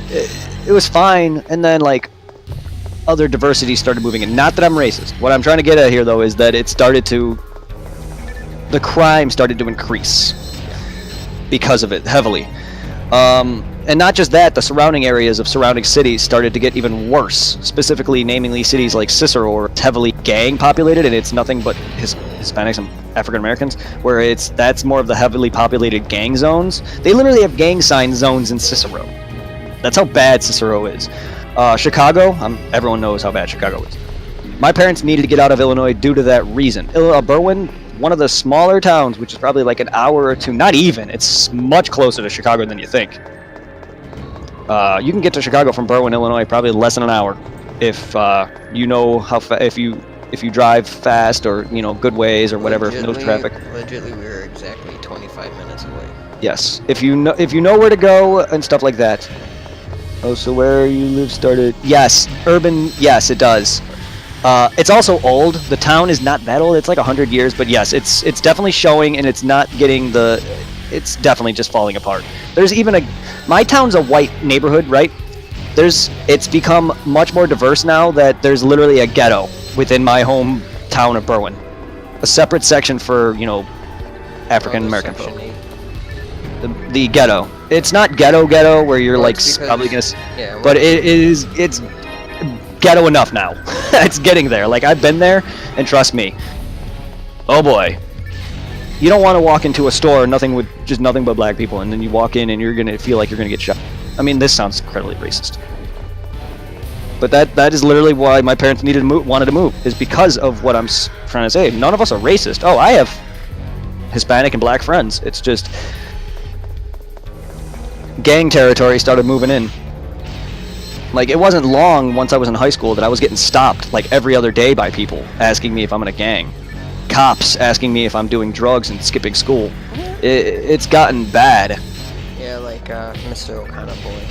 it was fine, and then like other diversity started moving in. Not that I'm racist. What I'm trying to get at here though is that the crime started to increase because of it heavily. And not just that, the surrounding areas of surrounding cities started to get even worse. Specifically, namely cities like Cicero are heavily gang populated, and it's nothing but Hispanics and African Americans, where that's more of the heavily populated gang zones. They literally have gang sign zones in Cicero. That's how bad Cicero is. Chicago, everyone knows how bad Chicago is. My parents needed to get out of Illinois due to that reason. Berwyn, one of the smaller towns, which is probably like an hour or two, not even, it's much closer to Chicago than you think. You can get to Chicago from Berwyn, Illinois, probably less than an hour, if you know how if you drive fast or good ways or whatever, no traffic. Legitimately, we were exactly 25 minutes away. Yes, if you know where to go and stuff like that. Oh, so where you live started? Yes, urban. Yes, it does. It's also old. The town is not that old. It's like 100 years, but yes, it's definitely showing, and it's not getting the. It's definitely just falling apart. There's even my town's a white neighborhood, right? It's become much more diverse now that there's literally a ghetto within my hometown of Berwyn, a separate section for African American folk. The ghetto. It's not ghetto where you're like probably gonna. Yeah, but it's ghetto enough now. It's getting there. Like I've been there, and trust me. Oh boy. You don't want to walk into a store nothing but black people, and then you walk in and you're gonna feel like you're gonna get shot. I mean, this sounds incredibly racist, but that is literally why my parents wanted to move, is because of what I'm trying to say. None of us are racist. Oh, I have Hispanic and black friends. It's just gang territory started moving in. Like it wasn't long once I was in high school that I was getting stopped like every other day by people asking me if I'm in a gang. Cops asking me if I'm doing drugs and skipping school. It's gotten bad. Yeah, like Mr. O'Connor boy.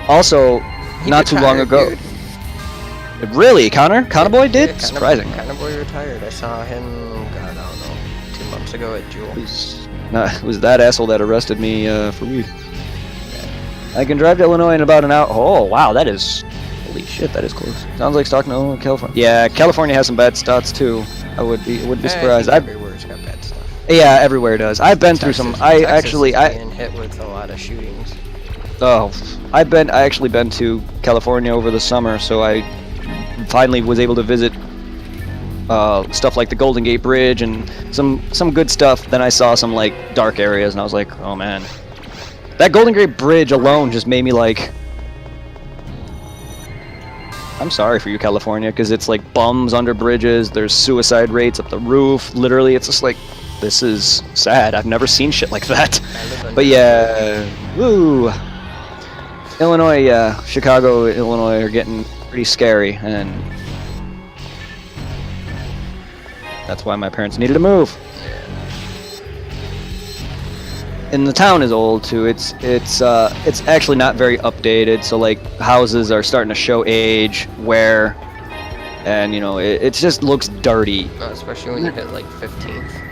Also, not too long ago. Dude. Really, Connor boy did? Yeah, surprising. Connor boy retired. I saw him. God, I don't know, 2 months ago at Jewel. It was that asshole that arrested me for weed. I can drive to Illinois in about an hour. Oh wow, that is. Holy shit, that is close. Sounds like Stockton, California. Yeah, California has some bad spots too. I would be surprised. Everywhere's got bad stuff. Yeah, everywhere does. I've been through some. Texas is being hit with a lot of shootings. Oh, I actually been to California over the summer, so I finally was able to visit stuff like the Golden Gate Bridge and some good stuff. Then I saw some like dark areas, and I was like, oh man, that Golden Gate Bridge alone just made me like. I'm sorry for you, California, because it's like bums under bridges, there's suicide rates up the roof, literally, it's just like, this is sad. I've never seen shit like that. But yeah, woo! Illinois, Chicago, Illinois are getting pretty scary, and that's why my parents needed to move. And the town is old too. It's actually not very updated. So like houses are starting to show age, wear, and it just looks dirty. Especially when you hit like 15th.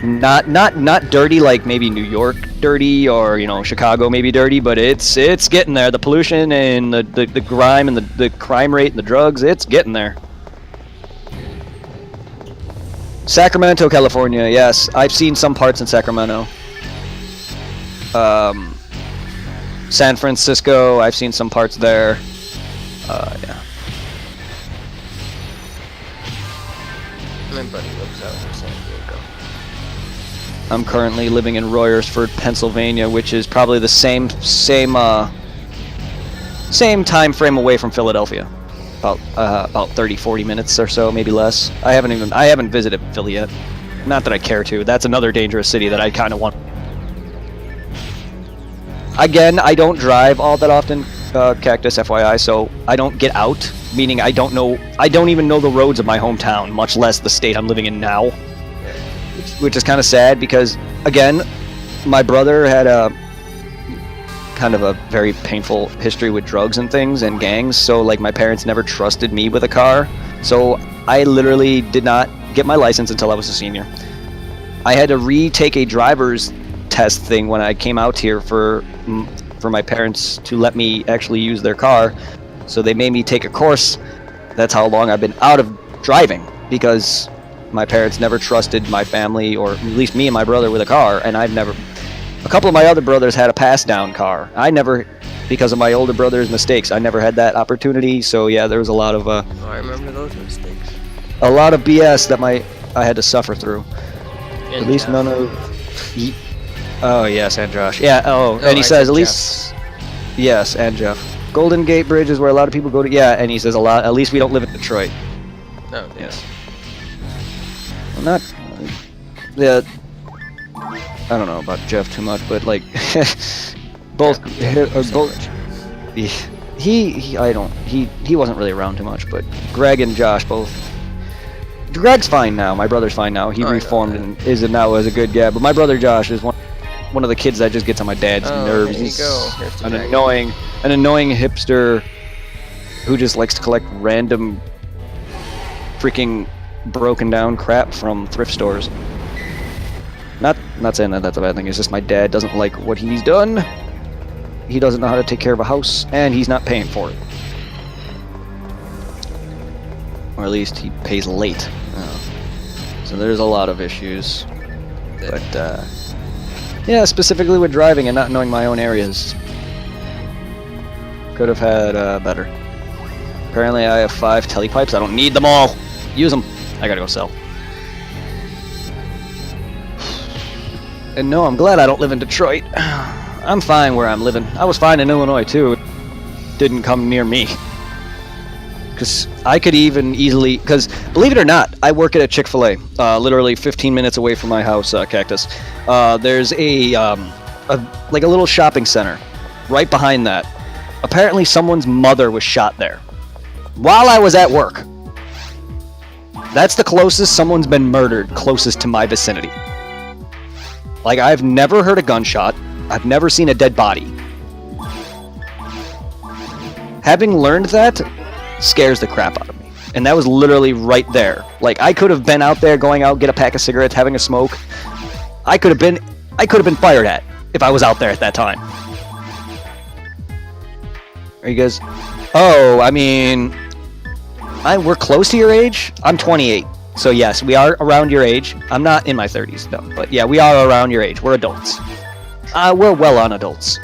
Not dirty like maybe New York dirty or Chicago maybe dirty, but it's getting there. The pollution and the grime and the crime rate and the drugs, it's getting there. Sacramento, California. Yes, I've seen some parts in Sacramento. San Francisco, I've seen some parts there. Yeah. My buddy lives out in San Diego. I'm currently living in Royersford, Pennsylvania, which is probably the same time frame away from Philadelphia. About 30-40 minutes or so, maybe less. I haven't visited Philly yet. Not that I care to. That's another dangerous city that I kind of want. Again, I don't drive all that often, Cactus, FYI, so I don't get out, meaning I don't even know the roads of my hometown, much less the state I'm living in now, which is kind of sad because, again, my brother had kind of a very painful history with drugs and things and gangs, so like my parents never trusted me with a car. So I literally did not get my license until I was a senior. I had to retake a driver's test thing when I came out here for my parents to let me actually use their car. So they made me take a course. That's how long I've been out of driving, because my parents never trusted my family, or at least me and my brother, with a car, and I've never. A couple of my other brothers had a pass-down car. I never, because of my older brother's mistakes, I never had that opportunity. So yeah, there was a lot of I remember those mistakes. a lot of BS that I had to suffer through. And At least Jeff. none of. Oh yes, and Josh. Yeah. Oh, and he I says said at least. Yes, and Jeff. Golden Gate Bridge is where a lot of people go to. Yeah, and he says a lot. At least we don't live in Detroit. No, Yes. Well, not. Yeah. I don't know about Jeff too much, but like, both. Both. He wasn't really around too much, but Greg and Josh both. Greg's fine now. My brother's fine now. He Oh, I know reformed that. and is now as a good guy. But my brother Josh is one of the kids that just gets on my dad's nerves. Here you He's go. Here's the an dragon. annoying hipster who just likes to collect random freaking broken down crap from thrift stores. Not saying that that's a bad thing. It's just my dad doesn't like what he's done. He doesn't know how to take care of a house, and he's not paying for it. Or at least he pays late. So there's a lot of issues. But yeah, specifically with driving and not knowing my own areas. Could have had better. Apparently I have 5 telepipes. I don't need them all. Use them. I gotta go sell. And no, I'm glad I don't live in Detroit. I'm fine where I'm living. I was fine in Illinois too. It didn't come near me. Because I could even easily, because believe it or not, I work at a Chick-fil-A, literally 15 minutes away from my house, Cactus. There's a little shopping center right behind that. Apparently someone's mother was shot there while I was at work. That's the closest someone's been murdered, closest to my vicinity. Like, I've never heard a gunshot. I've never seen a dead body. Having learned that scares the crap out of me. And that was literally right there. Like, I could have been out there going out, get a pack of cigarettes, having a smoke. I could have been fired at if I was out there at that time. Are you guys? Oh, I mean, we're close to your age. I'm 28. So yes, we are around your age. I'm not in my 30s though, but yeah, we are around your age. We're adults. We're well on adults.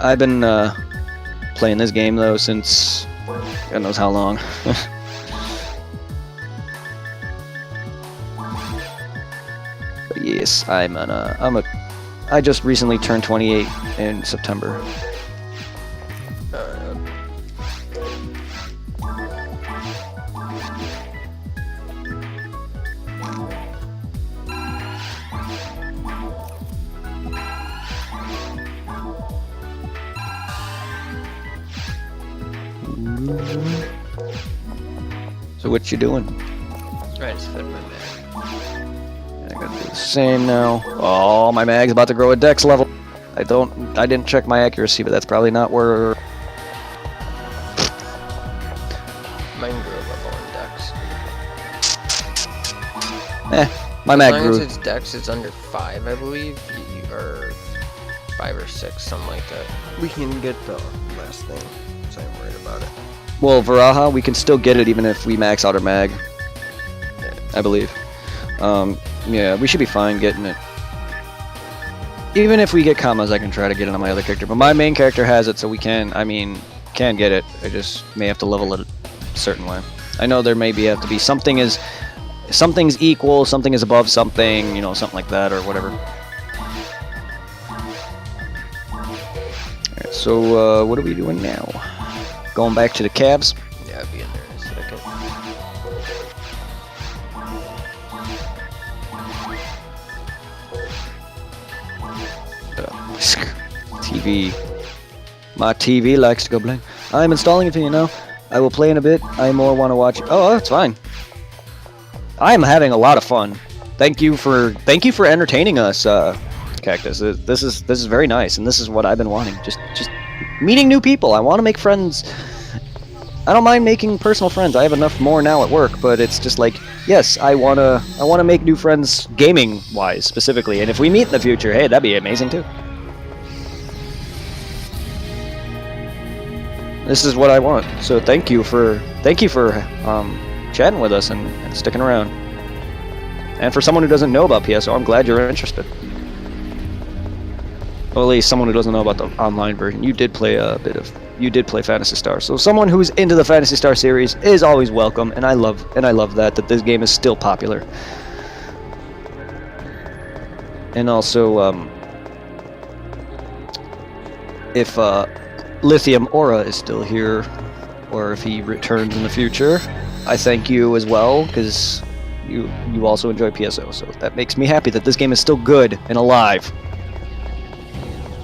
I've been playing this game though since God knows how long. But yes, I just recently turned 28 in September. So what you doing? I just fed my bag. I gotta do the same now. Oh, my mag's about to grow a dex level. I didn't check my accuracy, but that's probably not where. Mine grew a level in dex. My mag As long grew. as its dex is under 5, I believe, or 5 or 6, something like that. We can get the last thing, so I'm worried about it. Well, Varaha, we can still get it even if we max out our mag. I believe. Yeah, we should be fine getting it. Even if we get commas, I can try to get it on my other character. But my main character has it, so we can get it. I just may have to level it a certain way. I know there may have to be something's equal, something is above something, something like that, or whatever. Alright, so what are we doing now? Going back to the cabs? Yeah, I'll be in there in a second. TV. My TV likes to go blank. I'm installing it for you now. I will play in a bit. I more want to watch. Oh, that's fine. I am having a lot of fun. Thank you for entertaining us, Cactus. This is very nice, and this is what I've been wanting. Just meeting new people. I want to make friends. I don't mind making personal friends. I have enough more now at work, but it's just like, yes, I wanna make new friends gaming wise specifically. And if we meet in the future, hey, that'd be amazing too. This is what I want. So thank you for chatting with us and sticking around. And for someone who doesn't know about PSO, I'm glad you're interested. Well, at least someone who doesn't know about the online version. You did play Phantasy Star. So someone who's into the Phantasy Star series is always welcome, and I love that this game is still popular. And also, if Lithium Aura is still here, or if he returns in the future, I thank you as well, because you also enjoy PSO, so that makes me happy that this game is still good and alive.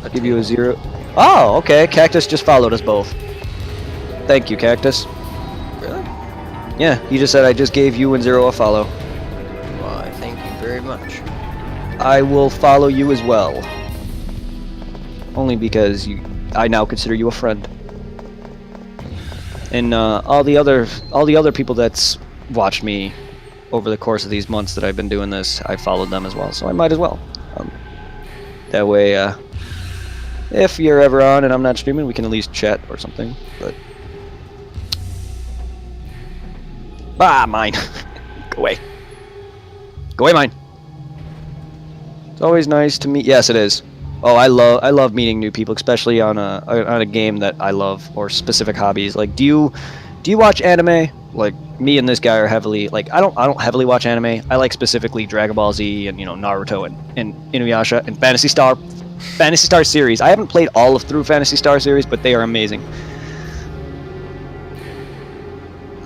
I'll give you a 0. Oh, okay. Cactus just followed us both. Thank you, Cactus. Really? Yeah, he just said I just gave you and Zero a follow. Well, I thank you very much. I will follow you as well. Only because I now consider you a friend. And all the other people that's watched me over the course of these months that I've been doing this, I followed them as well, so I might as well. That way, if you're ever on and I'm not streaming, we can at least chat or something, but... mine! Go away. Go away, mine! It's always nice to meet... Yes, it is. Oh, I love meeting new people, especially on a game that I love, or specific hobbies. Like, do you watch anime? Like, me and this guy are heavily... Like, I don't heavily watch anime. I like specifically Dragon Ball Z and, Naruto and Inuyasha and Phantasy Star series. I haven't played all through Phantasy Star series, but they are amazing.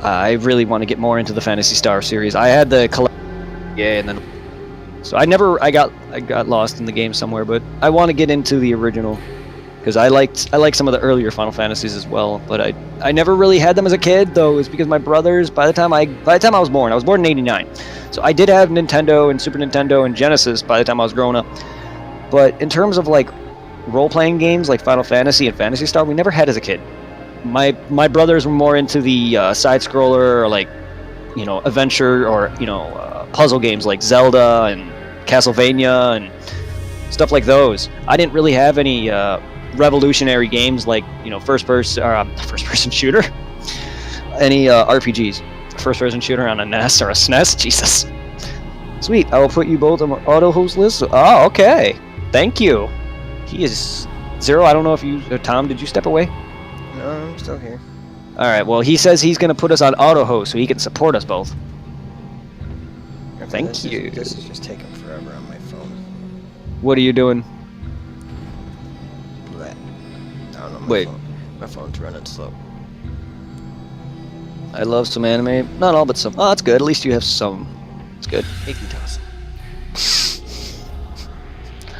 I really want to get more into the Phantasy Star series. I had the and then so I got lost in the game somewhere, but I want to get into the original because I like some of the earlier Final Fantasies as well, but I never really had them as a kid, though. It's because my brothers, by the time I was born in '89, so I did have Nintendo and Super Nintendo and Genesis by the time I was growing up. But in terms of like role-playing games like Final Fantasy and Phantasy Star, we never had as a kid. My brothers were more into the side-scroller or like adventure or puzzle games like Zelda and Castlevania and stuff like those. I didn't really have any revolutionary games like first-person shooter, any RPGs, first-person shooter on a NES or a SNES. Jesus, sweet. I will put you both on my auto host list. Oh, okay. Thank you. He is Zero. I don't know if you, Tom, did you step away? No, I'm still here. All right. Well, he says he's gonna put us on auto host so he can support us both. Okay, Thank you. This is just taking forever on my phone. What are you doing? Blech. I don't know. Wait. My phone's running slow. I love some anime. Not all, but some. Oh, that's good. At least you have some. It's good. 80,000.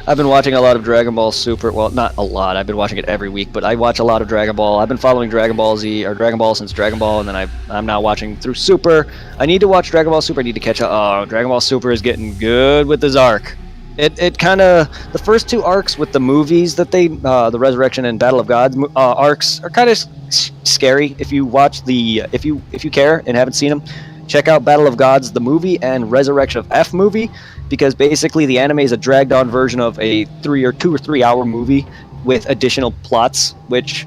I've been watching a lot of Dragon Ball Super. Well, not a lot. I've been watching it every week, but I watch a lot of Dragon Ball. I've been following Dragon Ball Z or Dragon Ball since Dragon Ball, and then I'm now watching through Super. I need to watch Dragon Ball Super. I need to catch up. Oh, Dragon Ball Super is getting good with this arc. It kind of, the first two arcs with the movies that they, the Resurrection and Battle of Gods arcs are kind of scary. If you watch if you care and haven't seen them, check out Battle of Gods the movie and Resurrection of F movie. Because basically the anime is a dragged-on version of a 2 or 3 hour movie with additional plots, which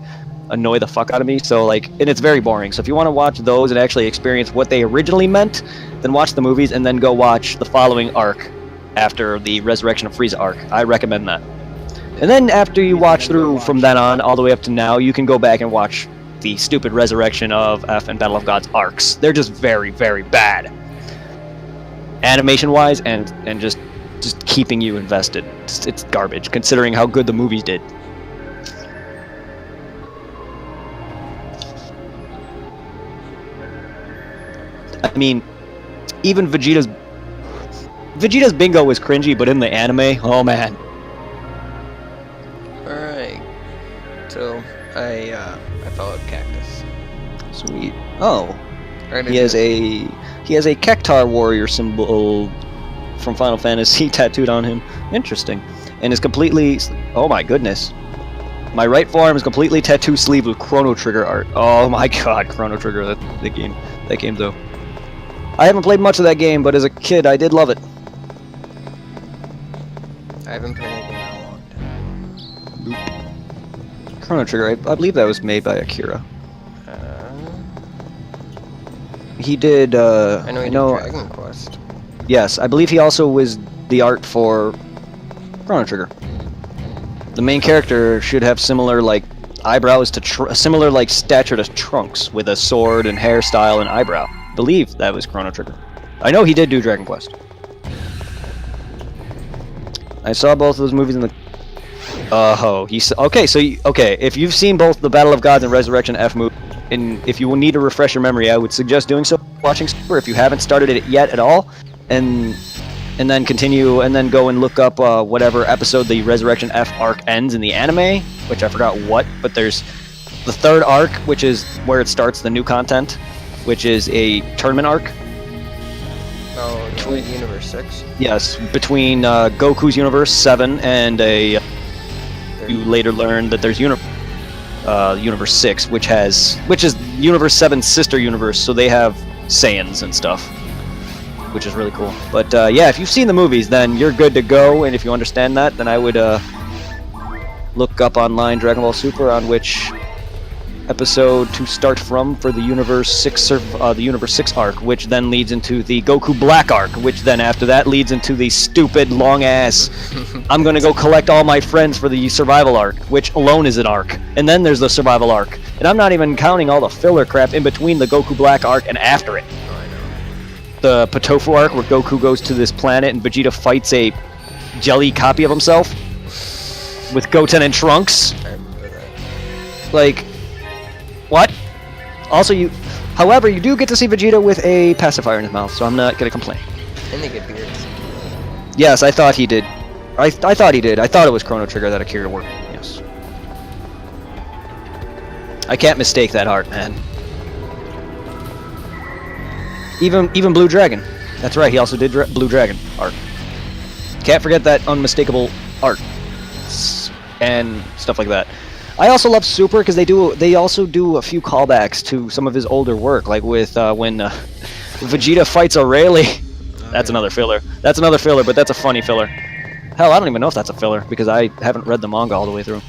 annoy the fuck out of me. So and it's very boring. So if you want to watch those and actually experience what they originally meant, then watch the movies and then go watch the following arc after the Resurrection of Frieza arc. I recommend that. And then after you watch through from then on all the way up to now, you can go back and watch the stupid Resurrection of F and Battle of Gods arcs. They're just very, very bad. Animation wise and just keeping you invested. It's garbage considering how good the movies did. I mean, even Vegeta's bingo was cringy, but in the anime, oh man. Alright. So I followed Cactus. Sweet. Oh. Right, He has a Cactar warrior symbol from Final Fantasy tattooed on him. Interesting. and is completely. Oh my goodness. My right forearm is completely tattoo sleeved with Chrono Trigger art. Oh my god, Chrono Trigger, that game though. I haven't played much of that game, but as a kid, I did love it. I haven't played anything in a long time. Nope. Chrono Trigger, I believe that was made by Akira. He did, I know he did Dragon Quest. Yes, I believe he also was the art for Chrono Trigger. The main character should have similar, like, eyebrows to similar, like, stature to Trunks, with a sword and hairstyle and eyebrow. I believe that was Chrono Trigger. I know he did do Dragon Quest. I saw both of those movies in the... Okay, so if you've seen both the Battle of Gods and Resurrection F movie, and if you will need to refresh your memory, I would suggest doing so, watching Super if you haven't started it yet at all, and then continue, and then go and look up whatever episode the Resurrection F arc ends in the anime, which I forgot what, but there's the third arc, which is where it starts the new content, which is a tournament arc. Oh, between Universe 6? Yes, between Goku's Universe 7 and you later learn that there's Universe 6, which is Universe 7's sister universe, so they have Saiyans and stuff, which is really cool. But yeah, if you've seen the movies, then you're good to go, and if you understand that, then I would look up online Dragon Ball Super on which episode to start from for the Universe 6 arc, which then leads into the Goku Black arc, which then after that leads into the stupid long ass I'm gonna go collect all my friends for the survival arc, which alone is an arc, and then there's the survival arc, and I'm not even counting all the filler crap in between the Goku Black arc and after it. Oh, I know. The Patofu arc, where Goku goes to this planet and Vegeta fights a jelly copy of himself with Goten and Trunks. I remember that. Like, what? Also, however, you do get to see Vegeta with a pacifier in his mouth, so I'm not gonna complain. And they get beards. Yes, I thought he did. I thought he did. I thought it was Chrono Trigger that Akira worked. Yes. I can't mistake that art, man. Even Blue Dragon. That's right. He also did Blue Dragon art. Can't forget that unmistakable art and stuff like that. I also love Super because they also do a few callbacks to some of his older work, like with when Vegeta fights Aurelie. That's another filler. That's another filler, but that's a funny filler. Hell, I don't even know if that's a filler because I haven't read the manga all the way through.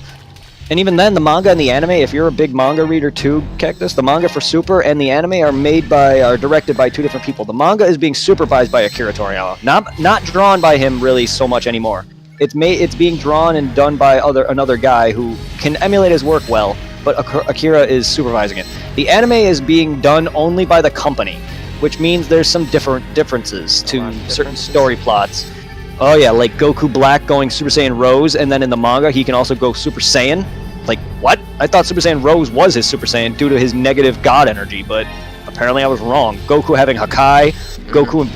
And even then, the manga and the anime, if you're a big manga reader too, Cactus, the manga for Super and the anime are directed by two different people. The manga is being supervised by Akira Toriyama, not drawn by him really so much anymore. It's being drawn and done by another guy who can emulate his work well, but Akira is supervising it. The anime is being done only by the company, which means there's some differences to certain story plots. Oh yeah, like Goku Black going Super Saiyan Rose, and then in the manga he can also go Super Saiyan. Like, what? I thought Super Saiyan Rose was his Super Saiyan due to his negative god energy, but apparently I was wrong. Goku having Hakai, Goku and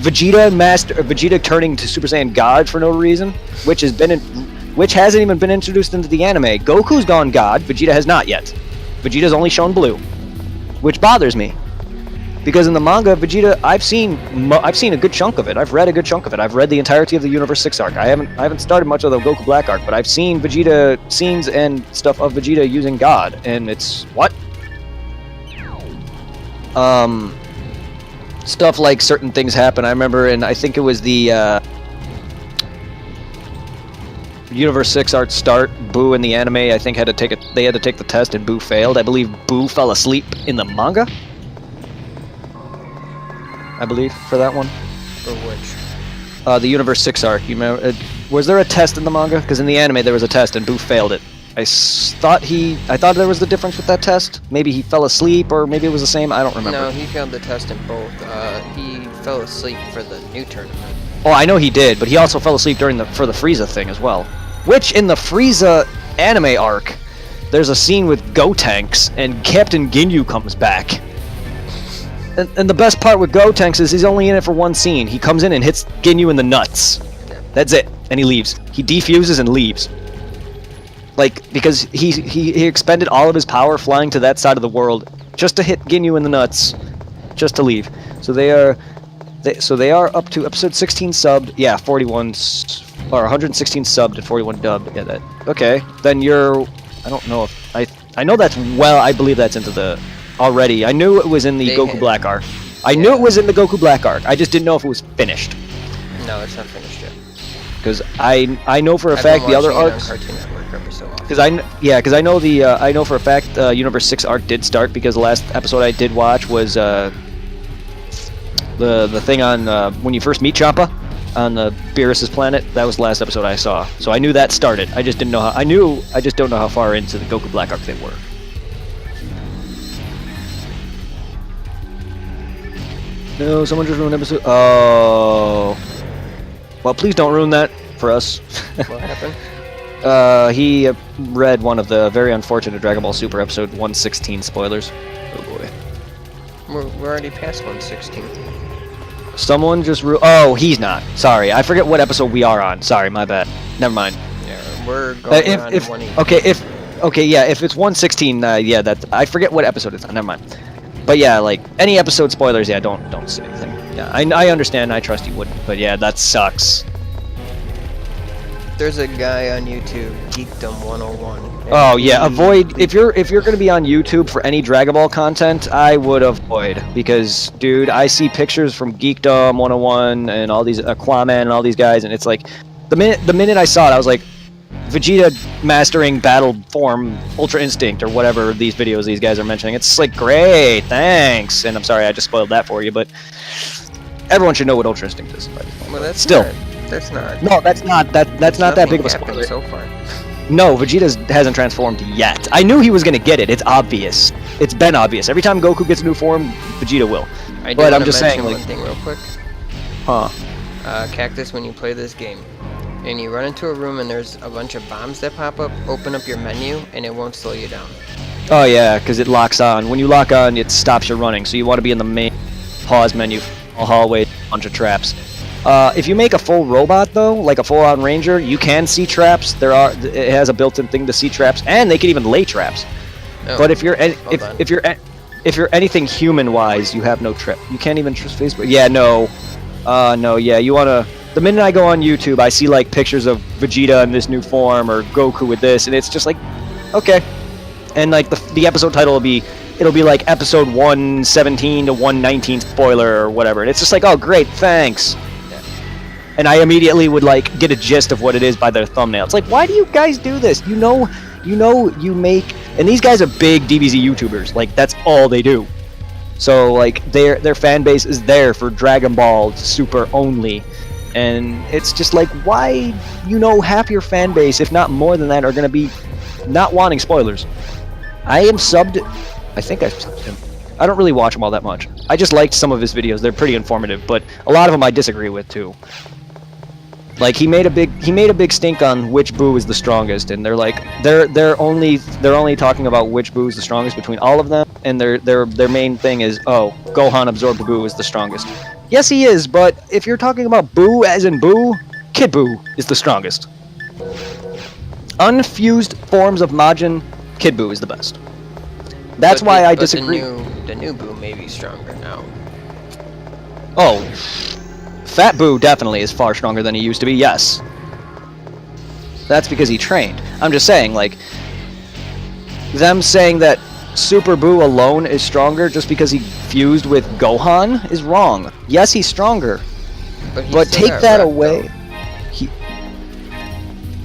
Vegeta turning to Super Saiyan God for no reason, which hasn't even been introduced into the anime. Goku's gone God, Vegeta has not yet. Vegeta's only shown blue, which bothers me. Because in the manga, Vegeta, I've seen a good chunk of it. I've read a good chunk of it. I've read the entirety of the Universe 6 arc. I haven't started much of the Goku Black arc, but I've seen Vegeta scenes and stuff of Vegeta using God, and it's what? Stuff like certain things happen. I remember, and I think it was the Universe 6 art start. Boo in the anime, I think they had to take the test, and Boo failed. I believe Boo fell asleep in the manga. I believe, for that one. For which? The Universe 6 arc. You remember? Was there a test in the manga? Because in the anime there was a test and Boo failed it. I thought there was the difference with that test. Maybe he fell asleep, or maybe it was the same. I don't remember. No, he failed the test in both. He fell asleep for the new tournament. Oh, I know he did, but he also fell asleep for the Frieza thing as well. Which, in the Frieza anime arc, there's a scene with Gotenks, and Captain Ginyu comes back. And the best part with Gotenks is he's only in it for one scene. He comes in and hits Ginyu in the nuts. That's it. And he leaves. He defuses and leaves. Like, because he expended all of his power flying to that side of the world just to hit Ginyu in the nuts, just to leave. So they are up to episode 16 subbed. Yeah, 41 or 116 subbed and 41 dubbed. Yeah, that. Okay, then you're. I don't know if I know that's well. I believe that's into the already. I knew it was in the Goku Black arc. I knew it was in the Goku Black arc. I just didn't know if it was finished. No, it's not finished yet. Because I know for a fact the other arcs. Because I know the I know for a fact Universe 6 arc did start because the last episode I did watch was the thing on when you first meet Champa on the Beerus's planet. That was the last episode I saw. So I knew that started. I just didn't know how. I just don't know how far into the Goku Black arc they were. No, someone just ruined episode. Oh. Well, please don't ruin that for us. What happened? He read one of the very unfortunate Dragon Ball Super episode 116 spoilers. Oh boy. We're already past 116. Someone just oh, he's not. Sorry, I forget what episode we are on. Sorry, my bad. Never mind. Yeah, we're going on 118. If it's 116, yeah, I forget what episode it's on. Never mind. But yeah, like any episode spoilers, yeah, don't say anything. Yeah, I understand. I trust you wouldn't, but yeah, that sucks. There's a guy on YouTube, Geekdom101. Oh yeah, avoid if you're gonna be on YouTube for any Dragon Ball content, I would avoid because dude, I see pictures from Geekdom101 and all these Aquaman and all these guys, and it's like the minute I saw it, I was like, Vegeta mastering battle form Ultra Instinct or whatever these videos these guys are mentioning. It's like great, thanks. And I'm sorry I just spoiled that for you, but everyone should know what Ultra Instinct is. Well, that's still. That's not. No, that's not that big of a spoiler. So far. No, Vegeta hasn't transformed yet. I knew he was gonna get it. It's obvious. It's been obvious. Every time Goku gets a new form, Vegeta will. But I'm just saying, like, one thing real quick. Huh? Cactus, when you play this game, and you run into a room and there's a bunch of bombs that pop up, open up your menu and it won't slow you down. Oh yeah, because it locks on. When you lock on, it stops your running. So you want to be in the main pause menu, a hallway, a bunch of traps. If you make a full robot though, like a full-on ranger, you can see traps. It has a built-in thing to see traps, and they can even lay traps. Oh, but if you're anything human-wise, you have no trap. You can't even trust Facebook. Yeah, no, no, yeah. You wanna. The minute I go on YouTube, I see like pictures of Vegeta in this new form or Goku with this, and it's just like, okay. And like the episode title will be. It'll be like episode 117 to 119 spoiler or whatever, and it's just like, oh great, thanks. And I immediately would like get a gist of what it is by their thumbnail. It's like, why do you guys do this? You know, you make, and these guys are big DBZ YouTubers. Like that's all they do. So like their fan base is there for Dragon Ball Super only, and it's just like, why, half your fan base, if not more than that, are gonna be not wanting spoilers. I am subbed. I think I've subbed him. I don't really watch him all that much. I just liked some of his videos. They're pretty informative, but a lot of them I disagree with too. Like he made a big stink on which Buu is the strongest, and they're like they're only talking about which Buu is the strongest between all of them, and their main thing is, oh, Gohan absorbed Buu is the strongest. Yes, he is, but if you're talking about Buu as in Buu, Kid Buu is the strongest. Unfused forms of Majin, Kid Buu is the best. That's why I disagree. The new Buu may be stronger now. Oh. Fat Buu definitely is far stronger than he used to be, yes. That's because he trained. I'm just saying, like, them saying that Super Buu alone is stronger just because he fused with Gohan is wrong. Yes, he's stronger. But take that away.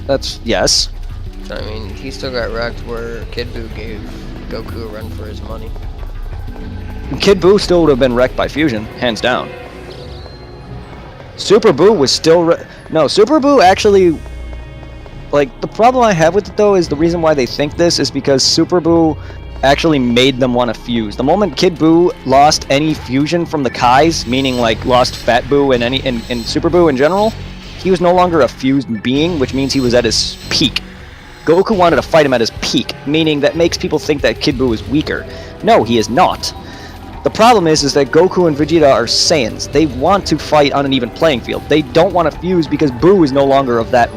That's, yes. I mean, he still got wrecked where Kid Buu gave Goku a run for his money. Kid Buu still would have been wrecked by fusion, hands down. Super Buu was still no, Super Buu actually, like, the problem I have with it though is the reason why they think this is because Super Buu actually made them want to fuse. The moment Kid Buu lost any fusion from the Kais, meaning like lost Fat Buu and Super Buu in general, he was no longer a fused being, which means he was at his peak. Goku wanted to fight him at his peak, meaning that makes people think that Kid Buu is weaker. No, he is not. The problem is that Goku and Vegeta are Saiyans. They want to fight on an even playing field. They don't want to fuse because Buu is no longer of that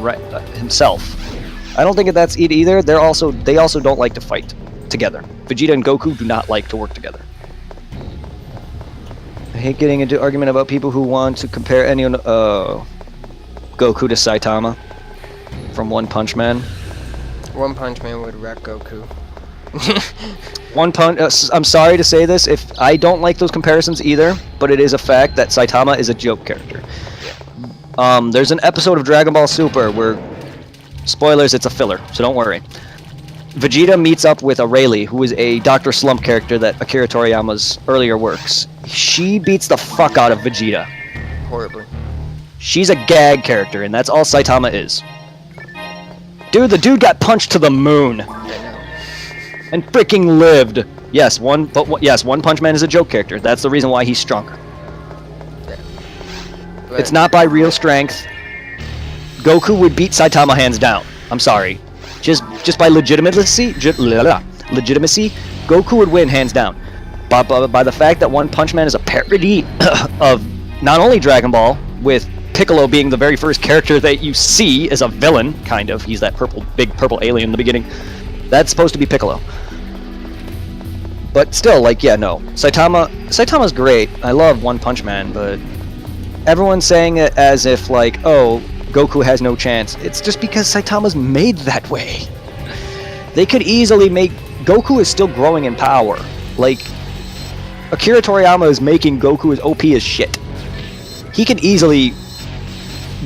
himself. I don't think that's it either. They also don't like to fight together. Vegeta and Goku do not like to work together. I hate getting into argument about people who want to compare any. Goku to Saitama from One Punch Man. One Punch Man would wreck Goku. One Punch. I'm sorry to say this, if I don't like those comparisons either, but it is a fact that Saitama is a joke character. There's an episode of Dragon Ball Super where, spoilers, it's a filler, so don't worry. Vegeta meets up with Rayleigh, who is a Dr. Slump character that Akira Toriyama's earlier works. She beats the fuck out of Vegeta. Horribly. She's a gag character, and that's all Saitama is. Dude, the dude got punched to the moon. I know. And freaking lived. Yes, One Punch Man is a joke character. That's the reason why he's stronger. But It's not by real strength. Goku would beat Saitama hands down. I'm sorry. Just by legitimacy, Goku would win hands down. But by the fact that One Punch Man is a parody of not only Dragon Ball, with Piccolo being the very first character that you see as a villain, kind of. He's that big purple alien in the beginning. That's supposed to be Piccolo. But still, like, yeah, no. Saitama's great. I love One Punch Man, but everyone's saying it as if, like, oh, Goku has no chance. It's just because Saitama's made that way. They could easily make... Goku is still growing in power. Like, Akira Toriyama is making Goku as OP as shit. He could easily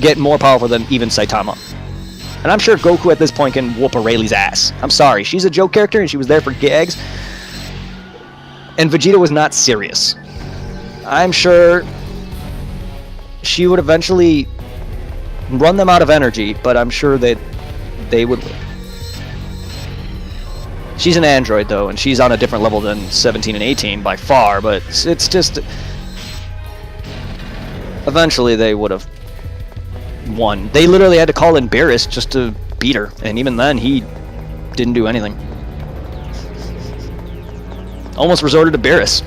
get more powerful than even Saitama. And I'm sure Goku at this point can whoop a Rayleigh's ass. I'm sorry, she's a joke character and she was there for gags. And Vegeta was not serious. I'm sure she would eventually run them out of energy, but I'm sure that they would win. She's an android, though, and she's on a different level than 17 and 18 by far, but it's just... Eventually, they would have won. They literally had to call in Beerus just to beat her, and even then, he didn't do anything. Almost resorted to Beerus.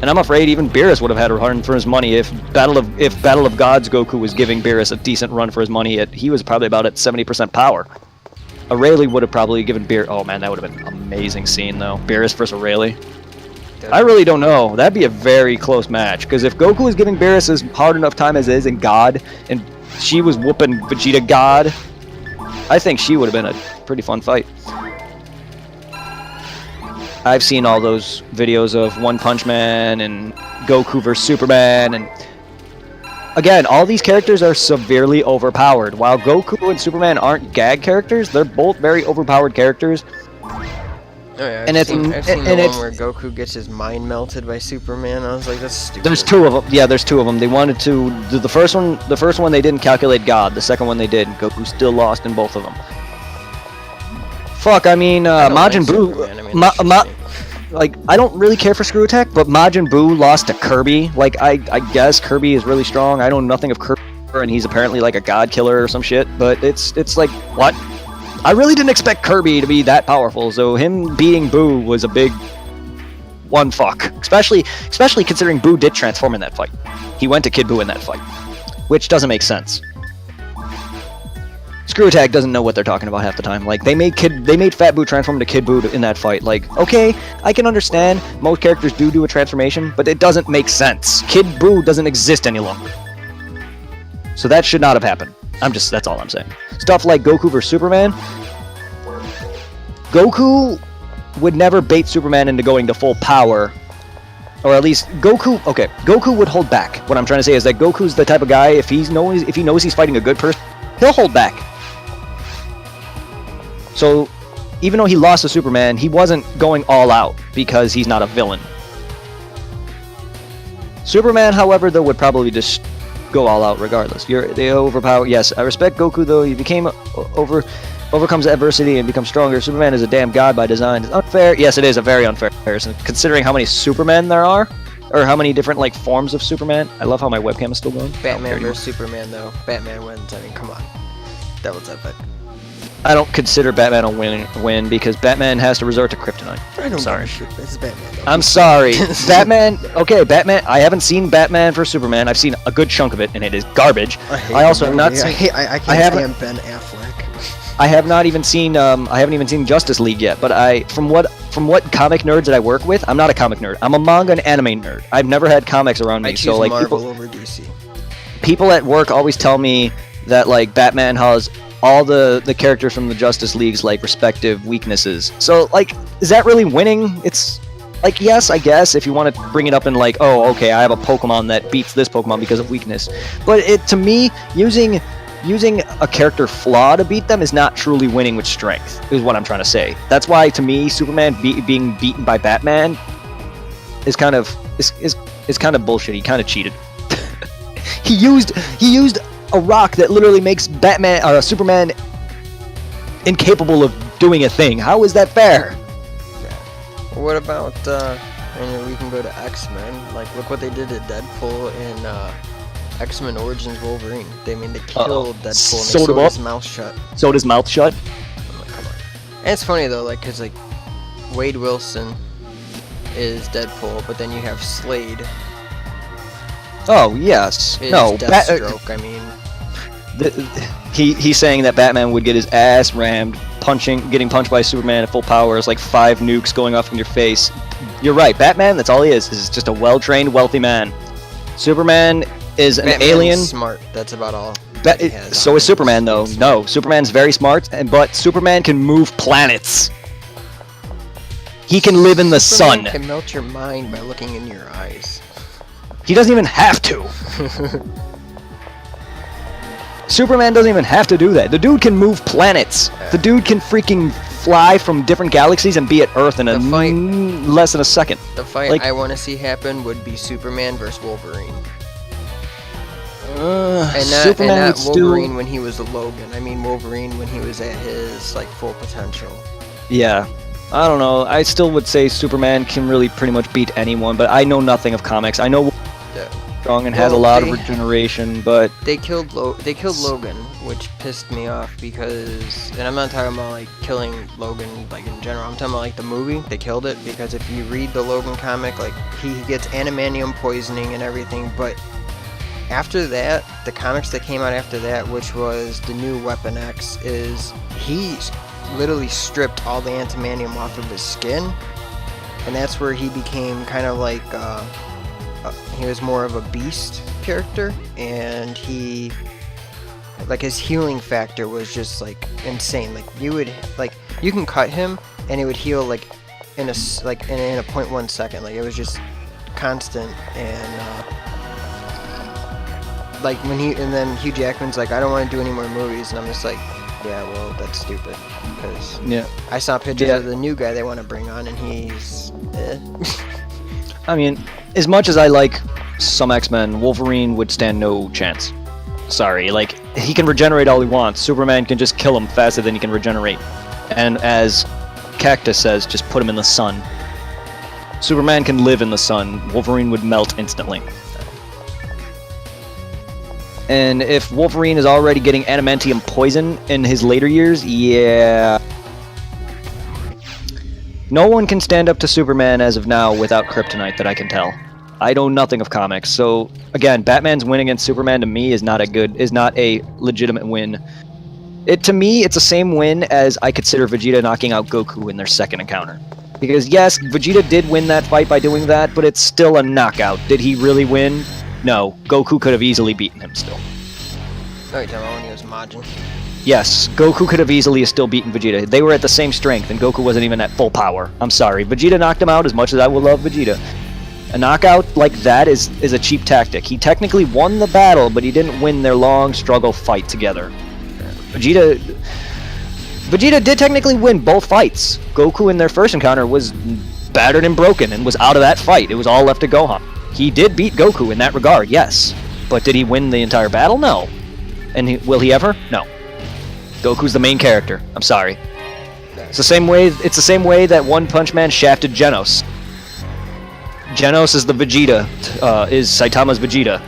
And I'm afraid even Beerus would have had a run for his money if Battle of Gods Goku was giving Beerus a decent run for his money. He was probably about at 70% power. Rayleigh would have probably given Beerus... Oh man, that would have been an amazing scene though. Beerus versus Rayleigh. I really don't know. That'd be a very close match, because if Goku was giving Beerus as hard enough time as is in God, and she was whooping Vegeta God, I think she would have been a pretty fun fight. I've seen all those videos of One Punch Man and Goku vs Superman, and again, all these characters are severely overpowered. While Goku and Superman aren't gag characters, they're both very overpowered characters. Oh yeah, I've seen the one where Goku gets his mind melted by Superman. I was like, that's stupid. There's two of them. Yeah, there's two of them. They wanted to do the first one they didn't calculate God. The second one they did. Goku still lost in both of them. Fuck, I mean, Majin Buu. Like, I don't really care for Screw Attack, but Majin Buu lost to Kirby. Like, I guess Kirby is really strong. I know nothing of Kirby, and he's apparently like a god killer or some shit. But it's like, what? I really didn't expect Kirby to be that powerful, so him beating Buu was a big one fuck. Especially considering Buu did transform in that fight. He went to Kid Buu in that fight, which doesn't make sense. Screw Attack doesn't know what they're talking about half the time. Like, they made Fat Buu transform to Kid Buu in that fight. Like, okay, I can understand most characters do a transformation, but it doesn't make sense. Kid Buu doesn't exist any longer. So that should not have happened. That's all I'm saying. Stuff like Goku vs Superman. Goku would never bait Superman into going to full power. Or at least Goku would hold back. What I'm trying to say is that Goku's the type of guy, if he knows he's fighting a good person, he'll hold back. So, even though he lost to Superman, he wasn't going all out because he's not a villain. Superman, however, though, would probably just go all out regardless. They overpower. Yes, I respect Goku though. He overcomes adversity and becomes stronger. Superman is a damn god by design. It's unfair. Yes, it is a very unfair comparison, considering how many Supermen there are, or how many different like forms of Superman. I love how my webcam is still going. Batman vs Superman though. Batman wins. I mean, come on. That was epic. I don't consider Batman a win because Batman has to resort to kryptonite. I'm sorry. It's Batman though. I'm sorry. Batman. Okay, Batman. I haven't seen Batman vs Superman. I've seen a good chunk of it, and it is garbage. I also have not seen. I can't stand Ben Affleck. I have not even seen. I haven't even seen Justice League yet. But from what comic nerds that I work with, I'm not a comic nerd. I'm a manga and anime nerd. I've never had comics around me. I choose so like Marvel over DC. people at work always tell me that like Batman has all the characters from the Justice League's like respective weaknesses. So like, is that really winning? It's like, yes, I guess if you want to bring it up in like, oh, okay, I have a Pokemon that beats this Pokemon because of weakness. But it, to me, using a character flaw to beat them is not truly winning with strength, is what I'm trying to say. That's why, to me, Superman being beaten by Batman is kind of bullshit. He kind of cheated. he used a rock that literally makes Superman incapable of doing a thing. How is that fair? What about, and we can go to X-Men. Like, look what they did to Deadpool in X-Men Origins Wolverine. They killed Deadpool and they sewed his mouth shut. Sewed his mouth shut? I'm like, come on. And it's funny though, like, cause like, Wade Wilson is Deadpool, but then you have Slade. Oh, yes. No, Deathstroke, he's saying that Batman would get his ass rammed, getting punched by Superman at full power. It's like 5 nukes going off in your face. You're right, Batman, that's all he is just a well-trained, wealthy man. Superman is an alien. Smart, that's about all. So is Superman, though. No, Superman's very smart, but Superman can move planets. He can live in the sun. Superman can melt your mind by looking in your eyes. He doesn't even have to. Superman doesn't even have to do that. The dude can move planets. The dude can freaking fly from different galaxies and be at Earth in less than a second. The fight I want to see happen would be Superman versus Wolverine. And not Wolverine when he was a Logan. I mean Wolverine when he was at his like full potential. Yeah. I don't know. I still would say Superman can really pretty much beat anyone, but I know nothing of comics. I know strong and has a lot of regeneration, but they killed Logan, which pissed me off because, and I'm not talking about like killing Logan like in general. I'm talking about like the movie. They killed it because if you read the Logan comic, like he gets adamantium poisoning and everything, but after that, the comics that came out after that, which was the new Weapon X, is he literally stripped all the adamantium off of his skin, and that's where he became kind of like he was more of a beast character, and he like his healing factor was just like insane. Like you can cut him and it would heal like in a 0.1 second. Like it was just constant. And like and then Hugh Jackman's like, I don't want to do any more movies, and I'm just like, yeah, well, that's stupid, because I saw pictures of the new guy they want to bring on, and he's I mean, as much as I like some X-Men, Wolverine would stand no chance. Sorry, like, he can regenerate all he wants. Superman can just kill him faster than he can regenerate. And as Cactus says, just put him in the sun. Superman can live in the sun. Wolverine would melt instantly. And if Wolverine is already getting adamantium poison in his later years, yeah. No one can stand up to Superman as of now without kryptonite that I can tell. I know nothing of comics, so again, Batman's win against Superman to me is not a legitimate win. To me, it's the same win as I consider Vegeta knocking out Goku in their second encounter. Because yes, Vegeta did win that fight by doing that, but it's still a knockout. Did he really win? No, Goku could have easily beaten him still. Oh, you're talking about when he was Majin? Yes, Goku could have easily still beaten Vegeta. They were at the same strength, and Goku wasn't even at full power. I'm sorry. Vegeta knocked him out as much as I would love Vegeta. A knockout like that is a cheap tactic. He technically won the battle, but he didn't win their long struggle fight together. Vegeta did technically win both fights. Goku in their first encounter was battered and broken and was out of that fight. It was all left to Gohan. He did beat Goku in that regard, yes. But did he win the entire battle? No. And will he ever? No. Goku's the main character. I'm sorry. It's the same way that One Punch Man shafted Genos. Genos is the Vegeta, is Saitama's Vegeta.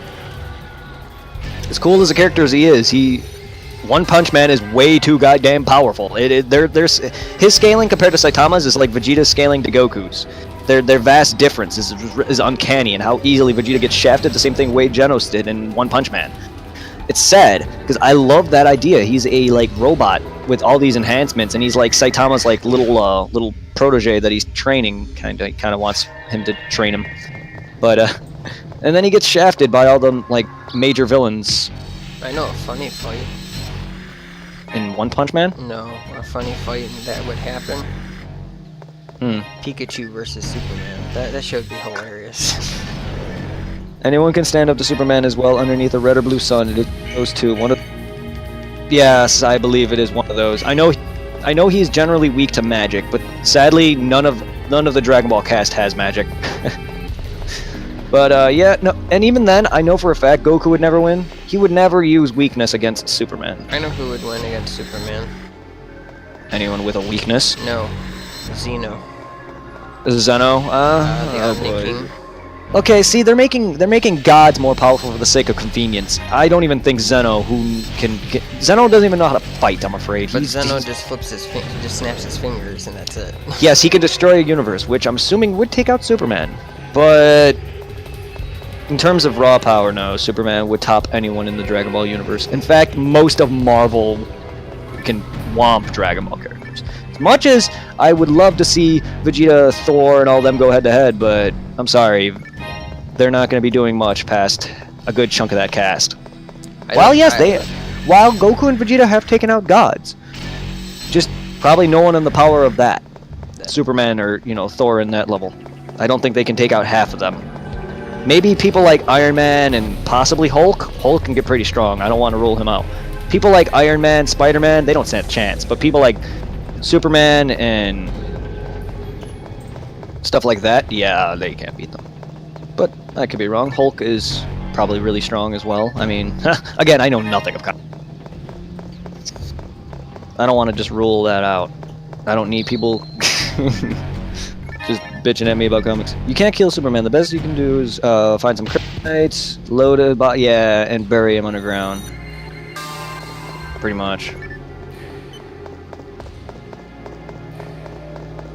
As cool as a character as he is, One Punch Man is way too goddamn powerful. There's his scaling compared to Saitama's is like Vegeta's scaling to Goku's. Their vast difference is uncanny, and how easily Vegeta gets shafted. The same thing Wade Genos did in One Punch Man. It's sad because I love that idea. He's a like robot with all these enhancements, and he's like Saitama's like little protege that he's training. Kind of wants him to train him, but and then he gets shafted by all the like major villains I know a funny fight. in One Punch Man. No, a funny fight that would happen. Pikachu versus Superman. That should be hilarious. Anyone can stand up to Superman as well underneath a red or blue sun. It is those two. Yes, I believe it is one of those. I know he's generally weak to magic, but sadly none of the Dragon Ball cast has magic. But yeah, no, and even then, I know for a fact Goku would never win. He would never use weakness against Superman. I know who would win against Superman. Anyone with a weakness? No, Zeno. Zeno? The Oh Omni boy. King. Okay, see, they're making gods more powerful for the sake of convenience. I don't even think Zeno, Zeno doesn't even know how to fight. I'm afraid. But Zeno just flips he just snaps his fingers, and that's it. Yes, he can destroy a universe, which I'm assuming would take out Superman. But in terms of raw power, no, Superman would top anyone in the Dragon Ball universe. In fact, most of Marvel can womp Dragon Ball characters. As much as I would love to see Vegeta, Thor, and all them go head-to-head, but I'm sorry, they're not going to be doing much past a good chunk of that cast. While Goku and Vegeta have taken out gods, just probably no one on the power of that. Superman or, Thor in that level. I don't think they can take out half of them. Maybe people like Iron Man and possibly Hulk. Hulk can get pretty strong. I don't want to rule him out. People like Iron Man, Spider-Man, they don't stand a chance. But people like Superman and stuff like that, yeah, they can't beat them. But I could be wrong. Hulk is probably really strong as well. I mean, again, I know nothing of comics. I don't want to just rule that out. I don't need people just bitching at me about comics. You can't kill Superman. The best you can do is find some kryptonites, load a and bury him underground. Pretty much.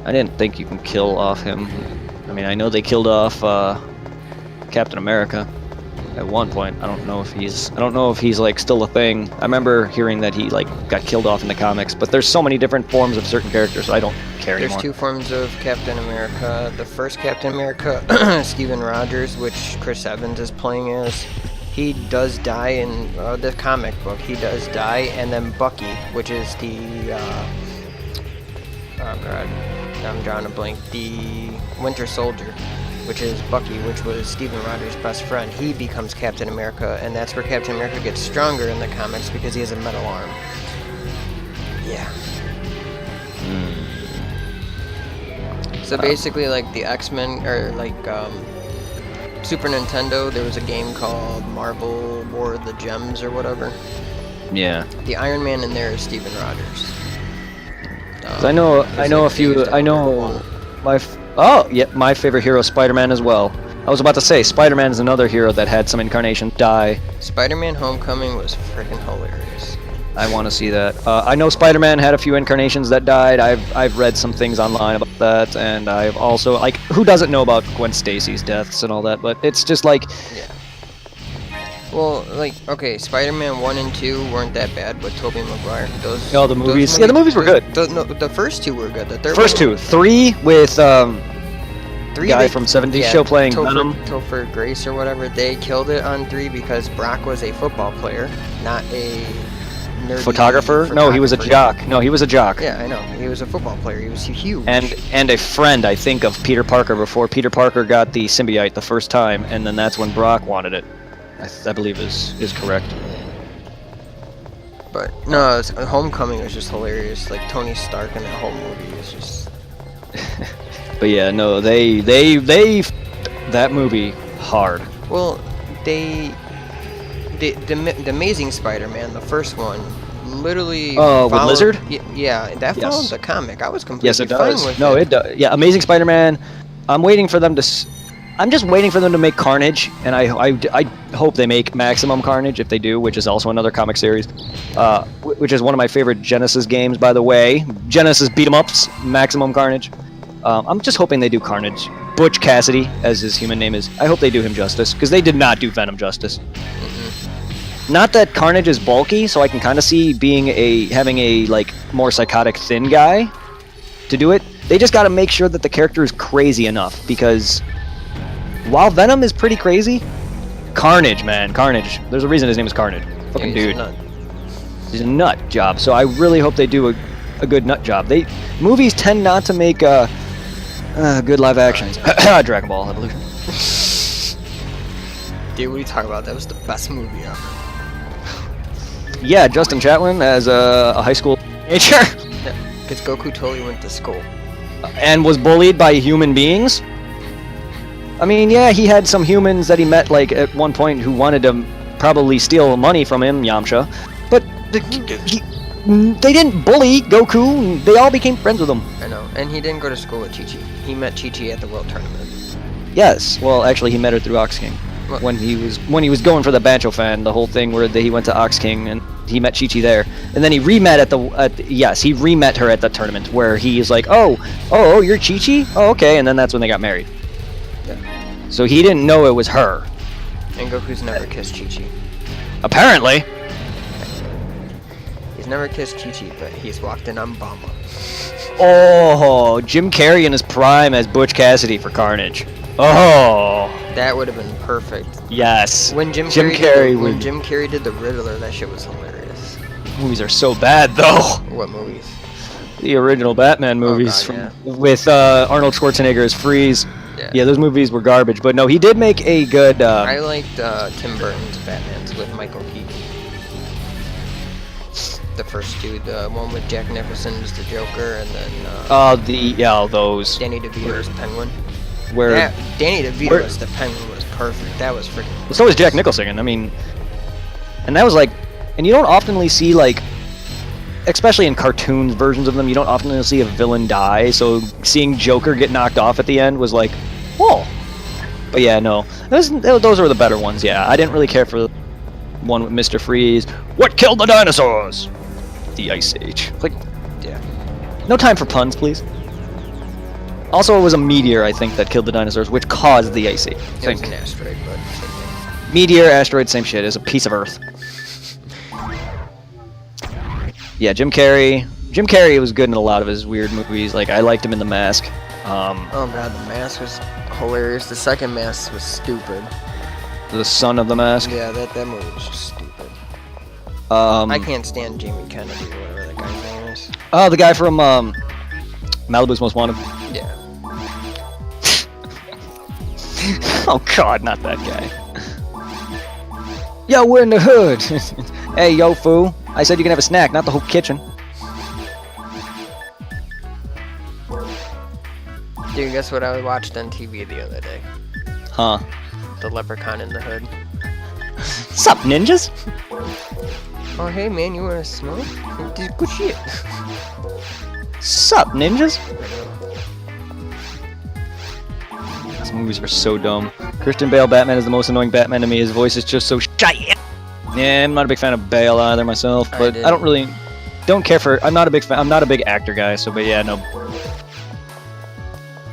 I didn't think you can kill off him. I mean, I know they killed off Captain America at one point. I don't know if he's like still a thing. I remember hearing that he like got killed off in the comics, but there's so many different forms of certain characters, so I don't care anymore. There's two forms of Captain America. The first Captain America, Steven Rogers, which Chris Evans is playing as, he does die in the comic book. He does die, and then Bucky, which is the oh god, I'm drawing a blank. The Winter Soldier, which is Bucky, which was Steven Rogers' best friend. He becomes Captain America, and that's where Captain America gets stronger in the comics because he has a metal arm. Yeah. So basically, like the X-Men, or like Super Nintendo, there was a game called Marvel War of the Gems or whatever. Yeah. The Iron Man in there is Steven Rogers. I know a few. I know my my favorite hero, Spider-Man, as well. I was about to say Spider-Man is another hero that had some incarnation die. Spider-Man: Homecoming was freaking hilarious. I want to see that. I know Spider-Man had a few incarnations that died. I've read some things online about that, and I've also who doesn't know about Gwen Stacy's deaths and all that? But it's just like. Yeah. Well, okay, Spider-Man 1 and 2 weren't that bad, but Tobey Maguire, the movies. Yeah, the movies were good. The first two were good. The third first two. 3 with guy from 70s show playing Venom. Topher Grace or whatever. They killed it on 3 because Brock was a football player, not a nerdy photographer. No, he was a jock. Yeah, I know. He was a football player. He was huge. And a friend, I think, of Peter Parker before Peter Parker got the symbiote the first time, and then that's when Brock wanted it. I believe is correct. But no, Homecoming was just hilarious. Like Tony Stark in that whole movie is just. But yeah, no, they that movie hard. Well, the Amazing Spider-Man, the first one, literally. Oh, with Lizard? Yeah, that followed the comic. I was completely yes, it fine does. with No, it. it does. Yeah, Amazing Spider-Man. I'm just waiting for them to make Carnage, and I hope they make Maximum Carnage if they do, which is also another comic series, which is one of my favorite Genesis games, by the way. Genesis beat 'em ups, Maximum Carnage. I'm just hoping they do Carnage. Butch Cassidy, as his human name is. I hope they do him justice, because they did not do Venom justice. Not that Carnage is bulky, so I can kind of see having a more psychotic thin guy to do it. They just got to make sure that the character is crazy enough, because while Venom is pretty crazy, Carnage, man, Carnage. There's a reason his name is Carnage. Fucking he's a dude. nut. He's a nut job. So I really hope they do a good nut job. Movies tend not to make good live actions. Dragon Ball Evolution. Dude, what are you talking about? That was the best movie ever. Yeah, Justin Chatwin as a high school teenager. Yeah, because Goku totally went to school. And was bullied by human beings. I mean, yeah, he had some humans that he met like at one point who wanted to probably steal money from him, Yamcha. But they didn't bully Goku. They all became friends with him. I know, and he didn't go to school with Chi-Chi. He met Chi-Chi at the World Tournament. Yes, well, actually, he met her through Ox King. What? When he was going for the Bancho fan, the whole thing where he went to Ox King and he met Chi-Chi there, and then he re-met he re-met her at the tournament where he's like, oh, you're Chi-Chi? Oh, okay, and then that's when they got married. Yeah. So he didn't know it was her. And Goku's never kissed Chi-Chi. Apparently. He's never kissed Chi-Chi, but he's walked in on Bama. Oh, Jim Carrey in his prime as Butch Cassidy for Carnage. Oh. That would have been perfect. Yes. When Jim Carrey did the Riddler, that shit was hilarious. Movies are so bad, though. What movies? The original Batman movies with Arnold Schwarzenegger as Freeze. Yeah, those movies were garbage. But no, he did make a good... I liked Tim Burton's Batmans with Michael Keaton. The first two, the one with Jack Nicholson as the Joker, and then... those. Danny DeVito as Penguin. Where Danny DeVito as the Penguin was perfect. That was freaking... Well, so was Jack Nicholson. I mean... And that was like... And you don't oftenly see, like... Especially in cartoons versions of them, you don't often see a villain die, so seeing Joker get knocked off at the end was like, whoa. But yeah, no. Those are the better ones, yeah. I didn't really care for the one with Mr. Freeze. What killed the dinosaurs? The Ice Age. Like, yeah. No time for puns, please. Also, it was a meteor, I think, that killed the dinosaurs, which caused the Ice Age. It was an asteroid, but... same thing. Meteor, asteroid, same shit. It's a piece of Earth. Yeah, Jim Carrey. Jim Carrey was good in a lot of his weird movies. Like, I liked him in The Mask. Oh god, The Mask was hilarious. The second Mask was stupid. The Son of the Mask. Yeah, that movie was just stupid. I I can't stand Jamie Kennedy or whatever that guy's name is. Oh, the guy from Malibu's Most Wanted. Yeah. Oh god, not that guy. Yo, we're in the hood. Hey, yo, fool. I said you can have a snack, not the whole kitchen. Dude, guess what I watched on TV the other day? Huh. The Leprechaun in the Hood. Sup, ninjas? Oh, hey man, you wanna smoke? Good shit. Sup, ninjas? These movies are so dumb. Christian Bale Batman is the most annoying Batman to me. His voice is just so shit. Yeah, I'm not a big fan of Bale either myself, but I don't care for. I'm not a big actor guy, so but yeah, no.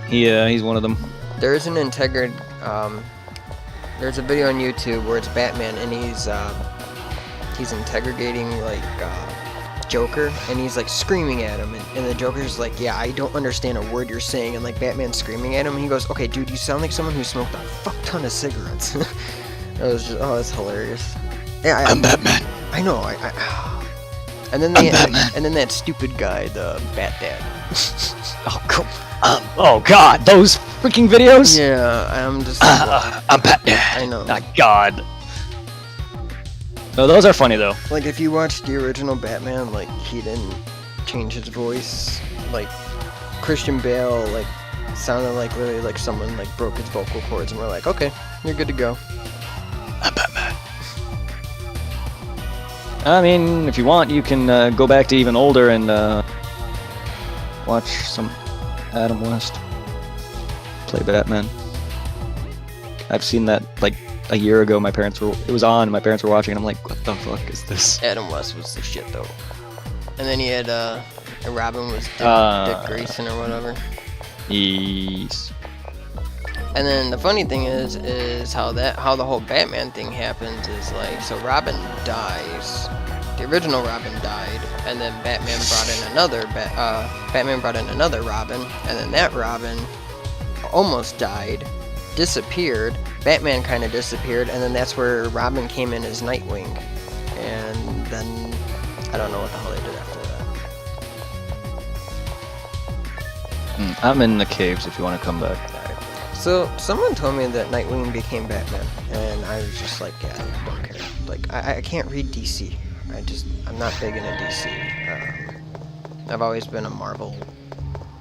He's one of them. There is an there's a video on YouTube where it's Batman and he's interrogating like Joker, and he's like screaming at him, and the Joker's like, yeah, I don't understand a word you're saying, and like Batman's screaming at him, and he goes, okay, dude, you sound like someone who smoked a fuck ton of cigarettes. It was just, oh, that's hilarious. Yeah, I'm Batman. I know. And then and then that stupid guy, the Bat Dad. Oh, cool. Oh god, those freaking videos. Yeah, I'm just. I'm Batman. I know. Oh, god. No, those are funny though. Like if you watch the original Batman, like he didn't change his voice. Like Christian Bale, like sounded like literally like someone like broke his vocal cords, and we're like, okay, you're good to go. I'm Batman. I mean, if you want, you can go back to even older and watch some Adam West play Batman. I've seen that like a year ago. It was on. My parents were watching, and I'm like, what the fuck is this? Adam West was the shit though. And then he had Robin was Dick Grayson or whatever. Yes. And then the funny thing is how the whole Batman thing happens is like, so Robin dies, the original Robin died, and then Batman brought in another Robin, and then that Robin almost died, disappeared. Batman kind of disappeared, and then that's where Robin came in as Nightwing. And then I don't know what the hell they did after that. I'm in the caves if you want to come back. So someone told me that Nightwing became Batman, and I was just like, yeah, I don't care. Like, I can't read DC. I'm not big into DC. I've always been a Marvel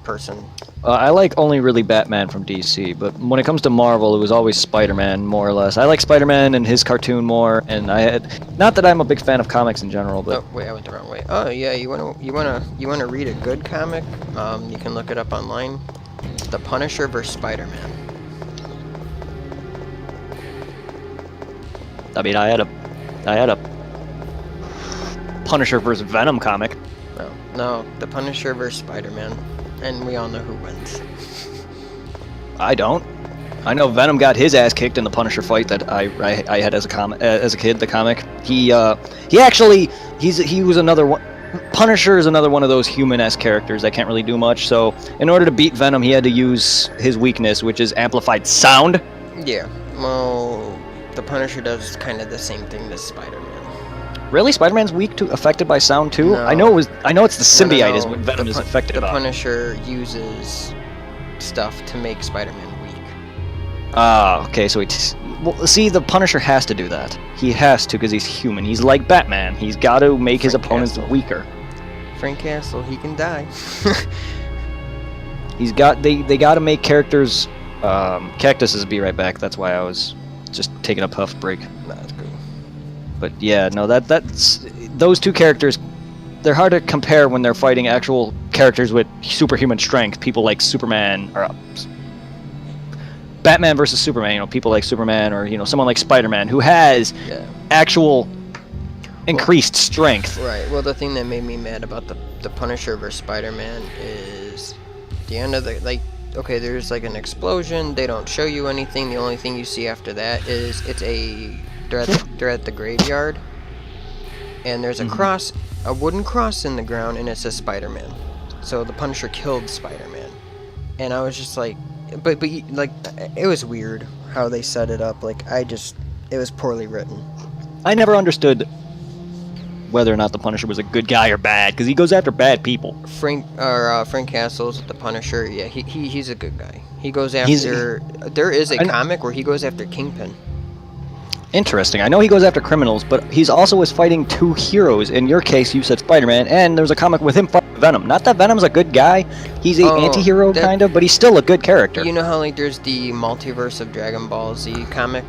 person. I like only really Batman from DC, but when it comes to Marvel, it was always Spider-Man, more or less. I like Spider-Man and his cartoon more, and not that I'm a big fan of comics in general, but... Oh, wait, I went the wrong way. Oh, yeah, you wanna read a good comic? You can look it up online. The Punisher vs. Spider-Man. I mean, I had a Punisher vs. Venom comic. No, the Punisher vs. Spider-Man, and we all know who wins. I don't. I know Venom got his ass kicked in the Punisher fight that I had as a kid. The comic. He was another one. Punisher is another one of those human-esque characters that can't really do much. So in order to beat Venom, he had to use his weakness, which is amplified sound. Yeah. Well, the Punisher does kind of the same thing as Spider-Man. Really, Spider-Man's affected by sound too. No. I know it's the symbiote is what Venom is affected by. by. The Punisher uses stuff to make Spider-Man weak. Okay. So see, the Punisher has to do that. He has to because he's human. He's like Batman. He's got to make his opponents weaker. Frank Castle, he can die. They got to make characters. Cactus is be right back. That's why I was just taking a puff break. Nah, that's good. But yeah, no, that's those two characters. They're hard to compare when they're fighting actual characters with superhuman strength. People like Superman or Batman versus Superman. You know, people like Superman or someone like Spider-Man who has actual increased strength. Right. Well, the thing that made me mad about the Punisher versus Spider-Man is the end of the okay, there's like an explosion. They don't show you anything. The only thing you see after that is they're at the graveyard, and there's a wooden cross in the ground, and it says Spider-Man. So the Punisher killed Spider-Man, and I was just like, but like, it was weird how they set it up. Like, it was poorly written. I never understood whether or not the Punisher was a good guy or bad, because he goes after bad people. Frank Castle's the Punisher. Yeah, he's a good guy. He goes after. There is a comic where he goes after Kingpin. Interesting. I know he goes after criminals, but he's also is fighting two heroes. In your case, you said Spider-Man, and there's a comic with him fighting Venom. Not that Venom's a good guy. He's an anti-hero, kind of, but he's still a good character. You know how, like, there's the Multiverse of Dragon Ball Z comic?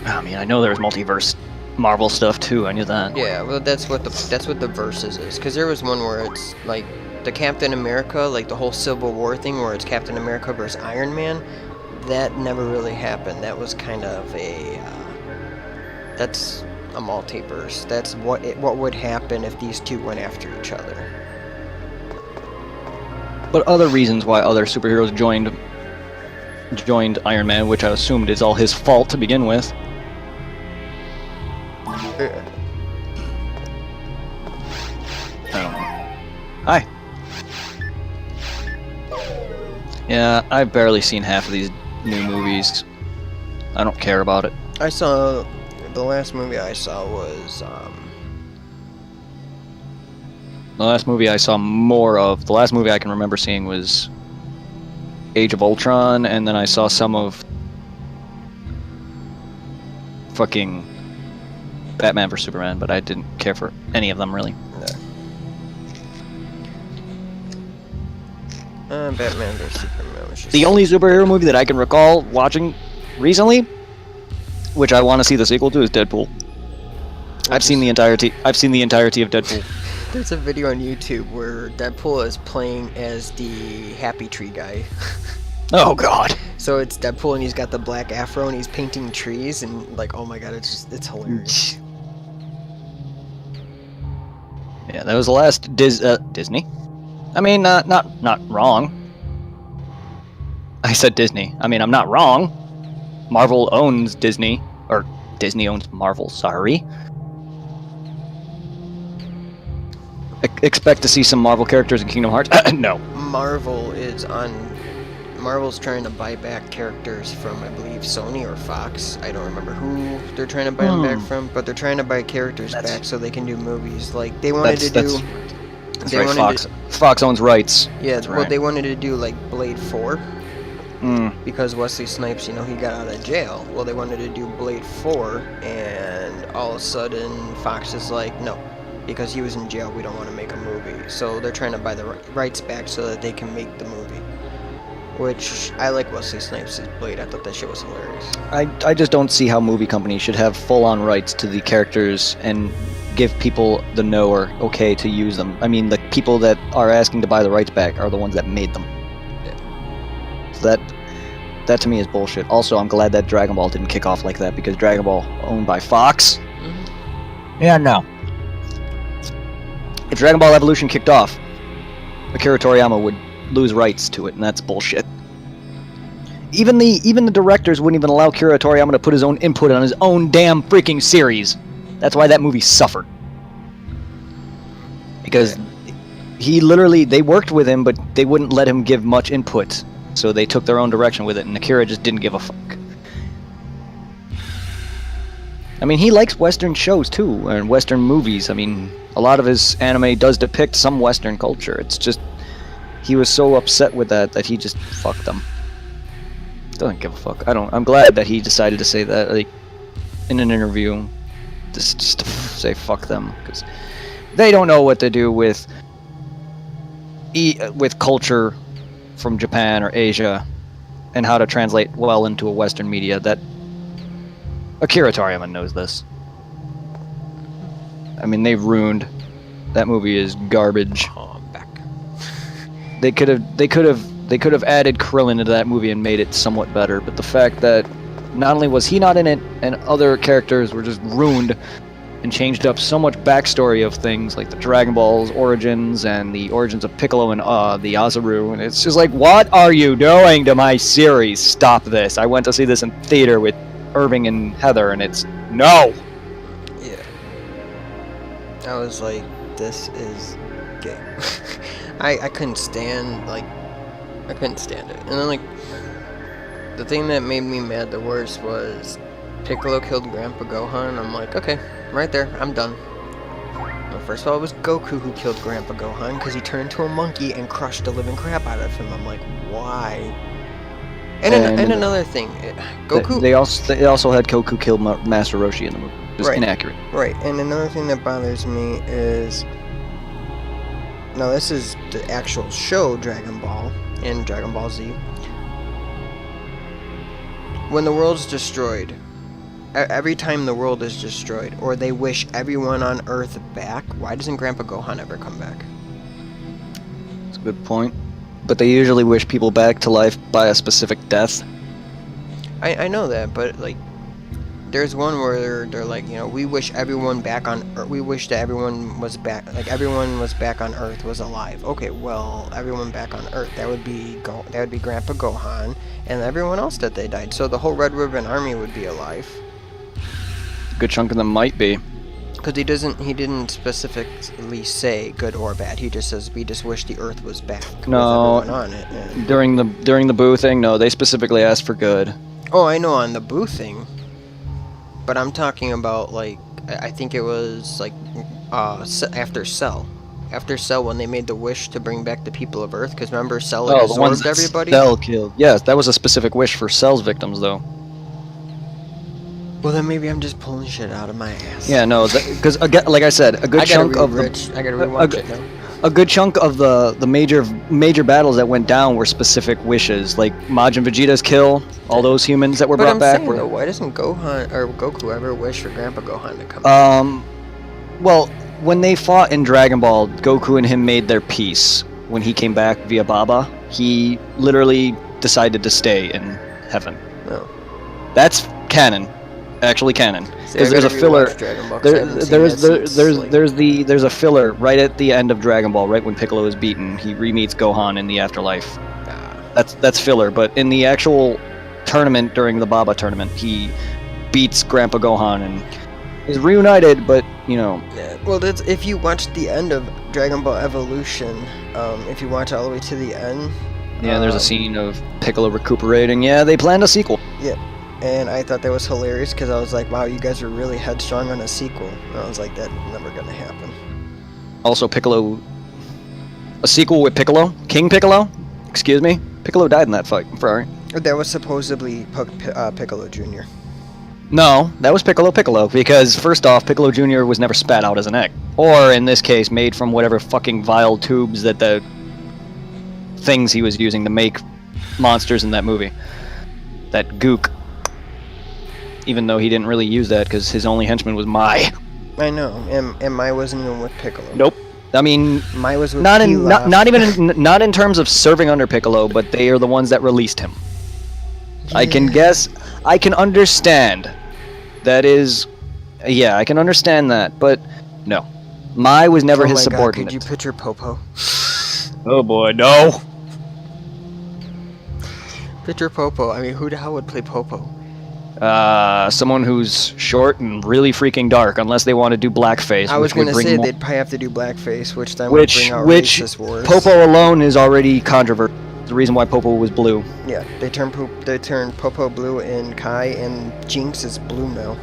I mean, I know there's multiverse Marvel stuff, too. I knew that. Yeah, well, that's what the Versus is. Because there was one where it's, like, the Captain America, like, the whole Civil War thing where it's Captain America versus Iron Man. That never really happened. That was kind of that's a multiverse. That's what would happen if these two went after each other. But other reasons why other superheroes joined Iron Man, which I assumed is all his fault to begin with. Yeah. I don't know. Hi. Yeah, I've barely seen half of these new movies. I don't care about it. The last movie I saw was the last movie I saw more of, the last movie I can remember seeing was Age of Ultron, and then I saw some of fucking Batman vs Superman, but I didn't care for any of them really. Batman vs Superman was just... The only superhero movie that I can recall watching recently, which I want to see the sequel to, is Deadpool. I've seen the entirety of Deadpool. There's a video on YouTube where Deadpool is playing as the Happy Tree guy. Oh god. So it's Deadpool and he's got the black afro and he's painting trees and like, oh my god, it's hilarious. Yeah, that was the last Disney. I mean, not wrong. I said Disney. I mean, I'm not wrong. Marvel owns Disney, or Disney owns Marvel, sorry. Expect to see some Marvel characters in Kingdom Hearts? No. Marvel is on Marvel's trying to buy back characters from, I believe, Sony or Fox. I don't remember who they're trying to buy them back from, but they're trying to buy characters back so they can do movies. Like, they wanted to do... That's right, Fox owns rights. Yeah, that's well, right. they wanted to do, like, Blade 4. Because Wesley Snipes, he got out of jail. Well, they wanted to do Blade 4, and all of a sudden, Fox is like, no. Because he was in jail, we don't want to make a movie. So they're trying to buy the rights back so that they can make the movie. Which, I like Wesley Snipes' Blade. I thought that shit was hilarious. I just don't see how movie companies should have full-on rights to the characters and give people the no or okay to use them. I mean, the people that are asking to buy the rights back are the ones that made them. Yeah. So that to me is bullshit. Also, I'm glad that Dragon Ball didn't kick off like that, because Dragon Ball, owned by Fox? Yeah, no. If Dragon Ball Evolution kicked off, Akira Toriyama would lose rights to it, and that's bullshit. Even the directors wouldn't even allow Akira Toriyama to put his own input on his own damn freaking series. That's why that movie suffered. Because they worked with him, but they wouldn't let him give much input. So they took their own direction with it, and Akira just didn't give a fuck. I mean, he likes Western shows too, and Western movies. I mean, a lot of his anime does depict some Western culture. It's just, he was so upset with that he just fucked them. Doesn't give a fuck. I'm glad that he decided to say that, like, in an interview, just to say fuck them, because they don't know what to do with culture from Japan or Asia, and how to translate well into a Western media. That Akira Toriyama knows this. I mean, they've ruined. That movie is garbage. Oh, I'm back. They could have added Krillin into that movie and made it somewhat better, but the fact that not only was he not in it, and other characters were just ruined and changed up so much backstory of things like the Dragon Ball's origins and the origins of Piccolo and the Azaru, and it's just like, what are you doing to my series? Stop this. I went to see this in theater with Irving and Heather, and it's no. Yeah. I was like, this is gay. I couldn't stand, like, I couldn't stand it. And then, like, the thing that made me mad the worst was Piccolo killed Grandpa Gohan. I'm like, okay, right there, I'm done. Well, first of all, it was Goku who killed Grandpa Gohan because he turned into a monkey and crushed the living crap out of him. I'm like, why? And another thing, Goku. They also had Goku kill Master Roshi in the movie. It was inaccurate. Right, and another thing that bothers me is, now this is the actual show Dragon Ball and Dragon Ball Z. When the world's destroyed, every time the world is destroyed, or they wish everyone on Earth back, why doesn't Grandpa Gohan ever come back? That's a good point. But they usually wish people back to life by a specific death. I know that, but, like, there's one where they're like, we wish everyone back on Earth. We wish that everyone was back, like, everyone was back on Earth, was alive. Okay, well, everyone back on Earth, that would be Grandpa Gohan and everyone else that they died. So the whole Red Ribbon Army would be alive. A good chunk of them might be. Because he didn't specifically say good or bad. He just says we just wish the Earth was back. No, with everyone on it. And... during the Boo thing, no, they specifically asked for good. Oh, I know on the Boo thing, but I'm talking about, like, I think it was like after Cell. After Cell, when they made the wish to bring back the people of Earth, because remember Cell absorbed everybody. Cell killed. Yes, that was a specific wish for Cell's victims, though. Well, then maybe I'm just pulling shit out of my ass. Yeah, no, because like I said, a good chunk of I gotta rewatch it now. A good chunk of the major battles that went down were specific wishes, like Majin Vegeta's kill, all those humans that were brought back. Though, why doesn't Gohan or Goku ever wish for Grandpa Gohan to come back? Well, when they fought in Dragon Ball, Goku and him made their peace. When he came back via Baba, he literally decided to stay in heaven. No. That's canon. Actually canon. Because there's a filler. There's a filler right at the end of Dragon Ball, right when Piccolo is beaten. He re-meets Gohan in the afterlife. That's filler, but in the actual tournament, during the Baba tournament, he beats Grandpa Gohan and is reunited, but Yeah, well, if you watch the end of Dragon Ball Evolution, if you watch all the way to the end, Yeah, there's a scene of Piccolo recuperating. Yeah, they planned a sequel. And I thought that was hilarious because I was like, wow, you guys are really headstrong on a sequel. And I was like, that's never gonna happen. Also, Piccolo... A sequel with Piccolo? King Piccolo? Excuse me? Piccolo died in that fight. Sorry. That was supposedly Piccolo Jr. No, that was Piccolo, because first off, Piccolo Jr. was never spat out as an egg. Or, in this case, made from whatever fucking vile tubes that the things he was using to make monsters in that movie. That gook. Even though he didn't really use that, because his only henchman was Mai. I know, and Mai wasn't even with Piccolo. Nope. I mean, Mai was with not in terms of serving under Piccolo, but they are the ones that released him. Yeah. I can understand. That is, yeah, I can understand that, but no. Mai was never his subordinate. God, could you picture Popo? Oh boy, no. Picture Popo. I mean, who the hell would play Popo? Someone who's short and really freaking dark, unless they want to do blackface. I was gonna say they'd probably have to do blackface, which then would bring out which racist wars. Popo alone is already controversial. The reason why Popo was blue. Yeah, they turned Popo blue in Kai, and Jinx is blue now.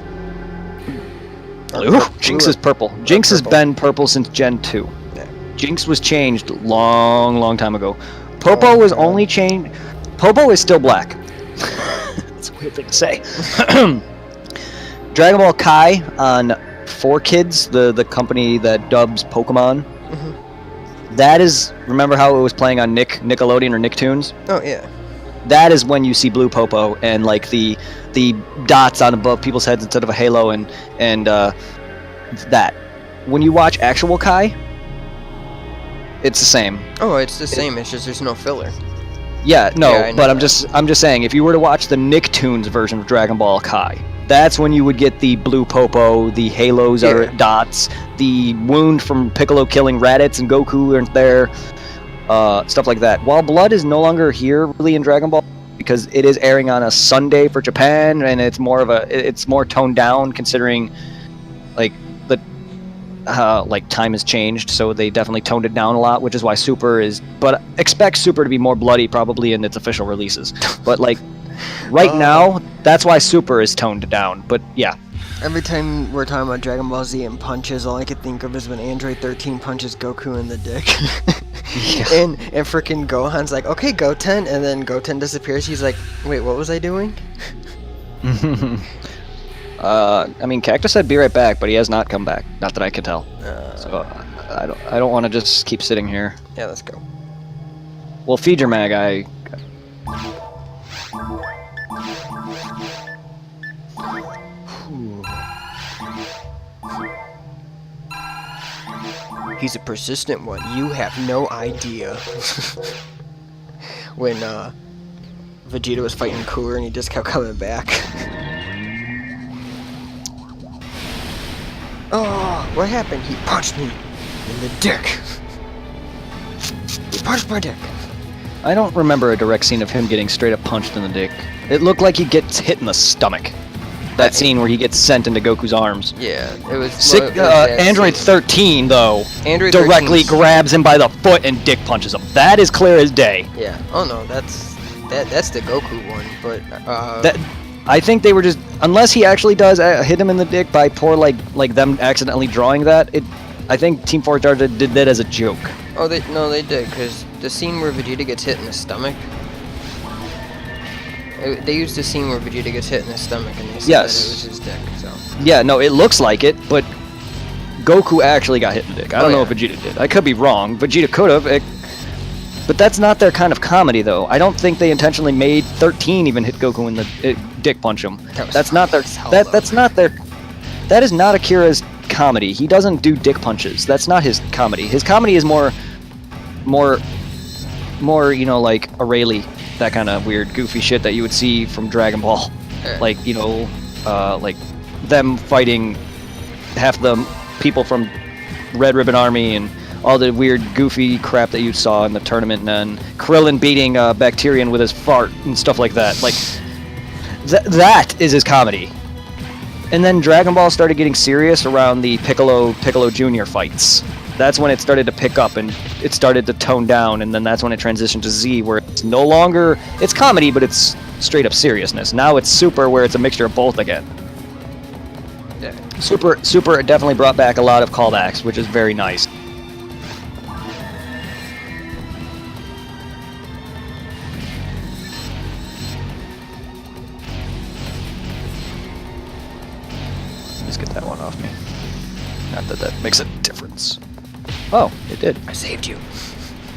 Blue? Jinx is purple. Jinx has been purple since Gen 2. Yeah. Jinx was changed long time ago. Popo was only changed. Popo is still black. That's a weird thing to say. Dragon Ball Kai on 4Kids, the company that dubs Pokemon. That is, remember how it was playing on Nickelodeon or Nicktoons? Oh yeah. That is when you see Blue Popo and like the dots on above people's heads instead of a halo and that. When you watch actual Kai, it's the same. Oh, it's the same. It's just there's no filler. Yeah, no, Yeah, but I'm just saying, if you were to watch the Nicktoons version of Dragon Ball Kai, that's when you would get the Blue Popo, the halos are dots, the wound from Piccolo killing Raditz and Goku aren't there, stuff like that. While Blood is no longer here really in Dragon Ball, because it is airing on a Sunday for Japan, and it's more toned down considering like time has changed, so they definitely toned it down a lot, which is why Super is. But expect Super to be more bloody probably in its official releases. But like right now, that's why Super is toned down. But yeah. Every time we're talking about Dragon Ball Z and punches, all I could think of is when Android 13 punches Goku in the dick. And freaking Gohan's like, okay, Goten, and then Goten disappears. He's like, wait, what was I doing? I mean, Cactus said be right back, but he has not come back. Not that I can tell. So I don't want to just keep sitting here. Yeah, let's go. Well, feed your mag. He's a persistent one. You have no idea. When Vegeta was fighting Cooler and he just kept coming back. Oh, what happened? He punched me in the dick. He punched my dick. I don't remember a direct scene of him getting straight up punched in the dick. It looked like he gets hit in the stomach. That scene where he gets sent into Goku's arms. Yeah, it was... Android 13, though, directly grabs him by the foot and dick punches him. That is clear as day. Yeah. Oh no, that's the Goku one, but... I think they were just... Unless he actually does hit him in the dick by poor, like them accidentally drawing that, I think Team 4 Charger did that as a joke. Oh, they did, because the scene where Vegeta gets hit in the stomach... They used the scene where Vegeta gets hit in the stomach, and they said that it was his dick, so... Yeah, no, it looks like it, but Goku actually got hit in the dick. I don't know if Vegeta did. I could be wrong. Vegeta could have. But that's not their kind of comedy, though. I don't think they intentionally made 13 even hit Goku in the dick punch him. That's not their. That's not their. That is not Akira's comedy. He doesn't do dick punches. That's not his comedy. His comedy is more, you know, like Rayleigh, that kind of weird, goofy shit that you would see from Dragon Ball, like, you know, like them fighting half the people from Red Ribbon Army and all the weird, goofy crap that you saw in the tournament, and then Krillin beating Bacterian with his fart and stuff like that. Like, that is his comedy. And then Dragon Ball started getting serious around the Piccolo Jr. fights. that's when it started to pick up and it started to tone down, and then that's when it transitioned to Z, where it's no longer, it's comedy, but it's straight up seriousness. Now it's Super, where it's a mixture of both again. Yeah. Super definitely brought back a lot of callbacks, which is very nice. Let's get that one off me. Not that that makes a difference. Oh, it did. I saved you.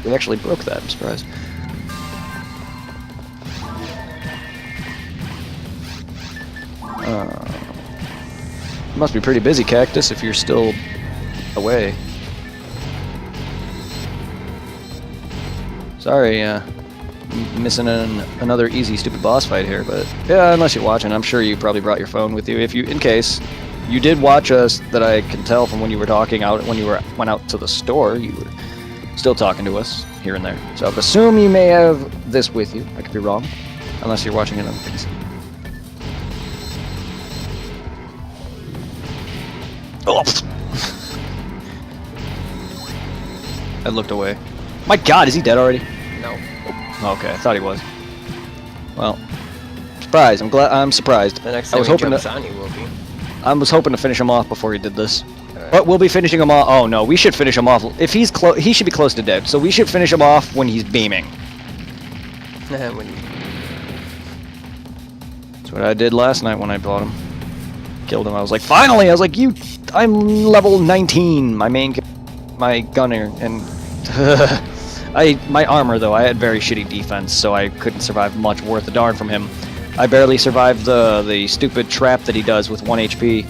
We actually broke that, I'm surprised. Must be pretty busy, Cactus, if you're still away. Sorry, missing another easy, stupid boss fight here, but yeah, unless you're watching, I'm sure you probably brought your phone with you. If you, in case you did watch us, that I can tell from when you were talking out, when you went out to the store, you were still talking to us here and there. So I would assume you may have this with you. I could be wrong, unless you're watching it on things. Oh. I looked away. My God, is he dead already? No. Oh, okay, I thought he was. Well, surprised. I'm surprised. The next I time was he hoping jumps to, on you, will be. I was hoping to finish him off before he did this. Alright. But we'll be finishing him off. Oh no, we should finish him off. If he's close, he should be close to dead. So we should finish him off when he's beaming. When you... That's what I did last night when I bought him. Killed him. I was like, finally! I was like, I'm level 19. My gunner, and my armor though. I had very shitty defense, so I couldn't survive much worth a darn from him. I barely survived the stupid trap that he does with 1 HP.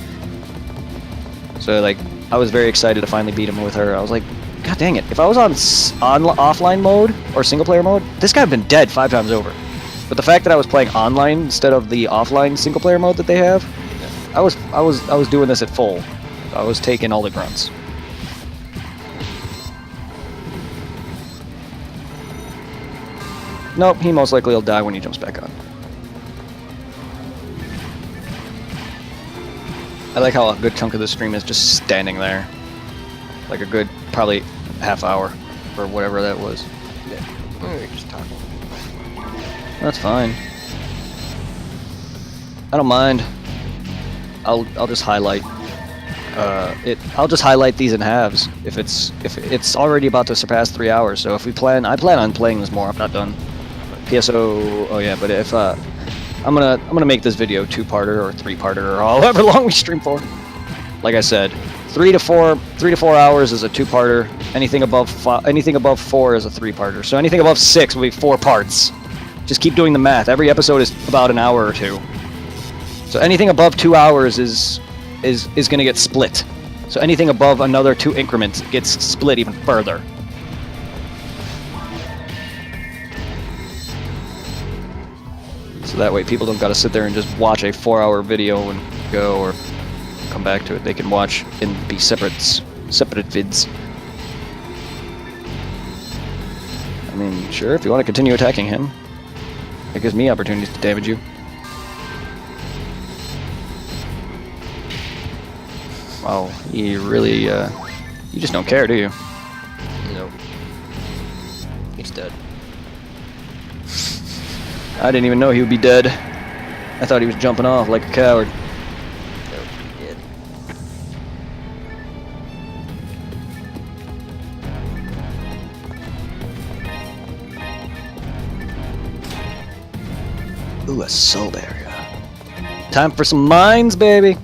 So like, I was very excited to finally beat him with her. I was like, God dang it! If I was on offline mode or single player mode, this guy would have been dead 5 times over. But the fact that I was playing online instead of the offline single player mode that they have, I was doing this at full. I was taking all the grunts. Nope, he most likely will die when he jumps back on. I like how a good chunk of the stream is just standing there. Like a good, probably half hour, or whatever that was. Yeah. We were just talking. That's fine. I don't mind. I'll just highlight I'll just highlight these in halves if it's already about to surpass 3 hours. So if I plan on playing this more. I'm not done. PSO. Oh yeah, but if I'm gonna make this video 2-parter or 3-parter or however long we stream for. Like I said, 3 to 4 hours is a 2-parter. Anything above 4 is a 3-parter. So anything above 6 will be 4 parts. Just keep doing the math. Every episode is about an hour or 2. So anything above 2 hours is gonna get split. So anything above another 2 increments gets split even further. So that way people don't gotta sit there and just watch a 4-hour video and go or come back to it. They can watch and be separate vids. I mean, sure, if you want to continue attacking him, it gives me opportunities to damage you. Wow, you really, you just don't care, do you? Nope. He's dead. I didn't even know he would be dead. I thought he was jumping off like a coward. Nope, he did. Ooh, a soul area. Time for some mines, baby!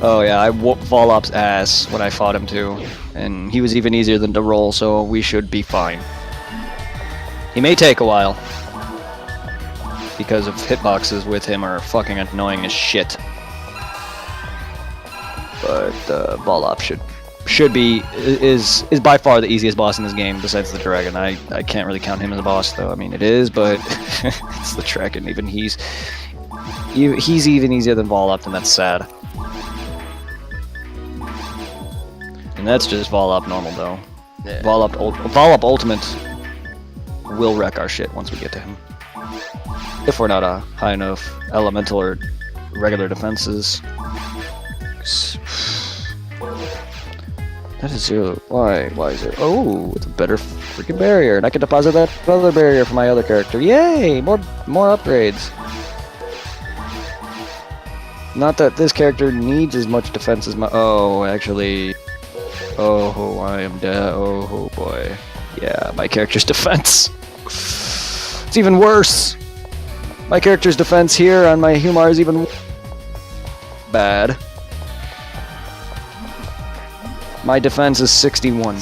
Oh yeah, I whooped Volop's ass when I fought him too. And he was even easier than to roll, so we should be fine. He may take a while. Because of hitboxes with him are fucking annoying as shit. But Volop should be is by far the easiest boss in this game besides the dragon. I can't really count him as a boss though. I mean it is, but it's the dragon. Even he's even easier than Volop, and that's sad. And that's just Volop normal though. Yeah. Volop Ultimate will wreck our shit once we get to him. If we're not a high enough elemental or regular defenses. That is 0. Why? Why is it? Oh, it's a better freaking barrier, and I can deposit that other barrier for my other character. Yay! More upgrades. Not that this character needs as much defense as my. Oh, actually. Oh, I am dead. Oh boy. Yeah, my character's defense. It's even worse. My character's defense here on my Humar is even bad. My defense is 61.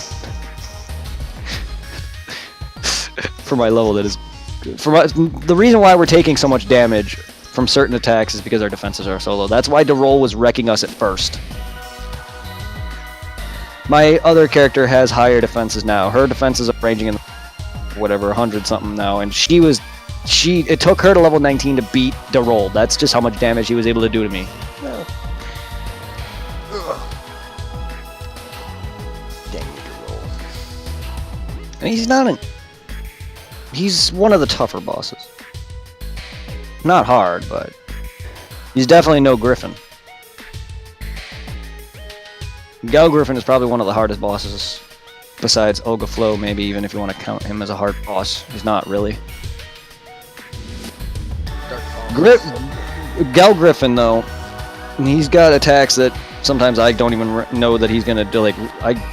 For my level, that is good. The reason why we're taking so much damage from certain attacks is because our defenses are so low. That's why Derol was wrecking us at first. My other character has higher defenses now. Her defenses are ranging in whatever 100 something now, and it took her to level 19 to beat Derol. That's just how much damage he was able to do to me. And he's one of the tougher bosses. Not hard, but he's definitely no Griffin. Gal Griffin is probably one of the hardest bosses, besides Olga Flo, maybe, even if you want to count him as a hard boss. He's not really. Gal Griffin, though, he's got attacks that sometimes I don't even know that he's gonna do. Like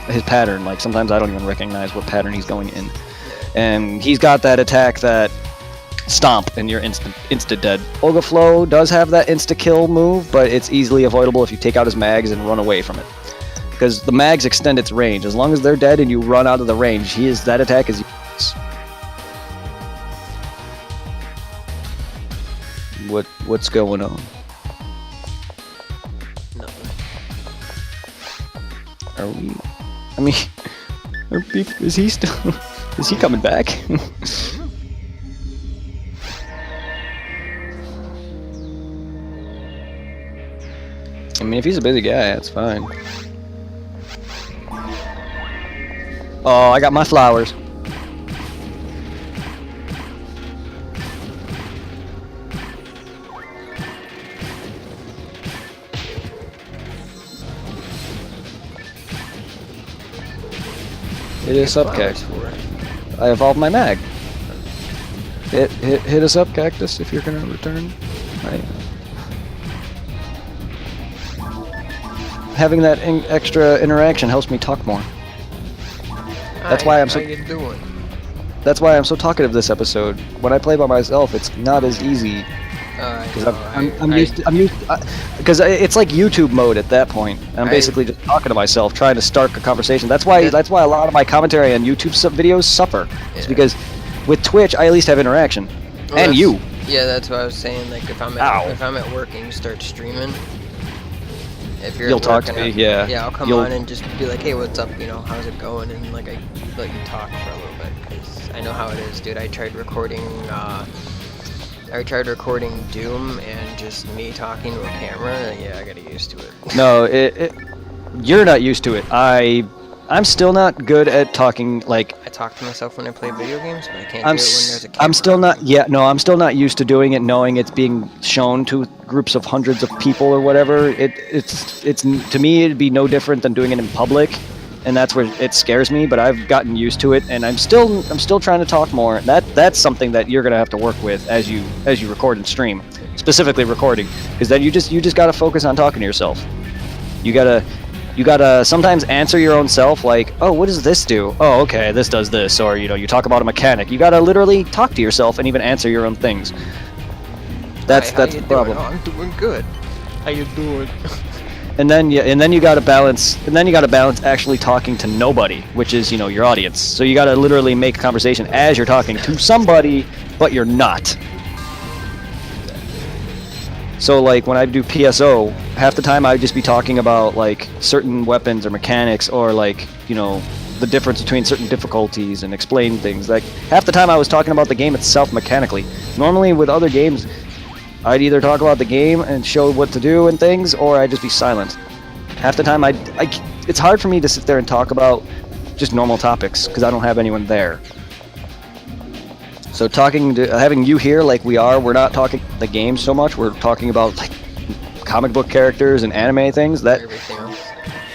his pattern, like sometimes I don't even recognize what pattern he's going in. And he's got that attack that stomp and you're insta dead. Olga Flo does have that insta kill move, but it's easily avoidable if you take out his mags and run away from it. Because the mags extend its range. As long as they're dead and you run out of the range, that attack is useless. What's going on? Nothing. Are we? I mean, is he still? Is he coming back? I mean, if he's a busy guy, that's fine. Oh, I got my flowers. Hit us up, Cactus. I evolved my mag. Hit us up, Cactus, if you're gonna return. Having that extra interaction helps me talk more. That's why I'm so. How you doing? That's why I'm so talkative this episode. When I play by myself, it's not as easy. Because I'm used because it's like YouTube mode at that point. I'm basically just talking to myself, trying to start a conversation. That's why a lot of my commentary on YouTube videos suffer. Yeah. It's because with Twitch, I at least have interaction, and you. Yeah, that's what I was saying. Like if I'm at work and you start streaming, if you'll talk to me. Yeah. Yeah, I'll come on and just be like, hey, what's up? You know, how's it going? And like I let you talk for a little bit because I know how it is, dude. I tried recording Doom and just me talking to a camera, and yeah, I gotta get used to it. No, you're not used to it. I'm still not good at talking, like... I talk to myself when I play video games, but I can't do it when there's a camera. I'm still not used to doing it, knowing it's being shown to groups of hundreds of people or whatever. It's to me, it'd be no different than doing it in public, and that's where it scares me, but I've gotten used to it, and I'm still trying to talk more. That's something that you're gonna have to work with as you record and stream, specifically recording, because then you just gotta focus on talking to yourself. You gotta sometimes answer your own self, like, oh, what does this do? Oh, okay, this does this, or you talk about a mechanic. You gotta literally talk to yourself and even answer your own things. That's the problem. Oh, I'm doing good. How you doing? And then you gotta balance actually talking to nobody, which is your audience. So you gotta literally make a conversation as you're talking to somebody, but you're not. So like when I do PSO, half the time I'd just be talking about like certain weapons or mechanics, or like the difference between certain difficulties, and explain things. Like half the time I was talking about the game itself mechanically. Normally with other games, I'd either talk about the game and show what to do and things, or I'd just be silent. Half the time it's hard for me to sit there and talk about just normal topics because I don't have anyone there. So having you here like we're not talking the game so much. We're talking about like comic book characters and anime things. Everything else.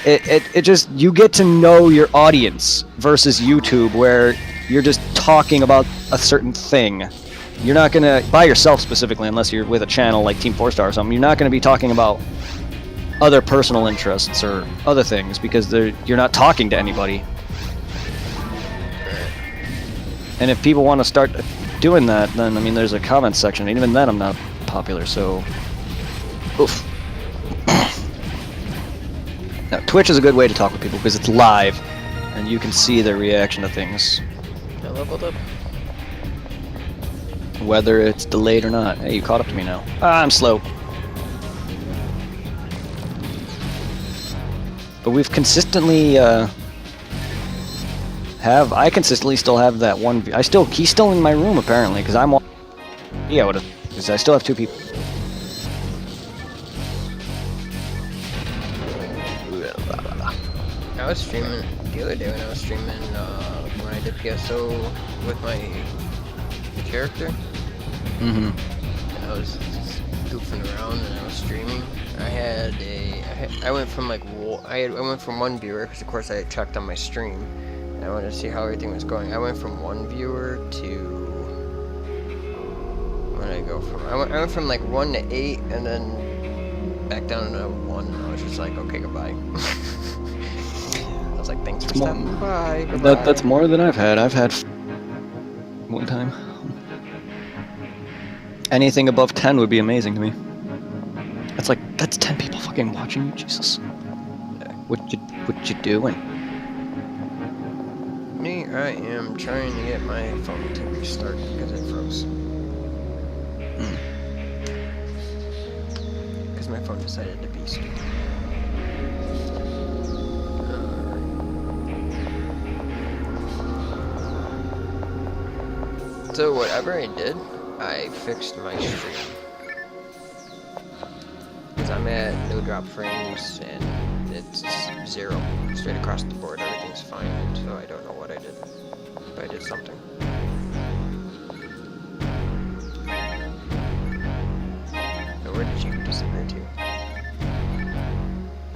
It just, you get to know your audience versus YouTube where you're just talking about a certain thing. You're not gonna, by yourself specifically, unless you're with a channel like Team 4 Star or something, you're not gonna be talking about other personal interests or other things because you're not talking to anybody. And if people want to start doing that, then I mean, there's a comment section, and even then, I'm not popular. So, oof. Now, Twitch is a good way to talk with people because it's live, and you can see their reaction to things, I leveled up. whether it's delayed or not. Hey, you caught up to me now. Ah, I'm slow. But we've consistently I consistently still have that one. He's still in my room apparently because I'm. Yeah, because I still have 2 people. I was streaming the other day when I was streaming when I did PSO with my character. Mm-hmm. And I was just goofing around and I was streaming. I went from like I went from 1 viewer because of course I had checked on my stream. And I wanted to see how everything was going. I went from 1 viewer to where did I go from? I went from like 1 to 8 and then back down to 1. And I was just like, okay, goodbye. I was like, thanks for stopping by. Goodbye. That's more than I've had. I've had one time. Anything above 10 would be amazing to me. That's 10 people fucking watching you, Jesus. What you doing? Me, I am trying to get my phone to restart because it froze. Because my phone decided to be stupid. So whatever I did, I fixed my stream. Because I'm at no drop frames and it's 0. Straight across the board, everything's fine. So I don't know what I did. But I did something. So where did you disappear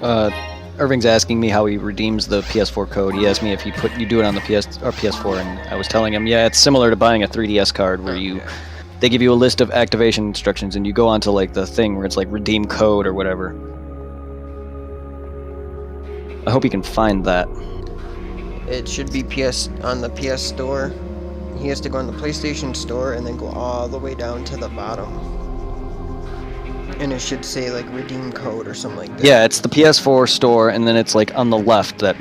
to? Irving's asking me how he redeems the PS4 code. He asked me if you do it on the PS4, and I was telling him, yeah, it's similar to buying a 3DS card where they give you a list of activation instructions and you go onto like the thing where it's like redeem code or whatever. I hope you can find that. It should be on the PS Store. He has to go on the PlayStation Store and then go all the way down to the bottom. And it should say like redeem code or something like that. Yeah, it's the PS4 store, and then it's like on the left, that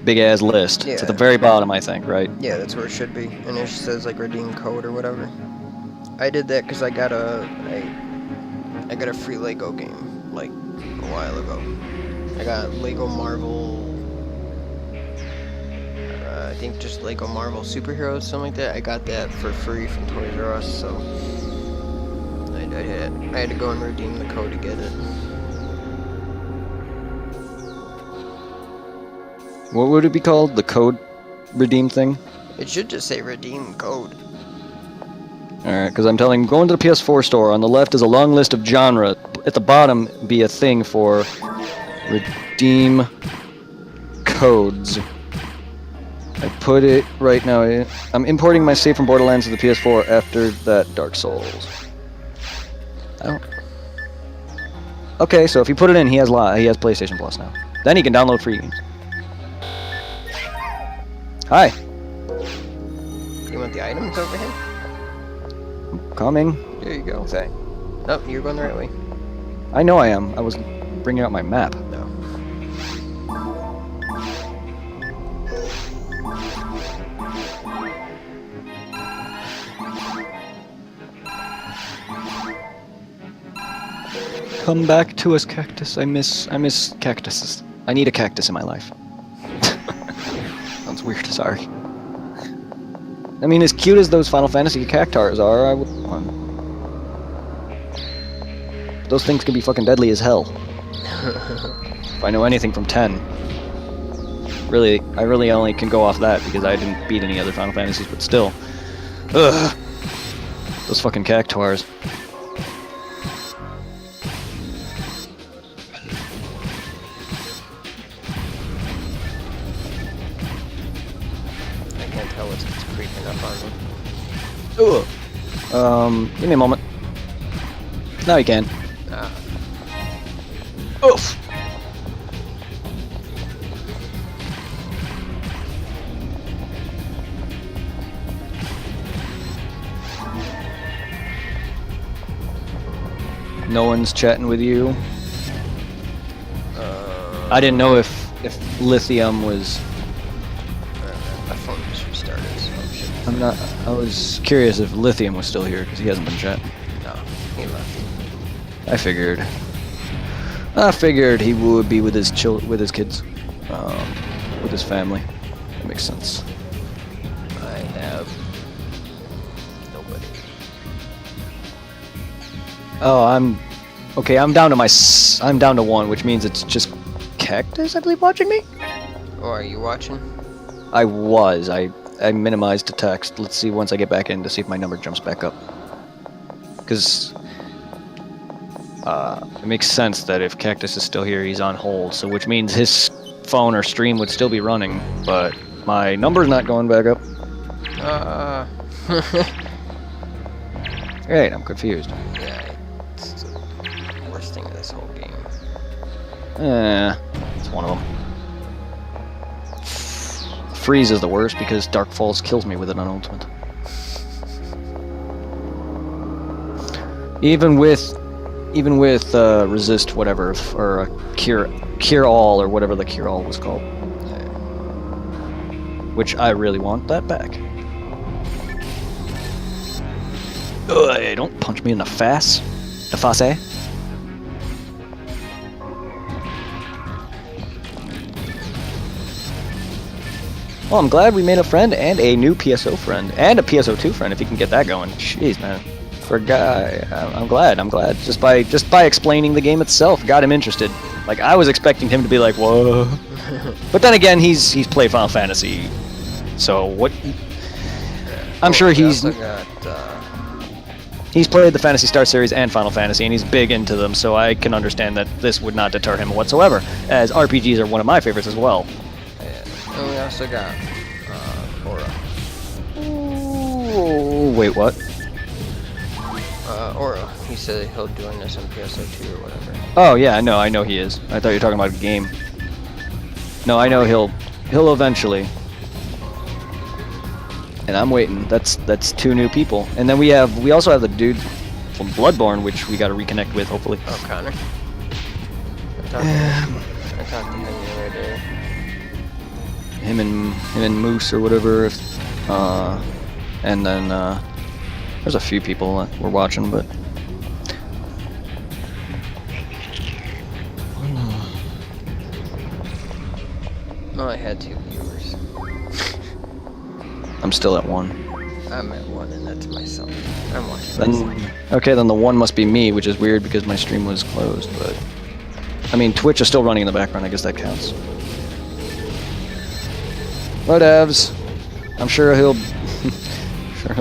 big ass list. Yeah. It's at the very bottom, I think, right? Yeah, that's where it should be. And it says like redeem code or whatever. I did that because I got a free Lego game like a while ago. I got Lego Marvel. I think just Lego Marvel Superheroes, something like that. I got that for free from Toys R Us, so I had to go and redeem the code to get it. What would it be called? The code redeem thing? It should just say redeem code. Alright, because I'm telling him, go into the PS4 store. On the left is a long list of genre. At the bottom, be a thing for redeem codes. I put it right now. I'm importing my save from Borderlands to the PS4 after that Dark Souls. Oh. Okay, so if you put it in, he has PlayStation Plus now. Then he can download free games. Hi. You want the items over here? Coming. There you go. Say. Nope, you're going the right way. I know I am. I was bringing out my map. No. Come back to us, cactus. I miss cactuses. I need a cactus in my life. Sounds weird, sorry. I mean, as cute as those Final Fantasy cactars are, I would want one. Those things can be fucking deadly as hell. If I know anything from 10. Really, I really only can go off that because I didn't beat any other Final Fantasies, but still. Ugh. Those fucking cactars. Ugh. Give me a moment. Now you can. Oof. No one's chatting with you. I didn't know if lithium was. My phone just restarted, so it should be I'm not. I was curious if lithium was still here because he hasn't been chatting. No, he left. I figured he would be with his kids, with his family. That makes sense. I have nobody. Oh, I'm down to I'm down to one, which means it's just Cactus, I believe, watching me. Oh, are you watching? I was. I minimized the text. Let's see once I get back in to see if my number jumps back up. Because it makes sense that if Cactus is still here, he's on hold. So which means his phone or stream would still be running, but my number's not going back up. Right, I'm confused. Yeah, it's the worst thing of this whole game. It's one of them. Freeze is the worst because Dark Falls kills me with it on Ultimate. Even with resist whatever or cure all or whatever the cure all was called, which I really want that back. Ugh, don't punch me in the face. Well, I'm glad we made a friend and a new PSO friend and a PSO2 friend if you can get that going. Jeez, man. For a guy, I'm glad. Just by explaining the game itself, got him interested. Like I was expecting him to be like, "Whoa," but then again, he's played Final Fantasy, so what? I'm sure he's played the Phantasy Star series and Final Fantasy, and he's big into them. So I can understand that this would not deter him whatsoever, as RPGs are one of my favorites as well. Yeah. And we also got Aura. Ooh, wait, what? Aura. He said he'll join us on PSO2 or whatever. Oh yeah, I know he is. I thought you were talking about a game. No, I know he'll eventually. And I'm waiting. That's two new people. And then we also have the dude from Bloodborne, which we got to reconnect with hopefully. Oh, Connor. I talked to him the other day. Him and Moose or whatever. And then there's a few people that we're watching, but No, I had 2 viewers. I'm still at 1. I'm at 1, and that's myself. I'm watching myself. Okay, then the 1 must be me, which is weird because my stream was closed, but I mean Twitch is still running in the background, I guess that counts. Whatevs. I'm sure he'll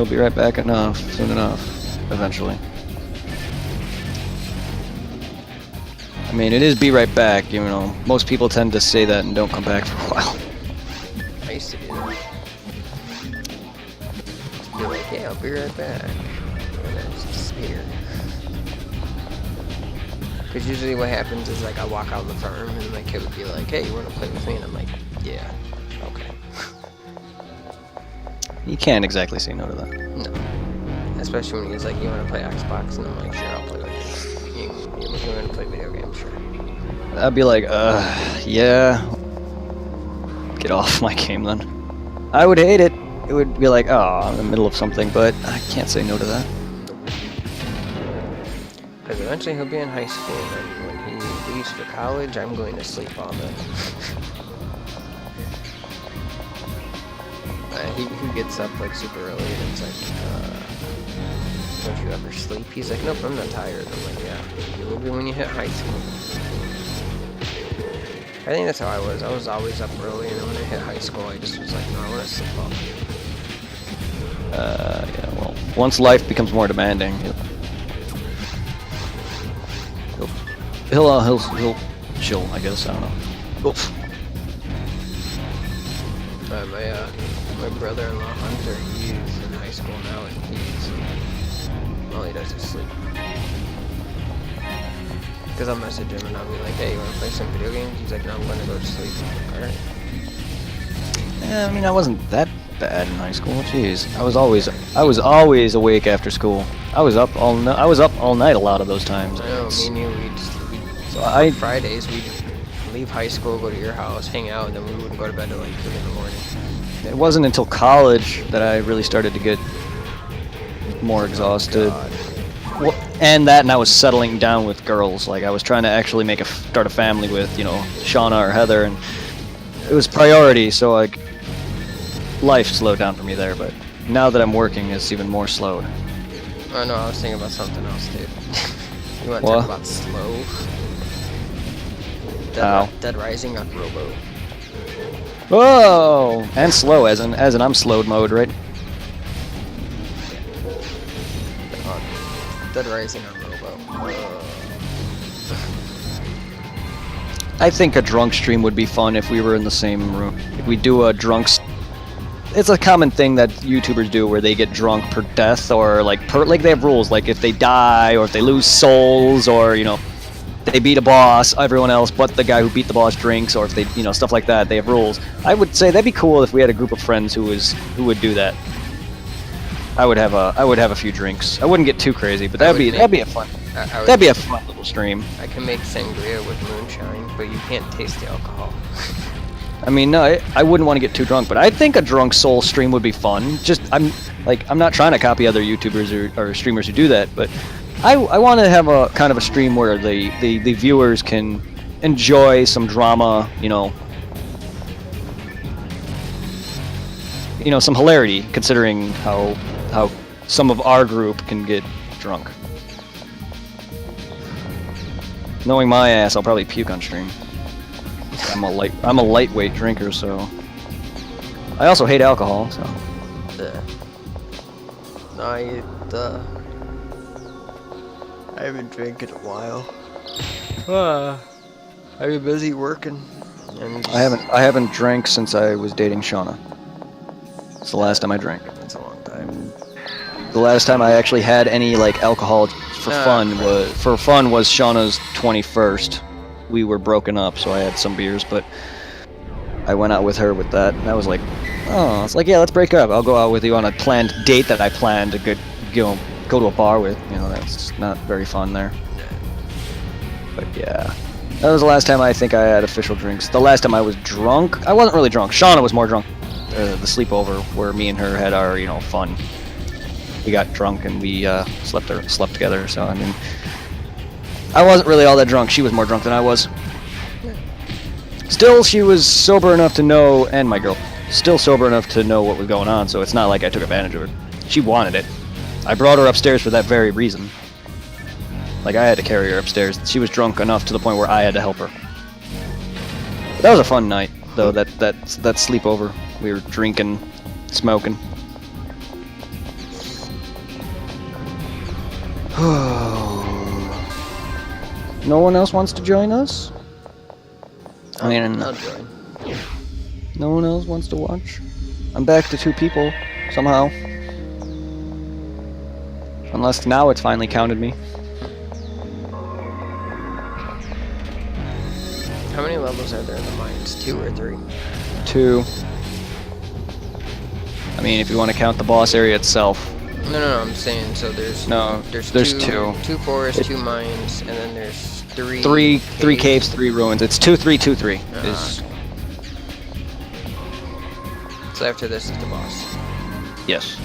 be right back soon enough, eventually. I mean, it is be right back, you know. Most people tend to say that and don't come back for a while. I used to do that. Just be like, yeah, I'll be right back. And then just disappear. Because usually what happens is, like, I walk out on the farm and my kid would be like, hey, you want to play with me? And I'm like, yeah, okay. You can't exactly say no to that. No. Especially when he's like, you want to play Xbox? And I'm like, sure, I'll play with you. You want to play video games? Sure. I'd be like, yeah. Get off my game then. I would hate it. It would be like, oh, I'm in the middle of something, but I can't say no to that. Because eventually he'll be in high school, and when he leaves for college, I'm going to sleep all day. He gets up like super early, and it's like, don't you ever sleep? He's like, nope, I'm not tired. I'm like, yeah, you will be when you hit high school. I think that's how I was. I was always up early, and then when I hit high school, I just was like, no, I want to sleep all day. Yeah, well, once life becomes more demanding, he'll chill, I guess, I don't know. Oof. My brother-in-law Hunter, he's in high school now, and he he does is sleep. Because I'll message him and I'll be like, hey, you want to play some video games? He's like, no, I'm going to go to sleep. I'm like, alright. Yeah, I mean, I wasn't that bad in high school. Jeez, I was always awake after school. I was up all night a lot of those times. I know, me and you, on Fridays, we'd leave high school, go to your house, hang out, and then we wouldn't go to bed till like 3 in the morning. It wasn't until college that I really started to get more exhausted. Well, and I was settling down with girls. Like, I was trying to actually start a family with, you know, Shauna or Heather, and it was priority, so like life slowed down for me there, but now that I'm working, it's even more slowed. Oh no, I was thinking about something else, dude. You want to talk about slow? Dead Rising on Robo. Whoa! And slow, as in I'm slowed mode, right? Dead Rising on Robo. I think a drunk stream would be fun if we were in the same room. If we do a drunk... It's a common thing that YouTubers do where they get drunk per death, or like they have rules, like if they die, or if they lose souls, or, you know, they beat a boss, everyone else but the guy who beat the boss drinks, or if they, you know, stuff like that, they have rules. I would say that'd be cool if we had a group of friends who would do that. I would have a few drinks. I wouldn't get too crazy, but that'd be a fun little stream. I can make sangria with moonshine, but you can't taste the alcohol. I mean, no, I wouldn't want to get too drunk, but I think a drunk soul stream would be fun. Just I'm not trying to copy other YouTubers or streamers who do that, but I want to have a kind of a stream where the viewers can enjoy some drama, you know, some hilarity, considering how some of our group can get drunk. Knowing my ass, I'll probably puke on stream. I'm a lightweight drinker, so I also hate alcohol. So I haven't drank in a while. I've been busy working. And I haven't drank since I was dating Shauna. It's the last time I drank. That's a long time. The last time I actually had any like alcohol for fun was Shauna's 21st. We were broken up, so I had some beers, but I went out with her with that, and I was like, oh, it's like, yeah, let's break up. I'll go out with you on a planned date that I planned to go to a bar with. You know, that's not very fun there. But yeah, that was the last time I think I had official drinks. The last time I was drunk, I wasn't really drunk. Shauna was more drunk. The sleepover where me and her had our, you know, fun. We got drunk and we slept together. So I mean, I wasn't really all that drunk. She was more drunk than I was. Still, she was sober enough to know, and my girl, still sober enough to know what was going on, so it's not like I took advantage of her. She wanted it. I brought her upstairs for that very reason. Like, I had to carry her upstairs. She was drunk enough to the point where I had to help her. But that was a fun night, though, that sleepover. We were drinking, smoking. No one else wants to join us? I mean, I'll join. No one else wants to watch? I'm back to 2 people, somehow. Unless now it's finally counted me. How many levels are there in the mines? 2 or 3? 2. I mean, if you want to count the boss area itself. No, I'm saying, so there's 2. 2 forests, 2 mines, and then there's 3 caves, 3 ruins. It's 2, 3, 2, 3. Okay. So after this is the boss. Yes.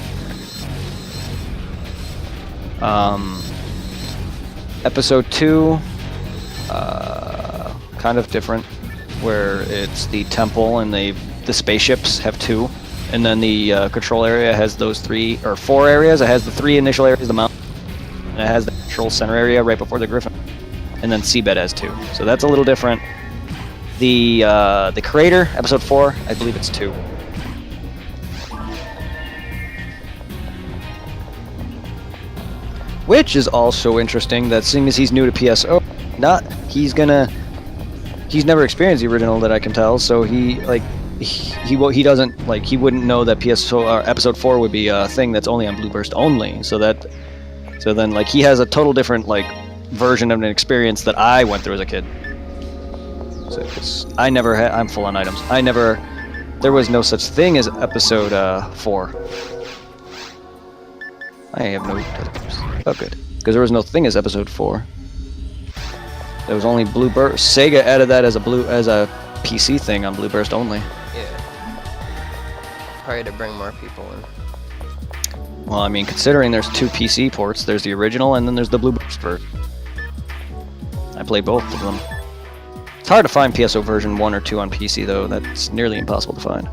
Episode 2, kind of different, where it's the temple and the spaceships have 2, and then the control area has those 3 or 4 areas. It has the 3 initial areas, the mountain, and it has the control center area right before the griffin, and then seabed has 2. So that's a little different. The crater, episode 4, I believe it's 2. Which is also interesting that seeing as he's new to PSO, he's never experienced the original that I can tell, so he wouldn't know that PSO episode 4 would be a thing that's only on Blue Burst only, so So then, like, he has a total different, like, version of an experience that I went through as a kid. So I never had. I'm full on items. There was no such thing as episode 4. I have no teleports. Oh, good. Because there was no thing as episode 4. There was only Blue Burst. Sega added that as a PC thing on Blue Burst only. Yeah. Probably to bring more people in. Well, I mean, considering there's 2 PC ports, there's the original and then there's the Blue Burst version. I play both of them. It's hard to find PSO version 1 or 2 on PC, though. That's nearly impossible to find.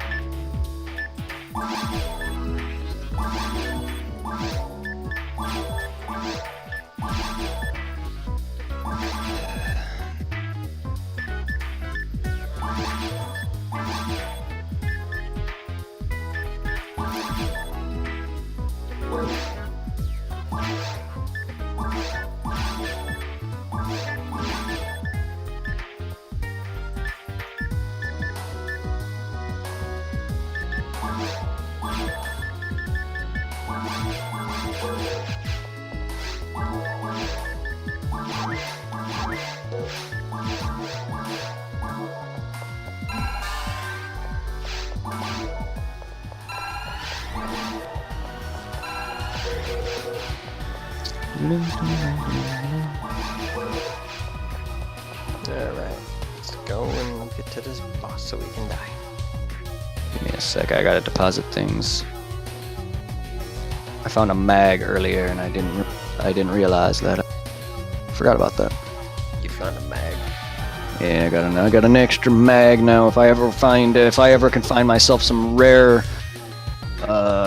Alright, let's go and get to this boss so we can die. Give me a sec, I gotta deposit things. I found a mag earlier and I didn't realize that. I forgot about that. You found a mag. Yeah, I got an extra mag now. If I ever can find myself some rare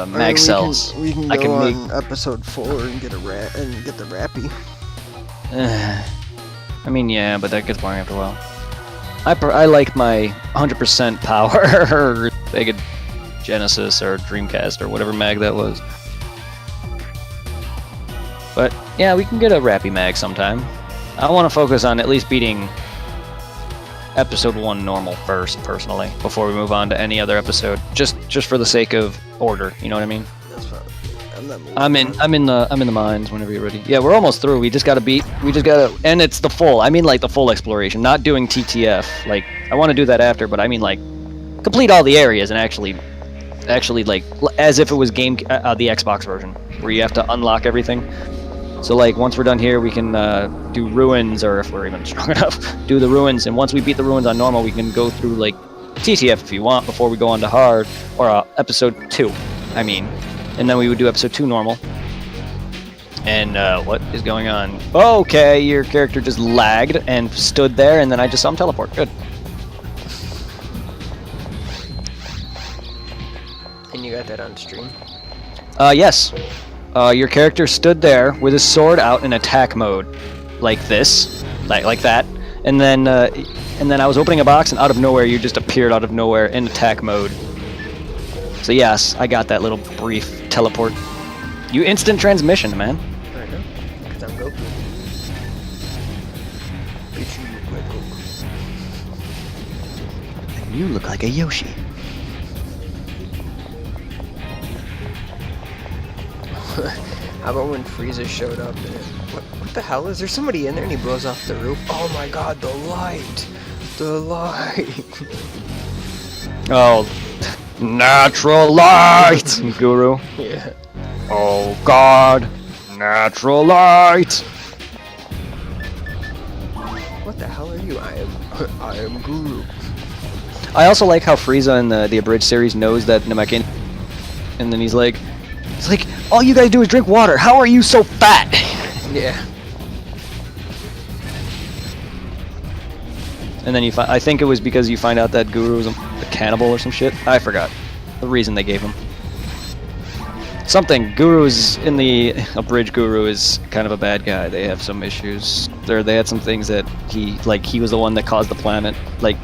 mag cells, We can I go can on episode 4 and get get the rappy. I mean, yeah, but that gets boring after a while. I like my 100% power Sega Genesis or Dreamcast or whatever mag that was. But yeah, we can get a rappy mag sometime. I want to focus on at least beating episode 1 normal first, personally, before we move on to any other episode. Just for the sake of order, you know what I mean? That's fine. I'm in the mines whenever you're ready. Yeah, we're almost through. We just gotta and it's the full. I mean, like the full exploration, not doing TTF. Like I want to do that after, but I mean like complete all the areas and actually like as if it was the Xbox version where you have to unlock everything. So like once we're done here, we can do ruins, or if we're even strong enough, do the ruins. And once we beat the ruins on normal, we can go through like TTF if you want before we go on to hard, or episode 2. I mean. And then we would do episode 2 normal. And what is going on? Okay, your character just lagged and stood there, and then I just saw him teleport. Good. And you got that on stream? Yes. Your character stood there with his sword out in attack mode, like this, like that. And then I was opening a box, and out of nowhere, you just appeared out of nowhere in attack mode. So yes, I got that little brief teleport. You instant transmission, man. I know, because I'm Goku. Bitch, you look like Goku. And you look like a Yoshi. How about when Frieza showed up and what the hell? Is there somebody in there and he blows off the roof? Oh my god, the light! The light! Oh, natural light, Guru. Yeah. Oh God, natural light. What the hell are you? I am Guru. I also like how Frieza in the Abridged series knows that Namekian, and then he's like, all you guys do is drink water. How are you so fat? Yeah. And then I think it was because you find out that Guru was a cannibal or some shit. I forgot the reason they gave him. Something. Guru's in the Abridged Guru is kind of a bad guy. They have some issues. They had some things that he was the one that caused the planet. Like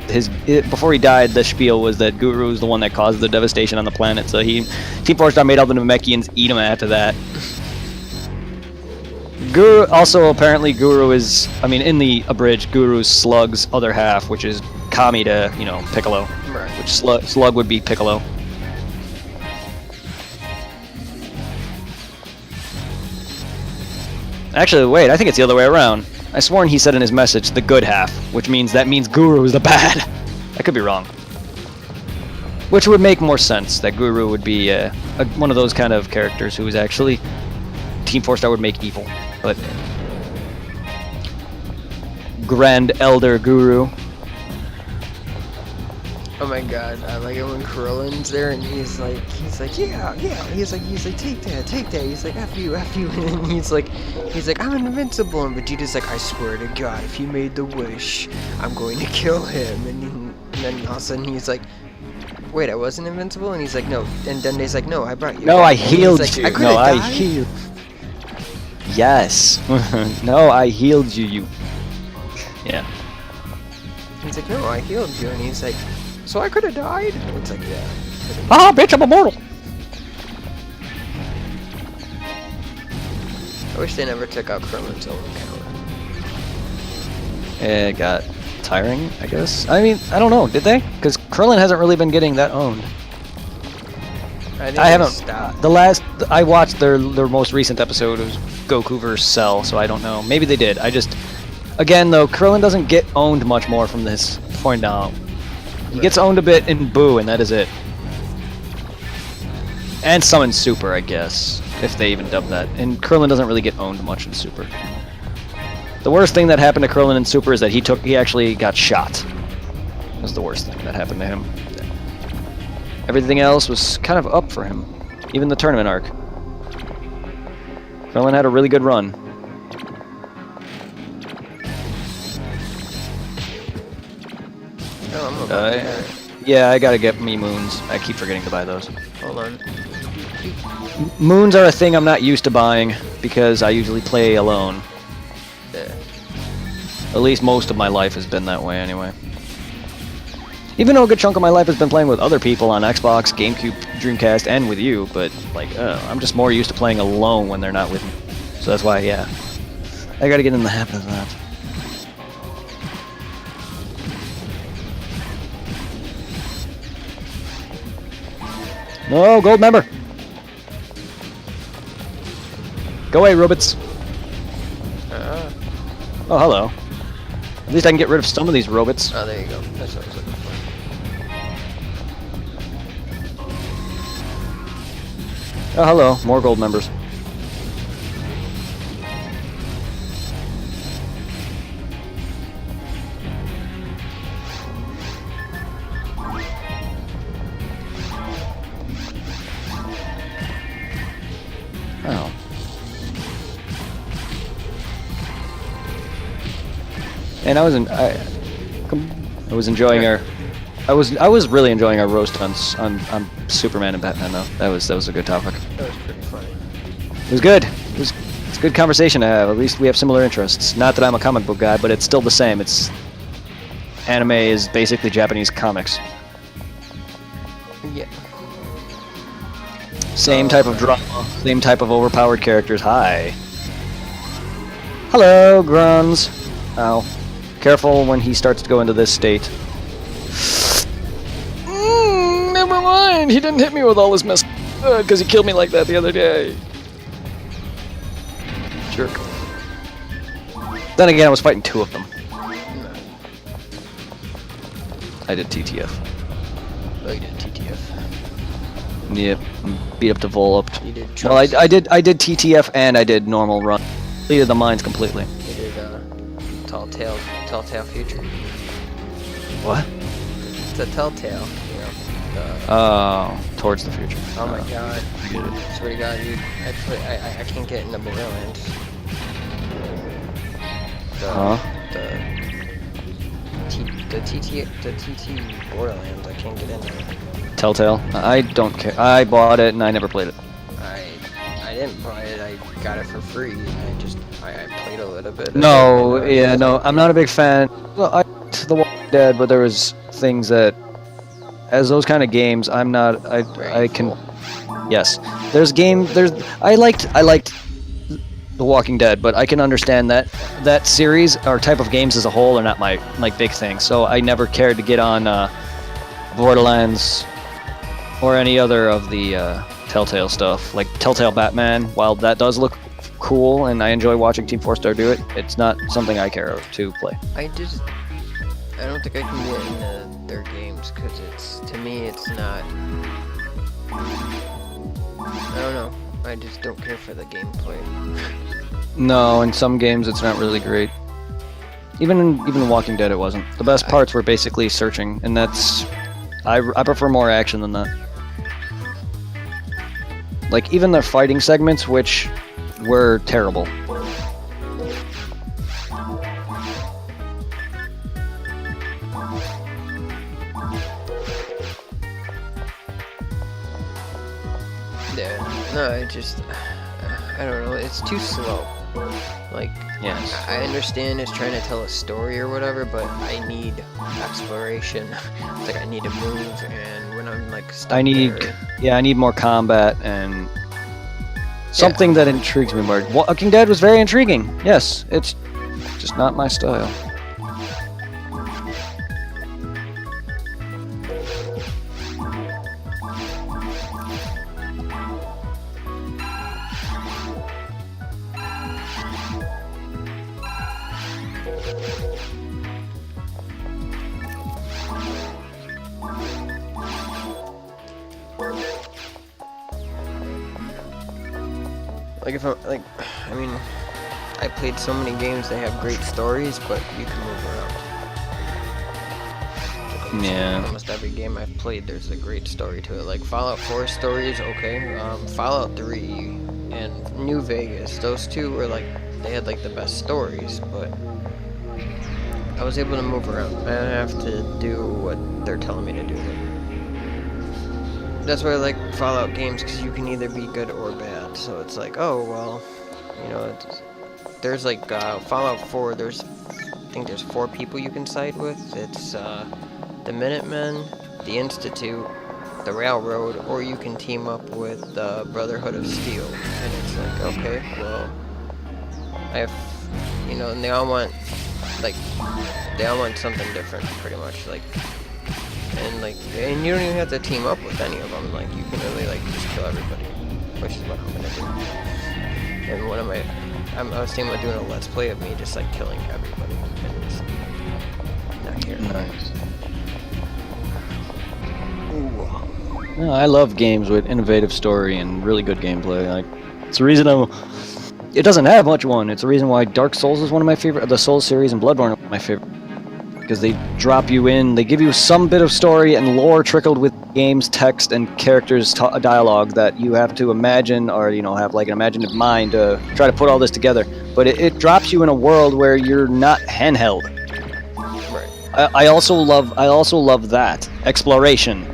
before he died, the spiel was that Guru was the one that caused the devastation on the planet. So Team 4-Star made all the Namekians eat him after that. Guru also apparently Guru is, I mean, in the Abridged, Guru's Slug's other half, which is Kami to, Piccolo. Right. Which Slug would be Piccolo. Actually, wait, I think it's the other way around. I sworn he said in his message the good half, which means Guru is the bad. I could be wrong. Which would make more sense, that Guru would be one of those kind of characters who is actually Team 4-Star would make evil. But Grand Elder Guru. Oh my god, I like it when Krillin's there and he's like, yeah, he's like, take that, he's like, F you, and he's like, I'm invincible, and Vegeta's like, I swear to god, if he made the wish, I'm going to kill him, and then all of a sudden he's like, wait, I wasn't invincible, and he's like, no, and Dende's like, no, I brought you No, back. I And he's healed like, you. I could've No, I died. healed. Yes. No, I healed you. Yeah. He's like, no, I healed you, and he's like, so I could have died? And it's like, yeah. Ah, bitch, I'm immortal. I wish they never took out Krillin's own power. It got tiring, I guess. I mean, I don't know, did they? Because Krillin hasn't really been getting that owned. I haven't. stopped. The last I watched their most recent episode was Goku vs. Cell, so I don't know. Maybe they did. Again though, Krillin doesn't get owned much more from this point out. He gets owned a bit in Boo, and that is it. And some in Super, I guess, if they even dub that. And Krillin doesn't really get owned much in Super. The worst thing that happened to Krillin in Super is that he actually got shot. That's the worst thing that happened to him. Everything else was kind of up for him, even the tournament arc. Krillin had a really good run. Oh, I'm about to die. Yeah, I gotta get me moons. I keep forgetting to buy those. Hold on. Moons are a thing I'm not used to buying because I usually play alone. Yeah. At least most of my life has been that way anyway. Even though a good chunk of my life has been playing with other people on Xbox, GameCube, Dreamcast, and with you, but like, I'm just more used to playing alone when they're not with me. So that's why, yeah. I gotta get in the habit of that. No, gold member! Go away, robots! Oh, hello. At least I can get rid of some of these robots. Oh, there you go. That's what I was looking for. Oh, hello. More gold members. Oh. And I was enjoying our. I was really enjoying our roast on Superman and Batman though. That was a good topic. That was pretty funny. It was good. It's a good conversation to have. At least we have similar interests. Not that I'm a comic book guy, but it's still the same. Anime is basically Japanese comics. Yeah. Same type of drama, same type of overpowered characters. Hi. Hello, Gruns. Ow. Careful when he starts to go into this state. Never mind. He didn't hit me with all his mess because he killed me like that the other day. Jerk. Then again, I was fighting two of them. I did TTF. Oh, you did TTF. Yep. Beat up the Volp. You did. Well, I did TTF and I did normal run. Completed the mines completely. You did Telltale Future. What? It's a Telltale, you know. Oh, towards the future. Oh my god. I get it. Swear to God, dude. I can't get into Borderlands. The TT Borderlands, I can't get in there. Telltale. I don't care. I bought it and I never played it. I didn't buy it, I got it for free, and I played a little bit. No, yeah, no, I'm not a big fan. Well, I liked The Walking Dead, but there was things that, as those kind of games, I'm not. I can. Yes, I liked The Walking Dead, but I can understand that series or type of games as a whole are not my big thing. So I never cared to get on Borderlands or any other of the Telltale stuff, like Telltale Batman. While that does look cool, and I enjoy watching Team 4-Star do it. It's not something I care to play. I don't think I can get into their games because to me it's not. I don't know. I just don't care for the gameplay. No, in some games it's not really great. Even in Walking Dead it wasn't. The best parts were basically searching, and that's I prefer more action than that. Like even the fighting segments, which were terrible. Yeah, no, I don't know, it's too slow. Like, Yes. I understand it's trying to tell a story or whatever, but I need exploration. It's like I need to move, and when I'm like stuck I need more combat and something that intrigues me more. Walking Dead was very intriguing. Yes, it's just not my style. Like if I'm like, I mean, I played so many games that have great stories, but you can move around. Yeah. Almost every game I've played, there's a great story to it. Like Fallout 4 stories, okay. Fallout 3 and New Vegas, those two were like, they had like the best stories, but I was able to move around. I didn't have to do what they're telling me to do. That's why I like Fallout games, because you can either be good or bad. So it's like, oh well, you know, there's like Fallout 4. I think there's 4 people you can side with. It's the Minutemen, the Institute, the Railroad, or you can team up with the Brotherhood of Steel. And it's like, okay, well, I have, you know, and they all want something different, pretty much, like. And you don't even have to team up with any of them. Like, you can really like just kill everybody, which is what I'm gonna do. And what I was thinking about doing a let's play of me just like killing everybody and just not caring. Nice. Ooh. No, I love games with innovative story and really good gameplay. Like, it's the reason it doesn't have much one. It's the reason why Dark Souls is one of my favorite. The Souls series and Bloodborne are my favorite. Because they drop you in, they give you some bit of story and lore trickled with games, text, and characters' dialogue that you have to imagine, or you know, have like an imaginative mind to try to put all this together. But it drops you in a world where you're not handheld. Right. I also love that exploration,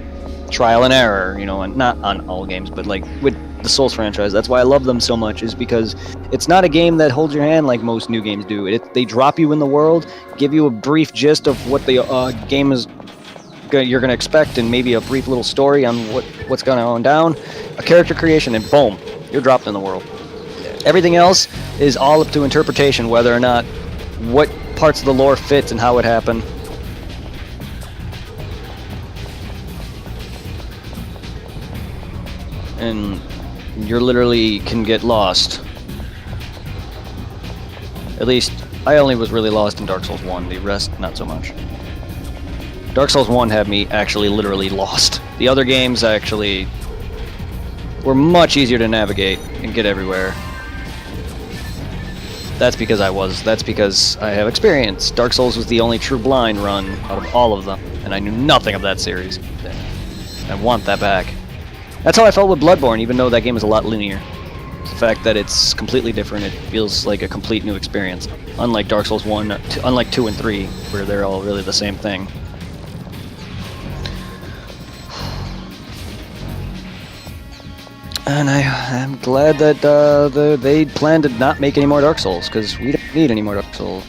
trial and error. You know, and not on all games, but like with the Souls franchise. That's why I love them so much, is because it's not a game that holds your hand like most new games do. They drop you in the world, give you a brief gist of what the game is you're going to expect, and maybe a brief little story on what's going on down, a character creation, and boom, you're dropped in the world. Everything else is all up to interpretation, whether or not what parts of the lore fits and how it happened. And you literally can get lost. At least, I only was really lost in Dark Souls 1, the rest, not so much. Dark Souls 1 had me actually literally lost. The other games actually were much easier to navigate and get everywhere. That's because I have experience. Dark Souls was the only true blind run out of all of them, and I knew nothing of that series. I want that back. That's how I felt with Bloodborne, even though that game is a lot linear. The fact that it's completely different, it feels like a complete new experience. Unlike Dark Souls 1, unlike 2 and 3, where they're all really the same thing. And I'm glad that they plan to not make any more Dark Souls, because we don't need any more Dark Souls.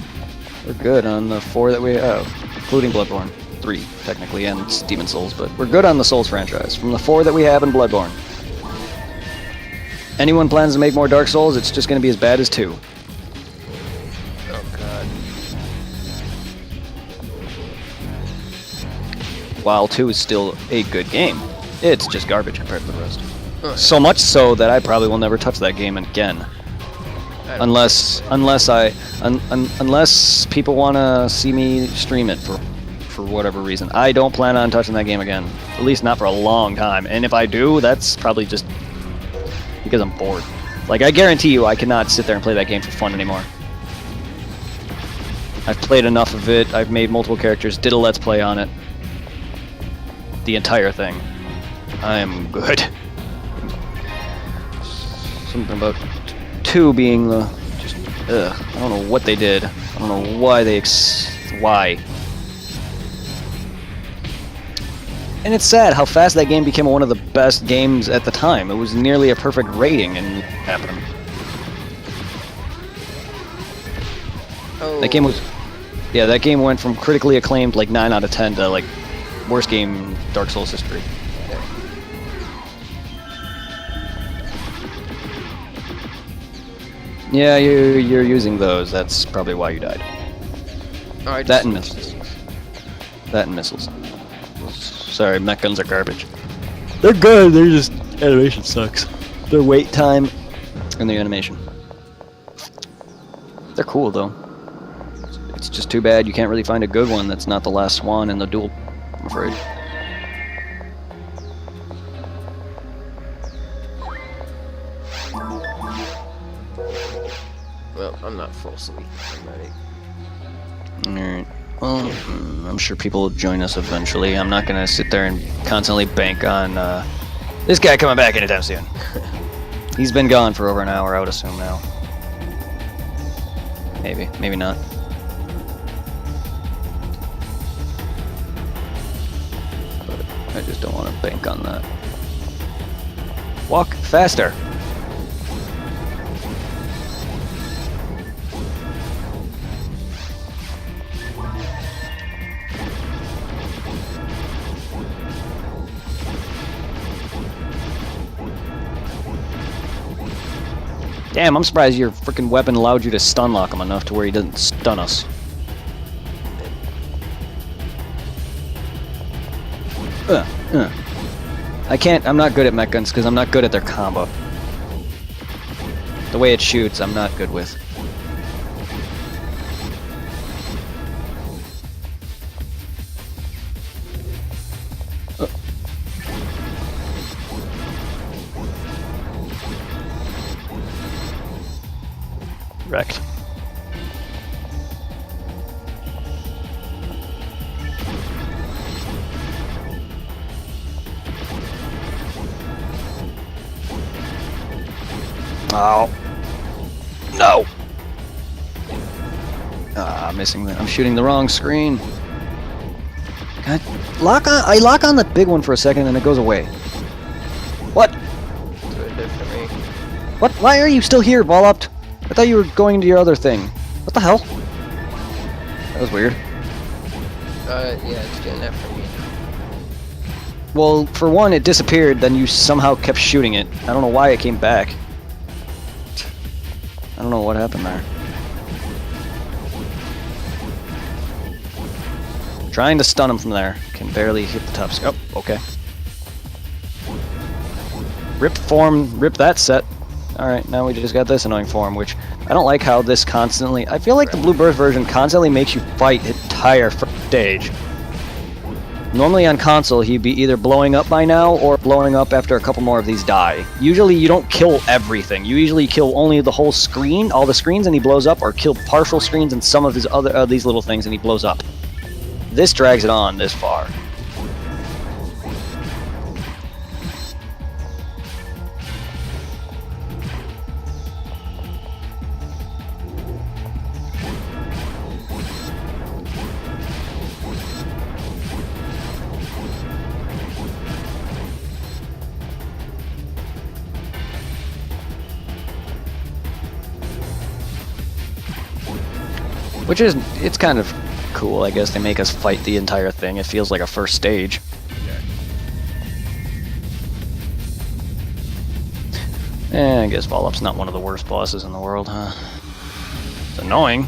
We're good on the 4 that we have, including Bloodborne. 3, technically, and Demon Souls, but we're good on the Souls franchise, from the 4 that we have in Bloodborne. Anyone plans to make more Dark Souls, it's just going to be as bad as 2. Oh god. While 2 is still a good game, it's just garbage compared to the rest. So much so that I probably will never touch that game again. Unless people want to see me stream it for whatever reason. I don't plan on touching that game again. At least not for a long time. And if I do, that's probably just because I'm bored. Like, I guarantee you I cannot sit there and play that game for fun anymore. I've played enough of it. I've made multiple characters, did a Let's Play on it. The entire thing. I am good. Something about 2 being the... just... I don't know what they did. I don't know why they... why. And it's sad how fast that game became one of the best games at the time. It was nearly a perfect rating, and it happened. Oh. That game was... yeah, that game went from critically acclaimed, like, 9 out of 10 to, like, worst game in Dark Souls history. Yeah, you're using those. That's probably why you died. That and missiles. That and missiles. Sorry, mech guns are garbage. They're good, they're just... animation sucks. Their wait time and the animation. They're cool, though. It's just too bad you can't really find a good one that's not the last one in the duel, I'm afraid. Well, I'm not full, so I'm ready. Alright. Well, I'm sure people will join us eventually. I'm not gonna sit there and constantly bank on this guy coming back anytime soon. He's been gone for over an hour, I would assume now. Maybe, maybe not. But I just don't want to bank on that. Walk faster! Damn, I'm surprised your freaking weapon allowed you to stun lock him enough to where he doesn't stun us. I can't, I'm not good at mech guns because I'm not good at their combo. The way it shoots, I'm not good with. Wrecked. Oh. No! Ah, missing that. I'm shooting the wrong screen. God, I lock on the big one for a second and it goes away. What? That's what it did for me. What? Why are you still here, Vollupt? I thought you were going to your other thing. What the hell? That was weird. Yeah, it's doing that for me. Well, for one, it disappeared, then you somehow kept shooting it. I don't know why it came back. I don't know what happened there. Trying to stun him from there. Can barely hit the top. Oh, okay. Rip form, rip that set. Alright, now we just got this annoying form, which I don't like how this constantly... I feel like the Blue Burst version constantly makes you fight the entire stage. Normally on console, he'd be either blowing up by now or blowing up after a couple more of these die. Usually you don't kill everything. You usually kill only the whole screen, all the screens, and he blows up, or kill partial screens and some of his other these little things and he blows up. This drags it on this far. Which is, it's kind of cool, I guess. They make us fight the entire thing. It feels like a first stage. I guess Vollup's not one of the worst bosses in the world, huh? It's annoying.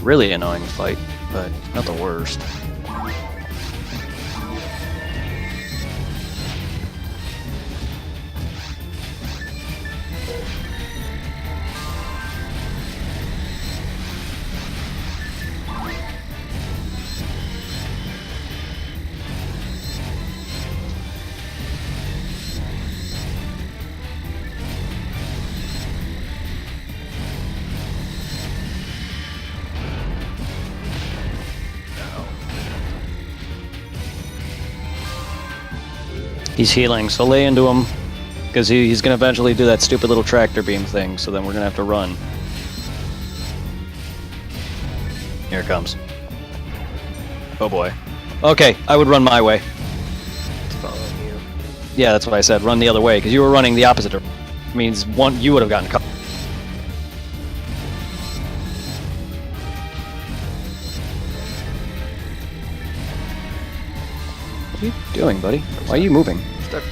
Really annoying fight, but not the worst. He's healing, so lay into him. Because he's going to eventually do that stupid little tractor beam thing, so then we're going to have to run. Here it comes. Oh boy. Okay, I would run my way. It's following you. Yeah, that's what I said. Run the other way, because you were running the opposite direction. Means you would have gotten caught. What are you doing, buddy? Why are you moving? Stuck.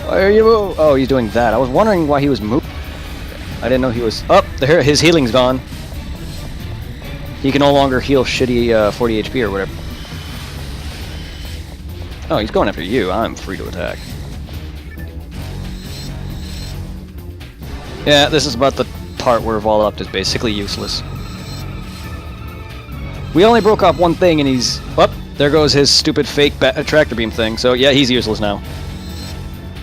Why are you moving? Oh, he's doing that. I was wondering why he was moving. I didn't know he was... Oh, there, his healing's gone. He can no longer heal shitty 40 HP or whatever. Oh, he's going after you. I'm free to attack. Yeah, this is about the part where Volupt is basically useless. We only broke off one thing and he's... Oh, there goes his stupid fake tractor beam thing. So yeah, he's useless now.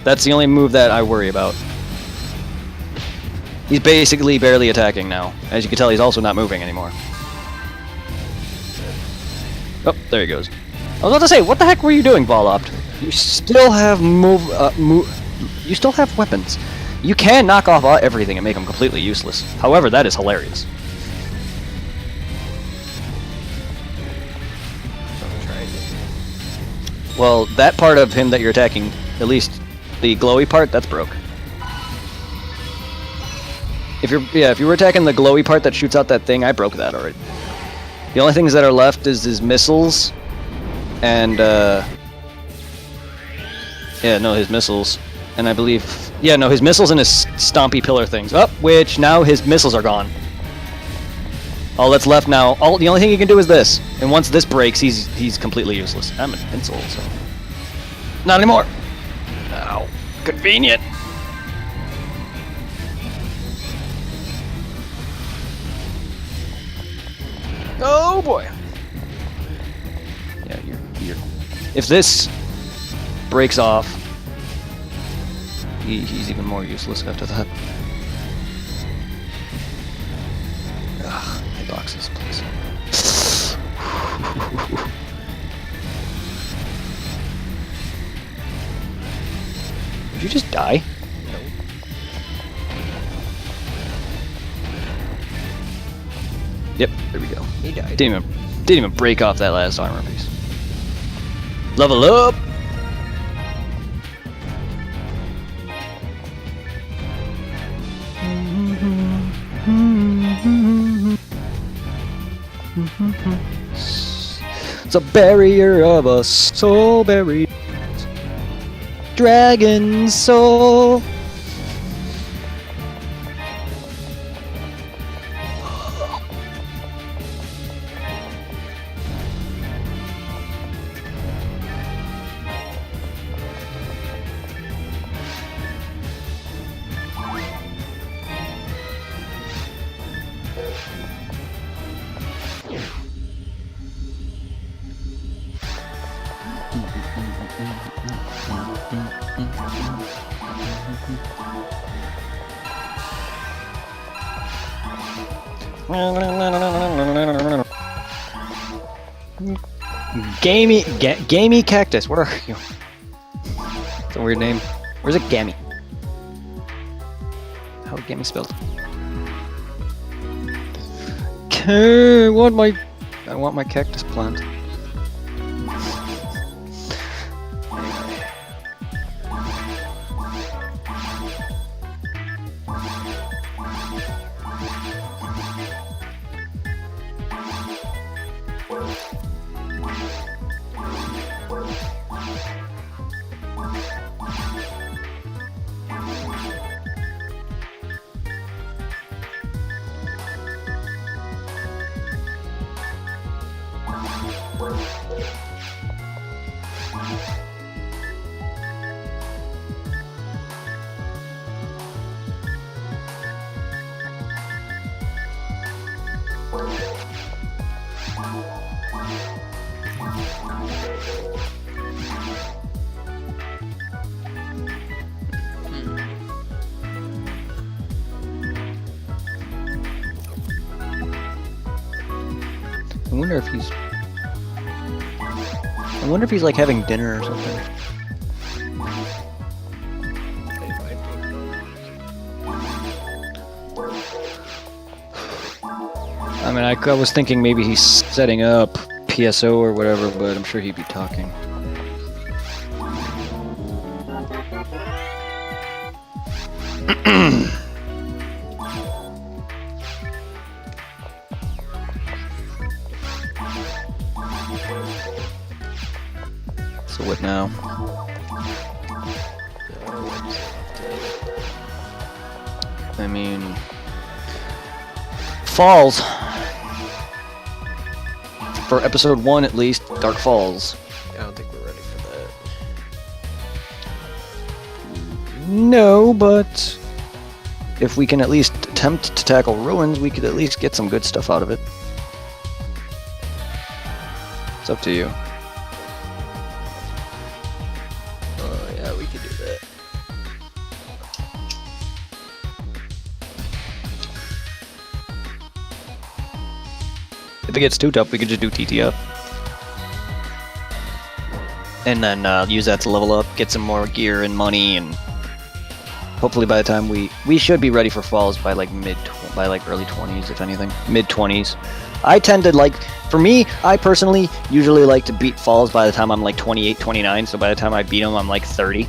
That's the only move that I worry about. He's basically barely attacking now. As you can tell, he's also not moving anymore. Oh, there he goes. I was about to say, what the heck were you doing, Volupt? You still have you still have weapons. You can knock off everything and make them completely useless. However, that is hilarious. Well, that part of him that you're attacking, at least the glowy part, that's broke. If you were attacking the glowy part that shoots out that thing, I broke that already. The only things that are left is his missiles, and his missiles, and I believe, his missiles and his stompy pillar things. Oh, which now his missiles are gone. All that's left now, the only thing he can do is this, and once this breaks, he's completely useless. I'm an insult, so not anymore. Ow, convenient. Oh boy. Yeah, you're. If this breaks off, he's even more useless after that. Ugh, my boxes, please. Did you just die? No. Yep, there we go. He died. Didn't even break off that last armor piece. Level up! It's a barrier of a soul buried. Dragon soul. Gamey cactus. Where are you? It's a weird name. Where's it, Gammy? How is Gammy spelled? I want my cactus plant. I wonder if he's like having dinner or something. mean, I was thinking maybe he's setting up PSO or whatever, but I'm sure he'd be talking. So what now? I mean, Falls. For episode 1 at least, Dark Falls. I don't think we're ready for that. No, but if we can at least attempt to tackle Ruins, we could at least get some good stuff out of it. It's up to you. Yeah, we could do that. If it gets too tough, we could just do TTF. And then use that to level up, get some more gear and money, and hopefully by the time we should be ready for Falls by like early 20s, if anything. Mid 20s. I tend to like, for me, I personally usually like to beat Falls by the time I'm like 28, 29, so by the time I beat them, I'm like 30.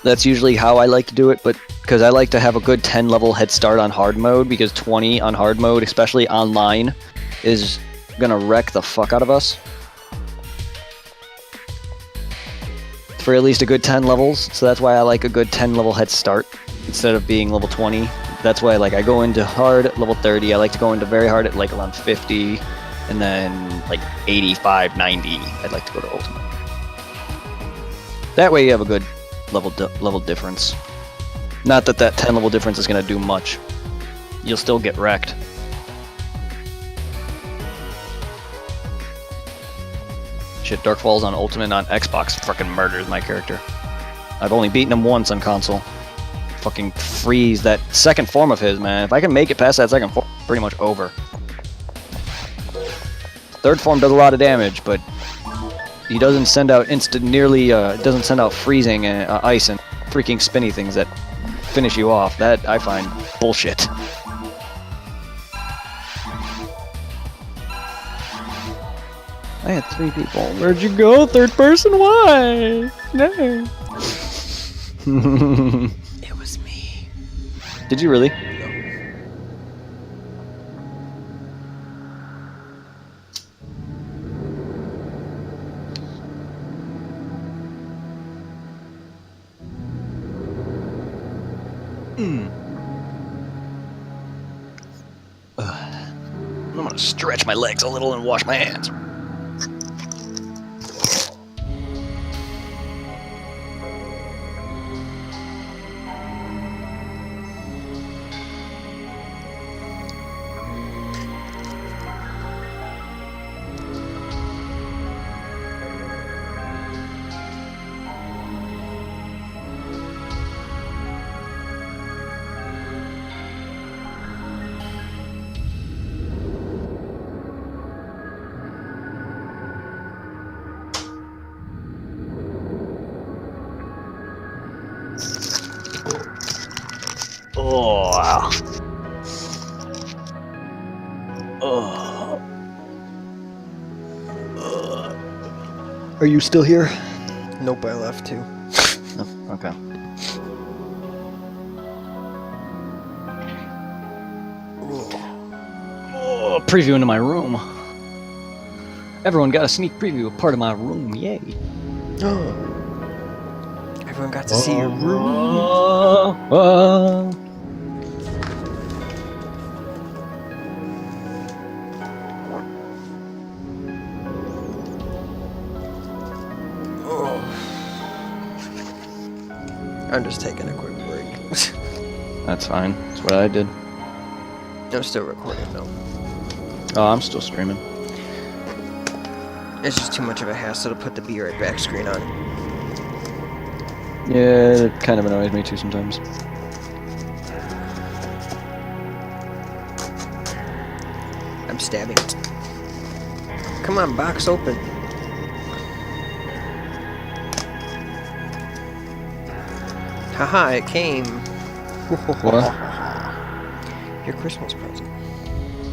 That's usually how I like to do it, but because I like to have a good 10 level head start on hard mode, because 20 on hard mode, especially online, is gonna wreck the fuck out of us. For at least a good 10 levels, so that's why I like a good 10 level head start instead of being level 20. That's why I go into hard at level 30, I like to go into very hard at like around 50, and then like 85, 90, I'd like to go to ultimate. That way you have a good level difference. Not that that 10 level difference is going to do much. You'll still get wrecked. Shit, Dark Falls on Ultimate on Xbox fucking murders my character. I've only beaten him once on console. Fucking freeze that second form of his, man. If I can make it past that second form, pretty much over. Third form does a lot of damage, but he doesn't send out doesn't send out freezing ice and freaking spinny things that finish you off. That I find bullshit. I had 3 people. Where'd you go? Third person? Why? No. It was me. Did you really? I'm gonna stretch my legs a little and wash my hands. Oh, wow. Oh. Are you still here? Nope, I left too. Oh, okay. Oh, preview into my room. Everyone got a sneak preview of part of my room. Yay. Everyone got to see your room. I'm just taking a quick break. That's fine. That's what I did. I'm still recording though. Oh, I'm still streaming. It's just too much of a hassle to put the Be Right Back screen on. Yeah, it kind of annoys me too sometimes. I'm stabbing it. Come on, box open. Haha, it came. What? Your Christmas present.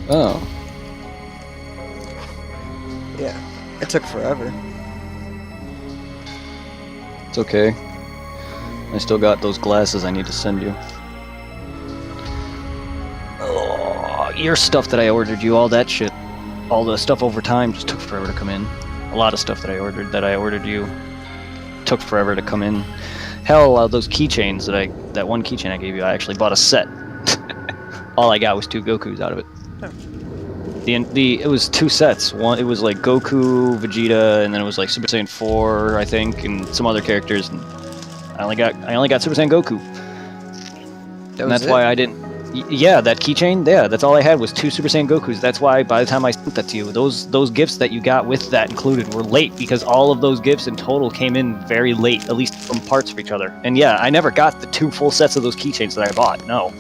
Oh. Yeah, it took forever. It's okay. I still got those glasses I need to send you. Oh, your stuff that I ordered you, all that shit. All the stuff over time just took forever to come in. A lot of stuff that I ordered you took forever to come in. Hell, those keychains that one keychain I gave you, I actually bought a set. All I got was 2 Gokus out of it. It was 2 sets. One, it was like Goku, Vegeta, and then it was like Super Saiyan 4, I think, and some other characters. And I only got Super Saiyan Goku. And that's why I didn't. Yeah, that keychain. Yeah, that's all I had was 2 Super Saiyan Gokus. That's why by the time I sent that to you, those gifts that you got with that included were late because all of those gifts in total came in very late, at least from parts of each other. And yeah, I never got the 2 full sets of those keychains that I bought. No.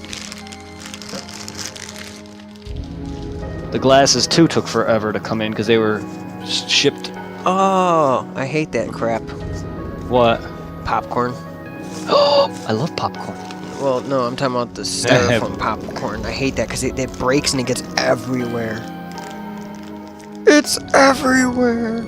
The glasses too took forever to come in because they were shipped. Oh, I hate that crap. What? Popcorn. Oh, I love popcorn. Well, no, I'm talking about the styrofoam popcorn. I hate that because it breaks and it gets everywhere. It's everywhere.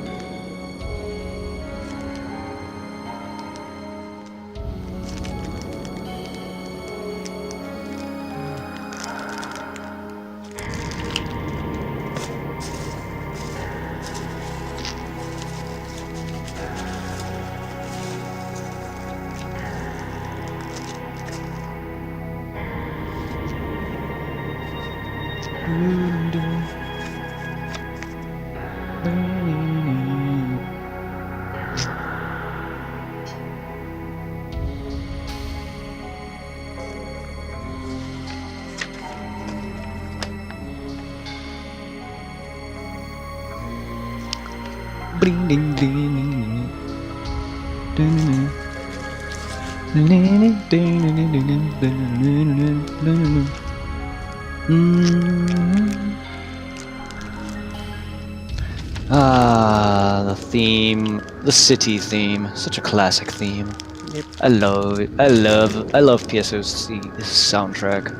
Ah, the theme, the city theme, such a classic theme. Yep. I love it. I love PSOC soundtrack.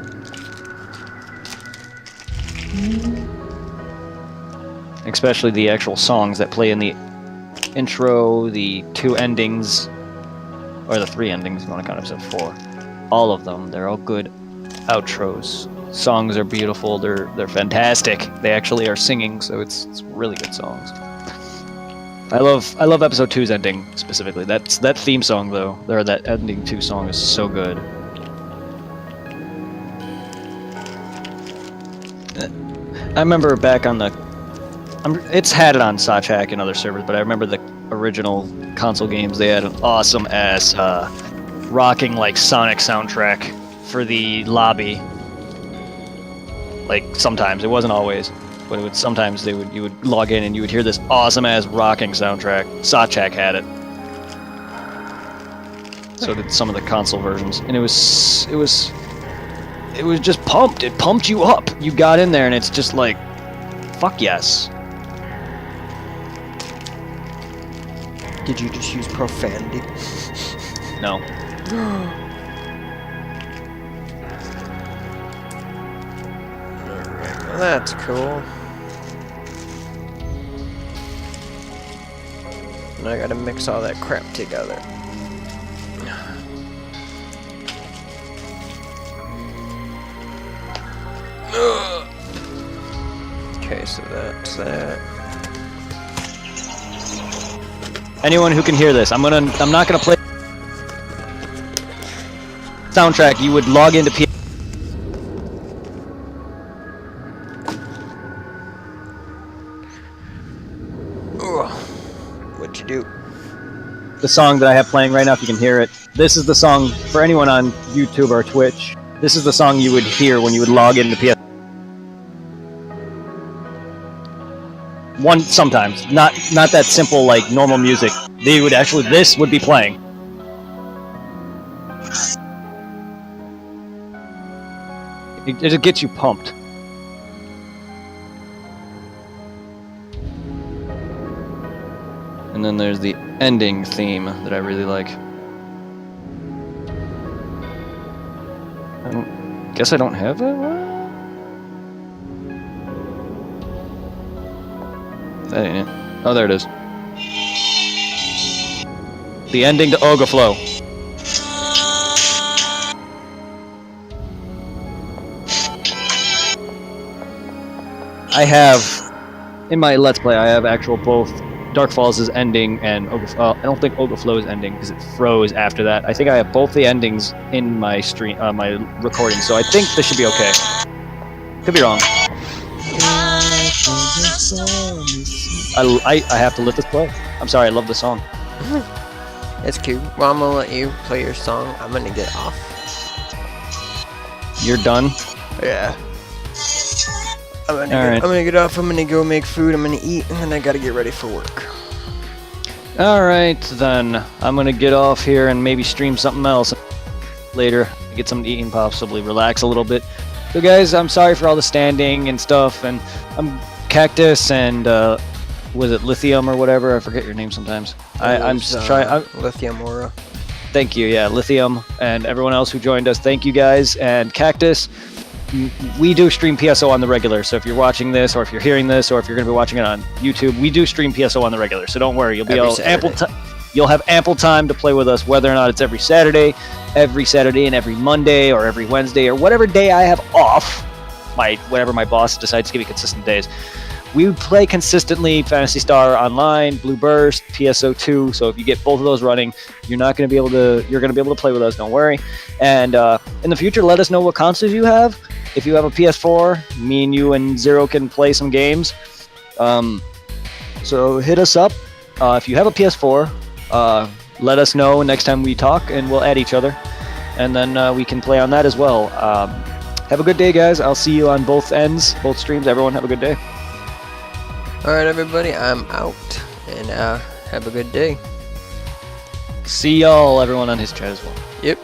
Especially the actual songs that play in the intro, the 2 endings, or the 3 endings if you want to count episode 4. All of them, they're all good outros. Songs are beautiful, they're fantastic. They actually are singing, so it's really good songs. I love episode 2's ending specifically. That theme song though, or that ending 2 song is so good. I remember back on the it's had it on Sachak and other servers, but I remember the original console games, they had an awesome ass rocking like Sonic soundtrack for the lobby. Like sometimes, it wasn't always, but it would sometimes you would log in and you would hear this awesome ass rocking soundtrack. Sachak had it. So did some of the console versions, and it was just pumped. It pumped you up. You got in there and it's just like, fuck yes. Did you just use profanity? No. Alright, well that's cool. Now I gotta mix all that crap together. Okay, so that's that. Anyone who can hear this, I'm not gonna play soundtrack. You would log into What'd you do? the song that I have playing right now. If you can hear it, this is the song for anyone on YouTube or Twitch. This is the song you would hear when you would log into PS. Sometimes, not that simple like normal music. They would actually, this would be playing. It gets you pumped. And then there's the ending theme that I really like. Guess I don't have it? What? That ain't it. Oh, there it is. The ending to Ogaflow. I have, in my Let's Play, I have actual both Dark Falls' ending and I don't think Ogaflow's ending because it froze after that. I think I have both the endings in my stream, my recording, so I think this should be okay. Could be wrong. I have to let this play. I'm sorry, I love the song. That's cute. Well, I'm gonna let you play your song. I'm gonna get off. You're done? Yeah. I'm Alright. gonna get off. I'm gonna go make food. I'm gonna eat, and then I gotta get ready for work. Alright, then. I'm gonna get off here and maybe stream something else later. Get something to eat and possibly relax a little bit. So guys, I'm sorry for all the standing and stuff, and I'm Cactus and, was it Lithium or whatever? I forget your name sometimes. I'm just trying... Lithium Aura. Thank you, yeah, Lithium, and everyone else who joined us. Thank you guys, and Cactus. We do stream PSO on the regular, so if you're watching this, or if you're hearing this, or if you're going to be watching it on YouTube, we do stream PSO on the regular, so don't worry. You'll have ample time to play with us, whether or not it's every Saturday and every Monday, or every Wednesday, or whatever day I have off, whatever my boss decides to give me consistent days. We play consistently Phantasy Star Online, Blue Burst, PSO2. So if you get both of those running, you're going to be able to play with us. Don't worry. And in the future, let us know what consoles you have. If you have a PS4, me and you and Zero can play some games. So hit us up. If you have a PS4, let us know next time we talk, and we'll add each other. And then we can play on that as well. Have a good day, guys. I'll see you on both ends, both streams. Everyone have a good day. Alright, everybody, I'm out, and have a good day. See y'all, everyone on his chat as well. Yep.